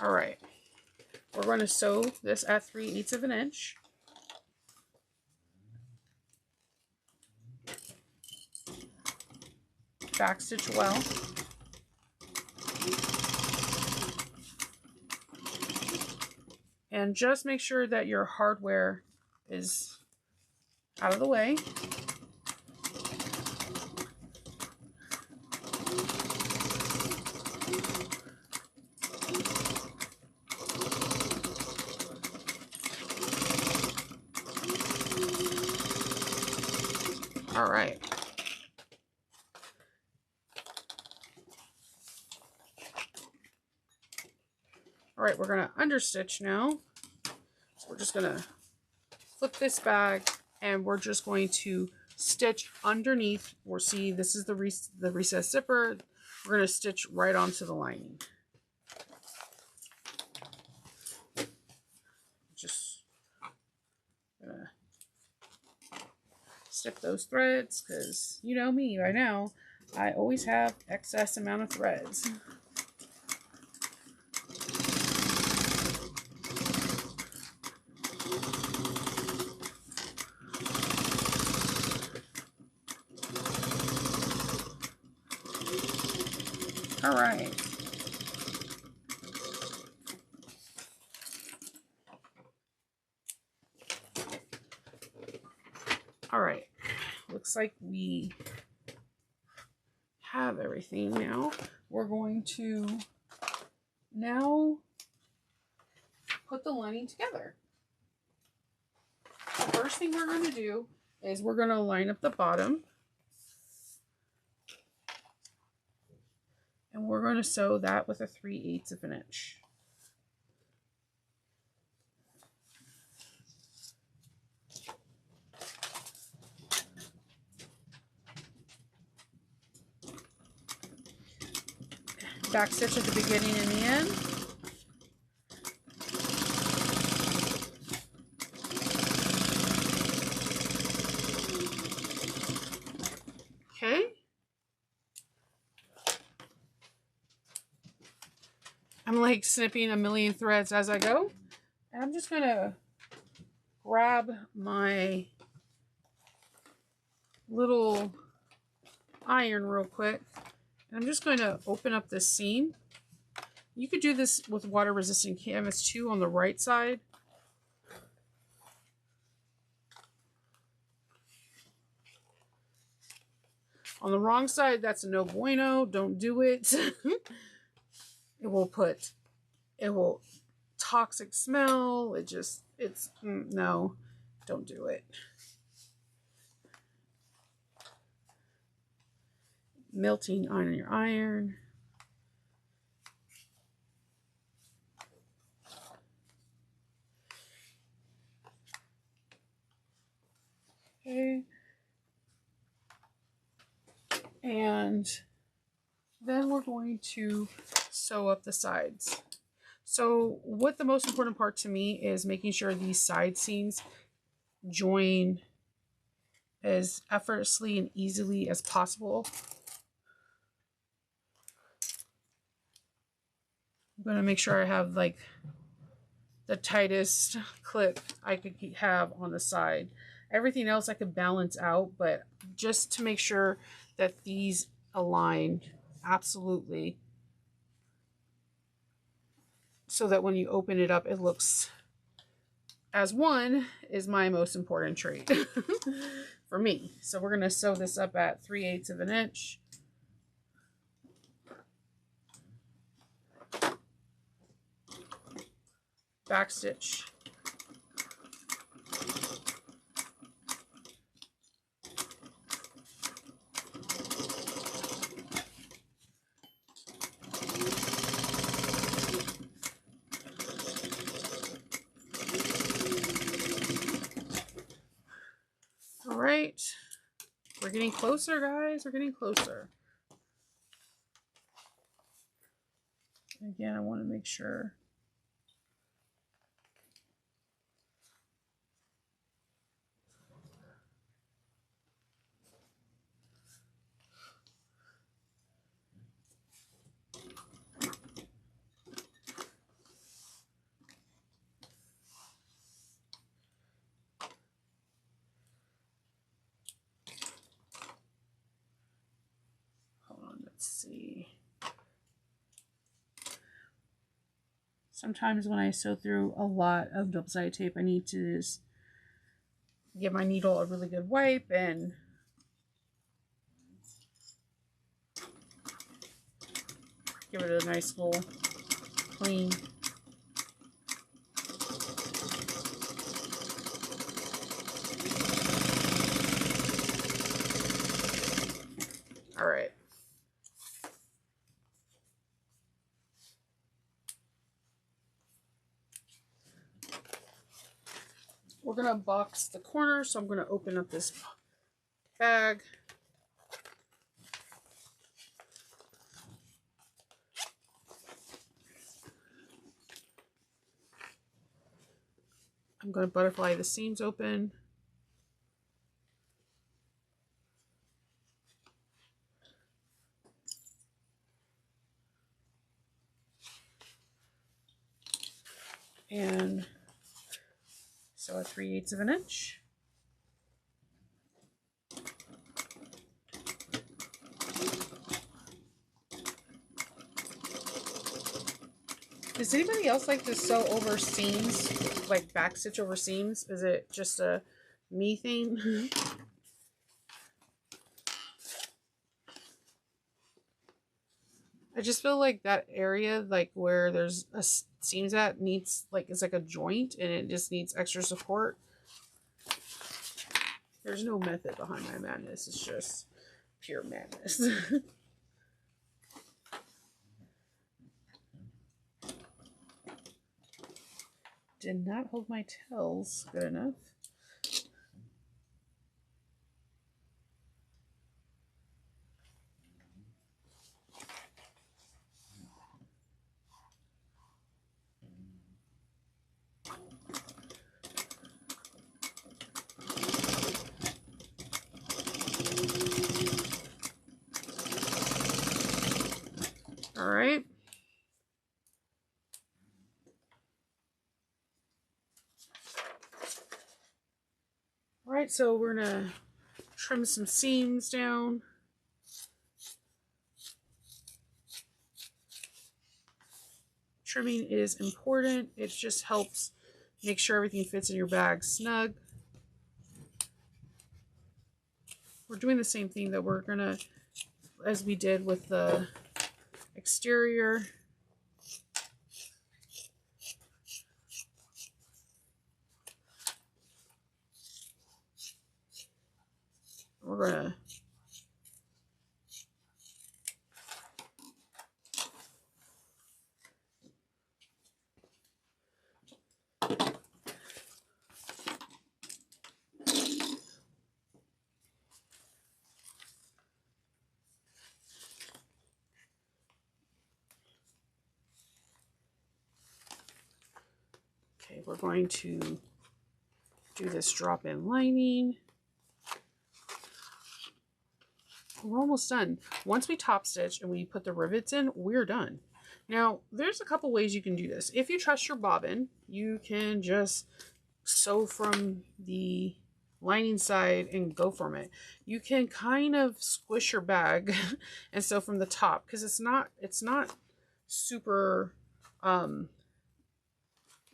All right, we're going to sew this at 3/8 of an inch. Back stitch well. And just make sure that your hardware is out of the way. All right. All right, we're going to understitch now. So we're just going to flip this bag and we're just going to stitch underneath. We'll see this is the recessed zipper. We're going to stitch right onto the lining. Just gonna snip those threads because you know me by now. I always have excess amount of threads. All right. All right. Looks like we have everything now. We're going to now put the lining together. The first thing we're going to do is we're going to line up the bottom. And we're going to sew that with a 3/8 of an inch. Back stitch at the beginning and the end. Okay. I'm like snipping a million threads as I go. And I'm just going to grab my little iron real quick. And I'm just going to open up this seam. You could do this with water resistant canvas too on the right side. On the wrong side, that's a no bueno. Don't do it. It will toxic smell. No, don't do it. Melting on your iron. Okay. And then we're going to sew up the sides. So what the most important part to me is making sure these side seams join as effortlessly and easily as possible. I'm going to make sure I have like the tightest clip I could have on the side. Everything else I could balance out, but just to make sure that these align absolutely, so that when you open it up, it looks as one is my most important trait for me. So we're going to sew this up at 3/8 of an inch. Backstitch. All right, we're getting closer, guys. We're getting closer. Again, I want to make sure. Sometimes when I sew through a lot of double-sided tape, I need to just give my needle a really good wipe and give it a nice little clean. All right. We're going to box the corner, so I'm going to open up this bag. I'm going to butterfly the seams open. And sew a 3/8 of an inch. Does anybody else like to sew over seams, like back stitch over seams? Is it just a me thing? I just feel like that area, like where there's a seams at, needs like, it's like a joint and it just needs extra support. There's no method behind my madness. It's just pure madness. Did not hold my tails good enough. All right. All right, so we're gonna trim some seams down. Trimming is important. It just helps make sure everything fits in your bag snug. We're doing the same thing that we're gonna, as we did with the exterior. We're gonna we're going to do this drop-in lining. We're almost done. Once we top stitch and we put the rivets in, we're done. Now, there's a couple ways you can do this. If you trust your bobbin, you can just sew from the lining side and go from it. You can kind of squish your bag and sew from the top because it's not super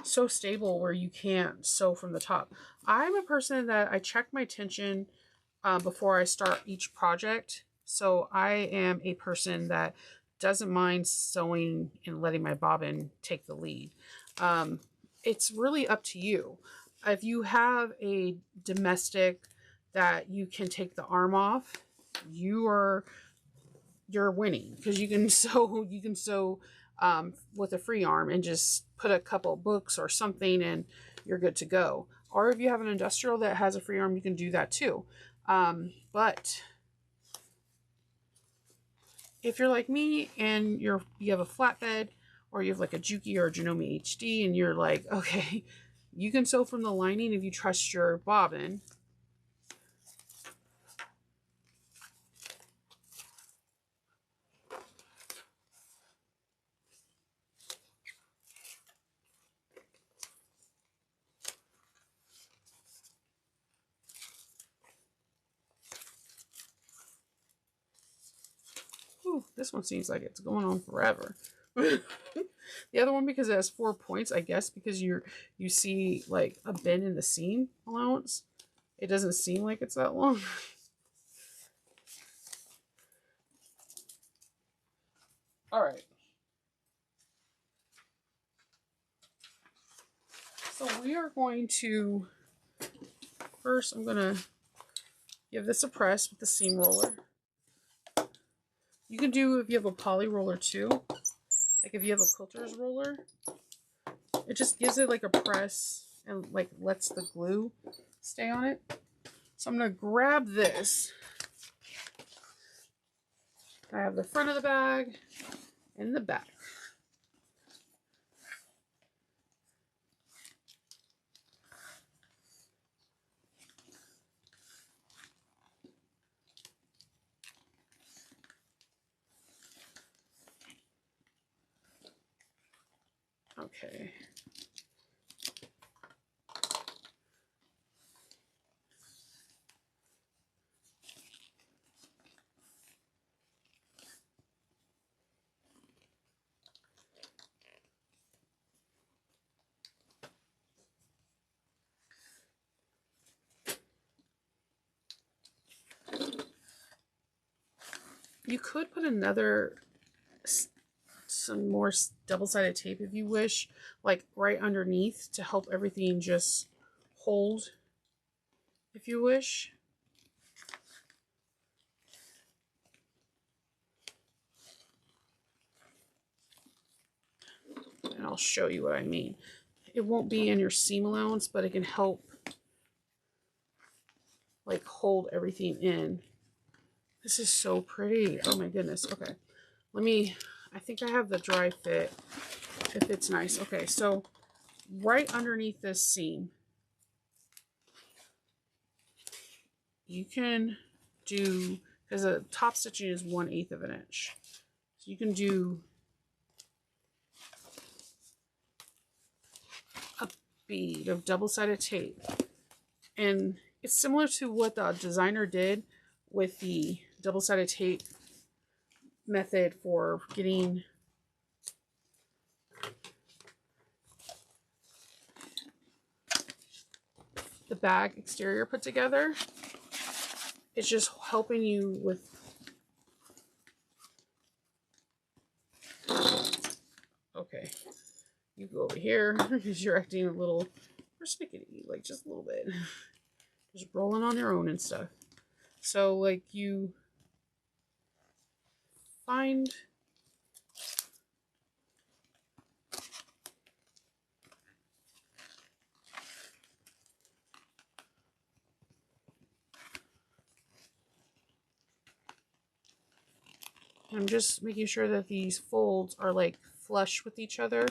so stable where you can't sew from the top. I'm a person that I check my tension before I start each project. So I am a person that doesn't mind sewing and letting my bobbin take the lead. It's really up to you. If you have a domestic that you can take the arm off, you're winning because you can sew with a free arm and just put a couple books or something and you're good to go. Or if you have an industrial that has a free arm, you can do that too. But if you're like me and you have a flatbed or you have like a Juki or a Janome HD and you're like, okay, you can sew from the lining if you trust your bobbin. Ooh, this one seems like it's going on forever. The other one because it has 4 points, I guess, because you see like a bend in the seam allowance. It doesn't seem like it's that long. All right. So we are going to, first I'm going to give this a press with the seam roller. You can do if you have a poly roller too. Like if you have a quilter's roller, it just gives it like a press and like lets the glue stay on it. So I'm going to grab this. I have the front of the bag and the back. Okay. You could put some more double-sided tape if you wish, like right underneath to help everything just hold if you wish. And I'll show you what I mean. It won't be in your seam allowance, but it can help like hold everything in. This is so pretty. Oh my goodness. Okay. I think I have the dry fit. If it's nice. Okay, so right underneath this seam, you can do, because the top stitching is 1/8 of an inch. So you can do a bead of double-sided tape. And it's similar to what the designer did with the double-sided tape method for getting the bag exterior put together. It's just helping you with okay. You go over here because you're acting a little persnickety, like just a little bit. Just rolling on their own and stuff. So like you find I'm just making sure that these folds are like flush with each other.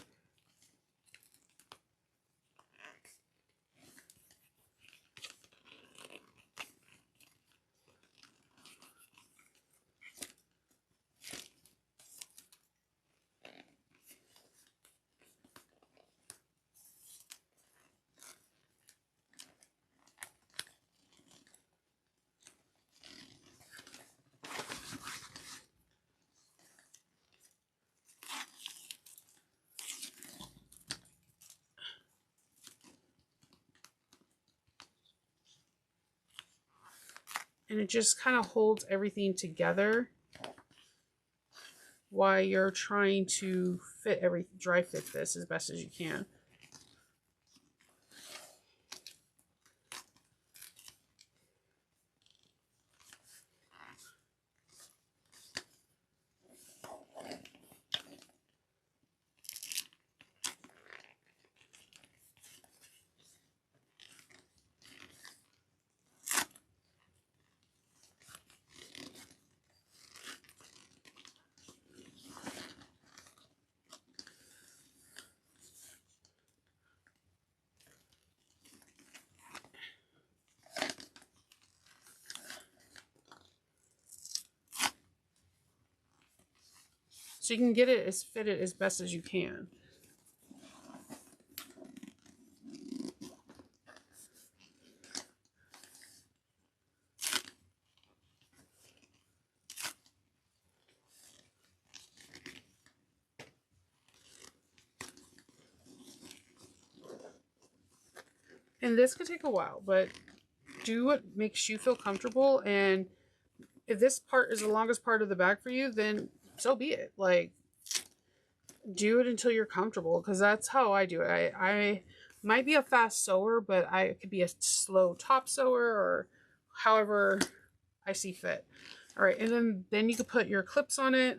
And it just kind of holds everything together while you're trying to dry fit this as best as you can. So you can get it as fitted as best as you can. And this could take a while, but do what makes you feel comfortable. And if this part is the longest part of the bag for you, then so be it. Like, do it until you're comfortable, because that's how I do it. I might be a fast sewer, but I could be a slow top sewer, or however I see fit. All right, and then you could put your clips on it.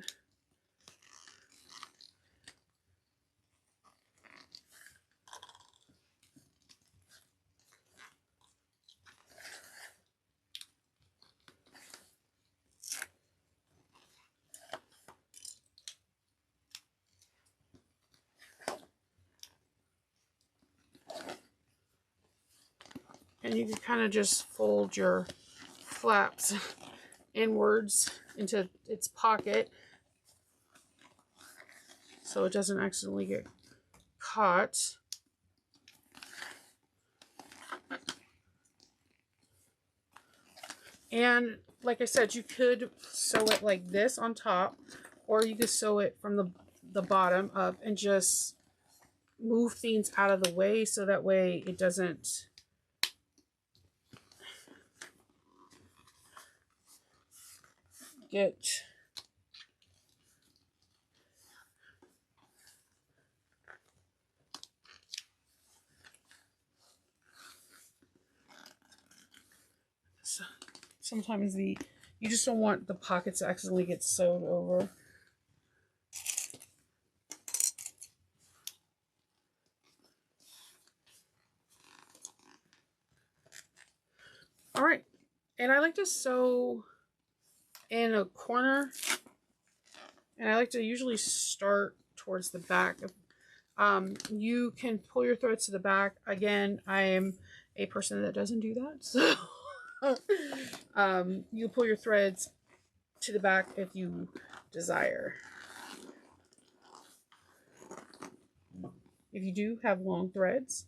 And you can kind of just fold your flaps inwards into its pocket so it doesn't accidentally get caught. And like I said, you could sew it like this on top, or you could sew it from the bottom up and just move things out of the way so that way it doesn't get sometimes you just don't want the pockets to accidentally get sewed over. All right, and I like to sew in a corner, and I like to usually start towards the back. You can pull your threads to the back. Again, I am a person that doesn't do that, so you pull your threads to the back if you desire. If you do have long threads,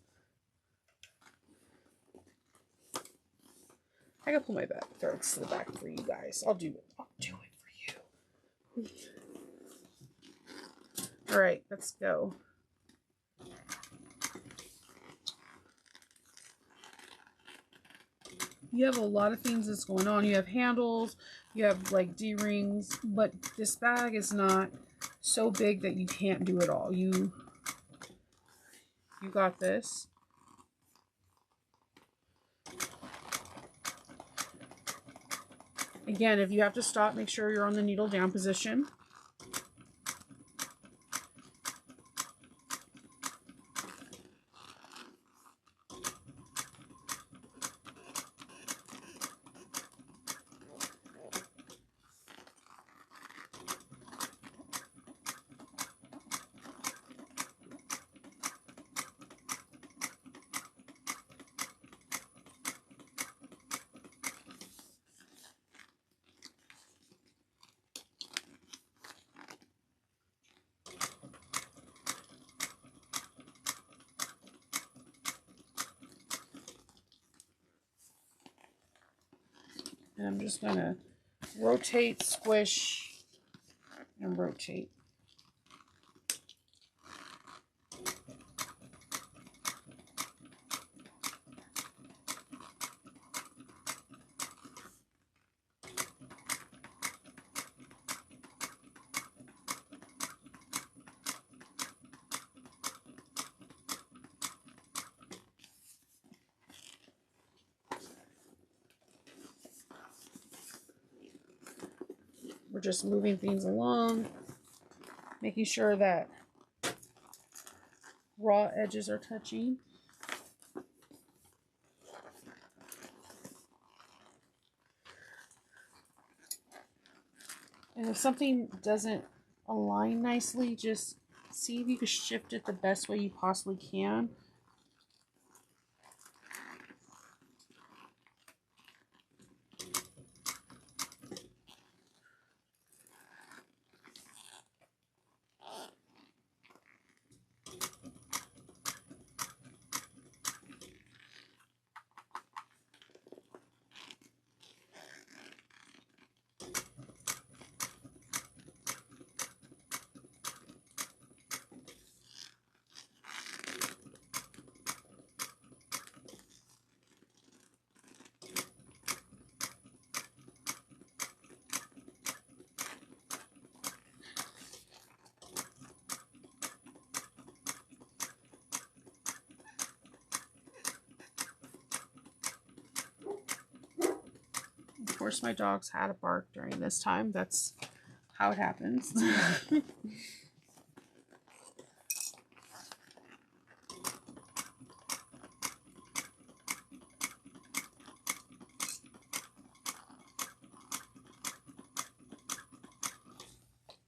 I can pull my back threads to the back for you guys. I'll do it for you. All right, let's go. You have a lot of things that's going on. You have handles, you have like D-rings, but this bag is not so big that you can't do it all. You got this. Again, if you have to stop, make sure you're on the needle down position. And I'm just going to rotate, squish, and rotate. We're just moving things along, making sure that raw edges are touching. And if something doesn't align nicely, just see if you can shift it the best way you possibly can. course, my dogs had a bark during this time. That's how it happens.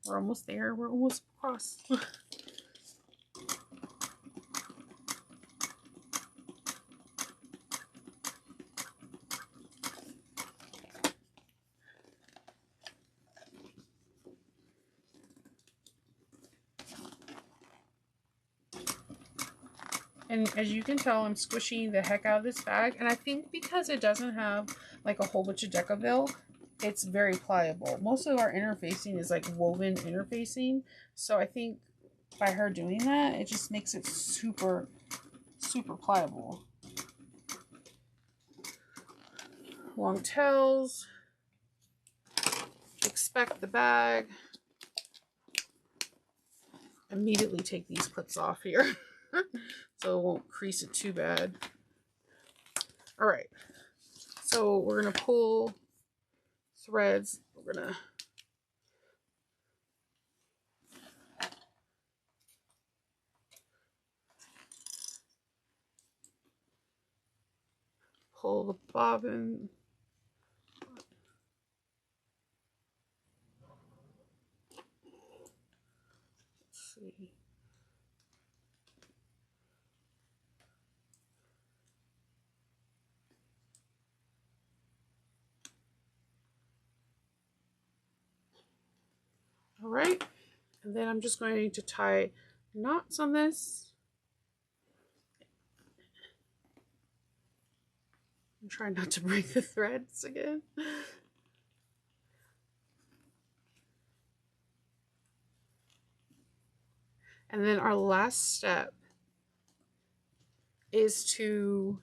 We're almost there. We're almost across. And as you can tell, I'm squishing the heck out of this bag. And I think because it doesn't have like a whole bunch of Decaville, it's very pliable. Most of our interfacing is like woven interfacing. So I think by her doing that, it just makes it super, super pliable. Long tails. Expect the bag. Immediately take these clips off here. So it won't crease it too bad. All right, so we're gonna pull threads. We're gonna pull the bobbin. Let's see. All right, and then I'm just going to tie knots on this. I'm trying not to break the threads again. And then our last step is to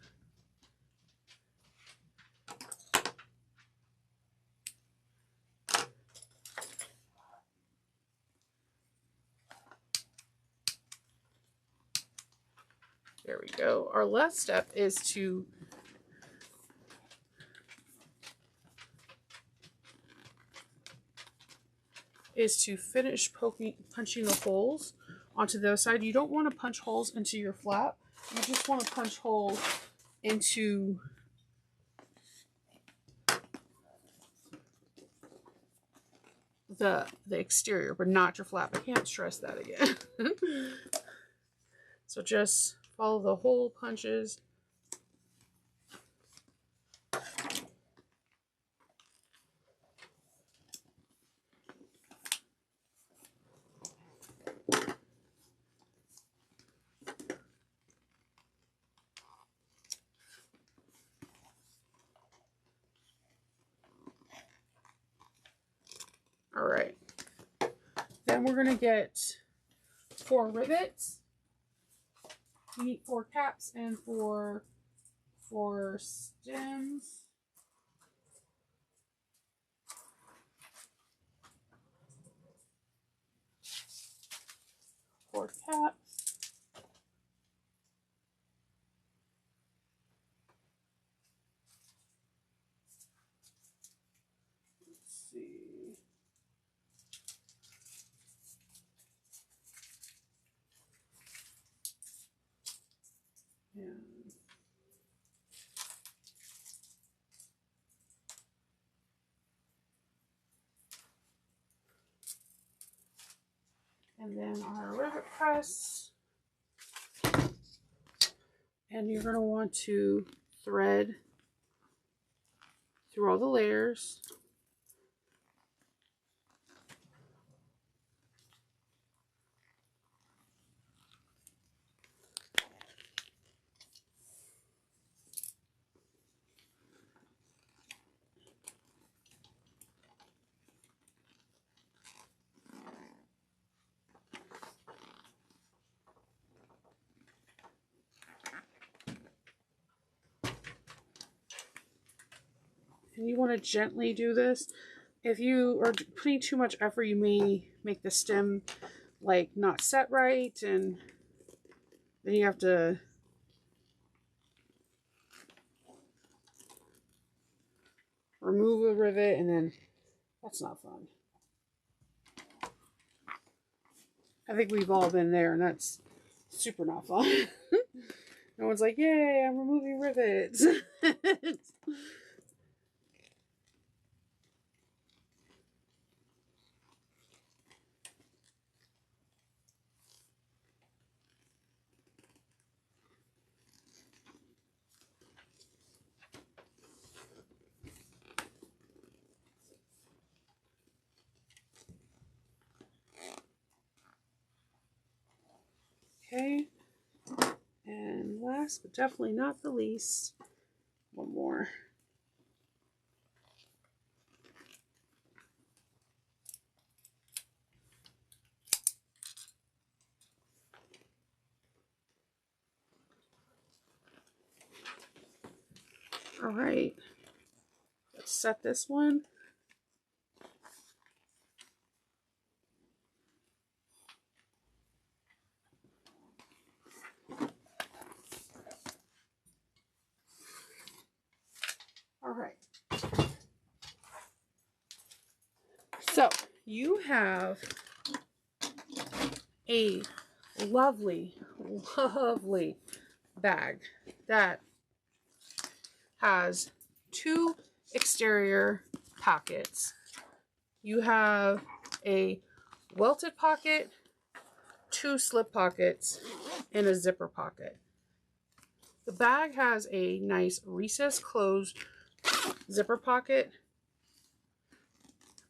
there we go. Our last step is to finish punching the holes onto the other side. You don't want to punch holes into your flap. You just want to punch holes into the exterior, but not your flap. I can't stress that again. So just follow the hole punches. All right. Then we're going to get 4 rivets. We need 4 caps and 4 stems. 4 caps. Let's see. And then our rivet press. And you're going to want to thread through all the layers. And you want to gently do this. If you are putting too much effort, you may make the stem like not set right, and then you have to remove a rivet, and then that's not fun. I think we've all been there, and that's super not fun. No one's like, yay, I'm removing rivets. Okay, and last but definitely not the least, one more. All right, let's set this one. All right. So you have a lovely, lovely bag that has 2 exterior pockets. You have a welted pocket, 2 slip pockets, and a zipper pocket. The bag has a nice recessed closed zipper pocket.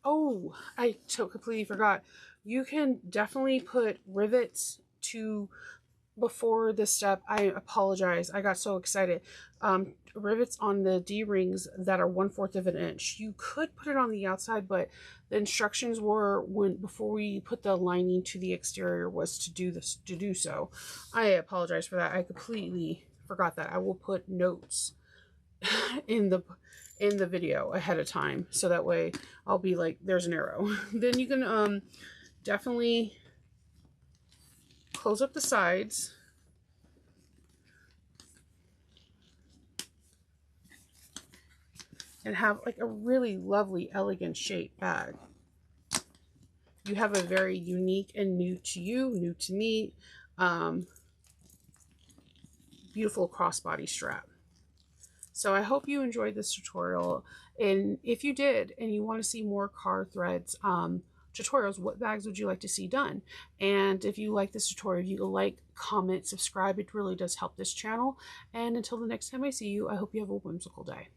Oh, I completely forgot. You can definitely put rivets to before this step. I apologize. I got so excited. Rivets on the D-rings that are 1/4 of an inch. You could put it on the outside, but the instructions were before we put the lining to the exterior was to do so. I apologize for that. I completely forgot that. I will put notes in the video ahead of time, so that way I'll be like, there's an arrow. Then you can definitely close up the sides. And have like a really lovely, elegant shaped bag. You have a very unique and new to you, new to me, beautiful crossbody strap. So I hope you enjoyed this tutorial. And if you did, and you want to see more Kaur Threads tutorials, what bags would you like to see done? And if you like this tutorial, you like, comment, subscribe. It really does help this channel. And until the next time I see you, I hope you have a whimsical day.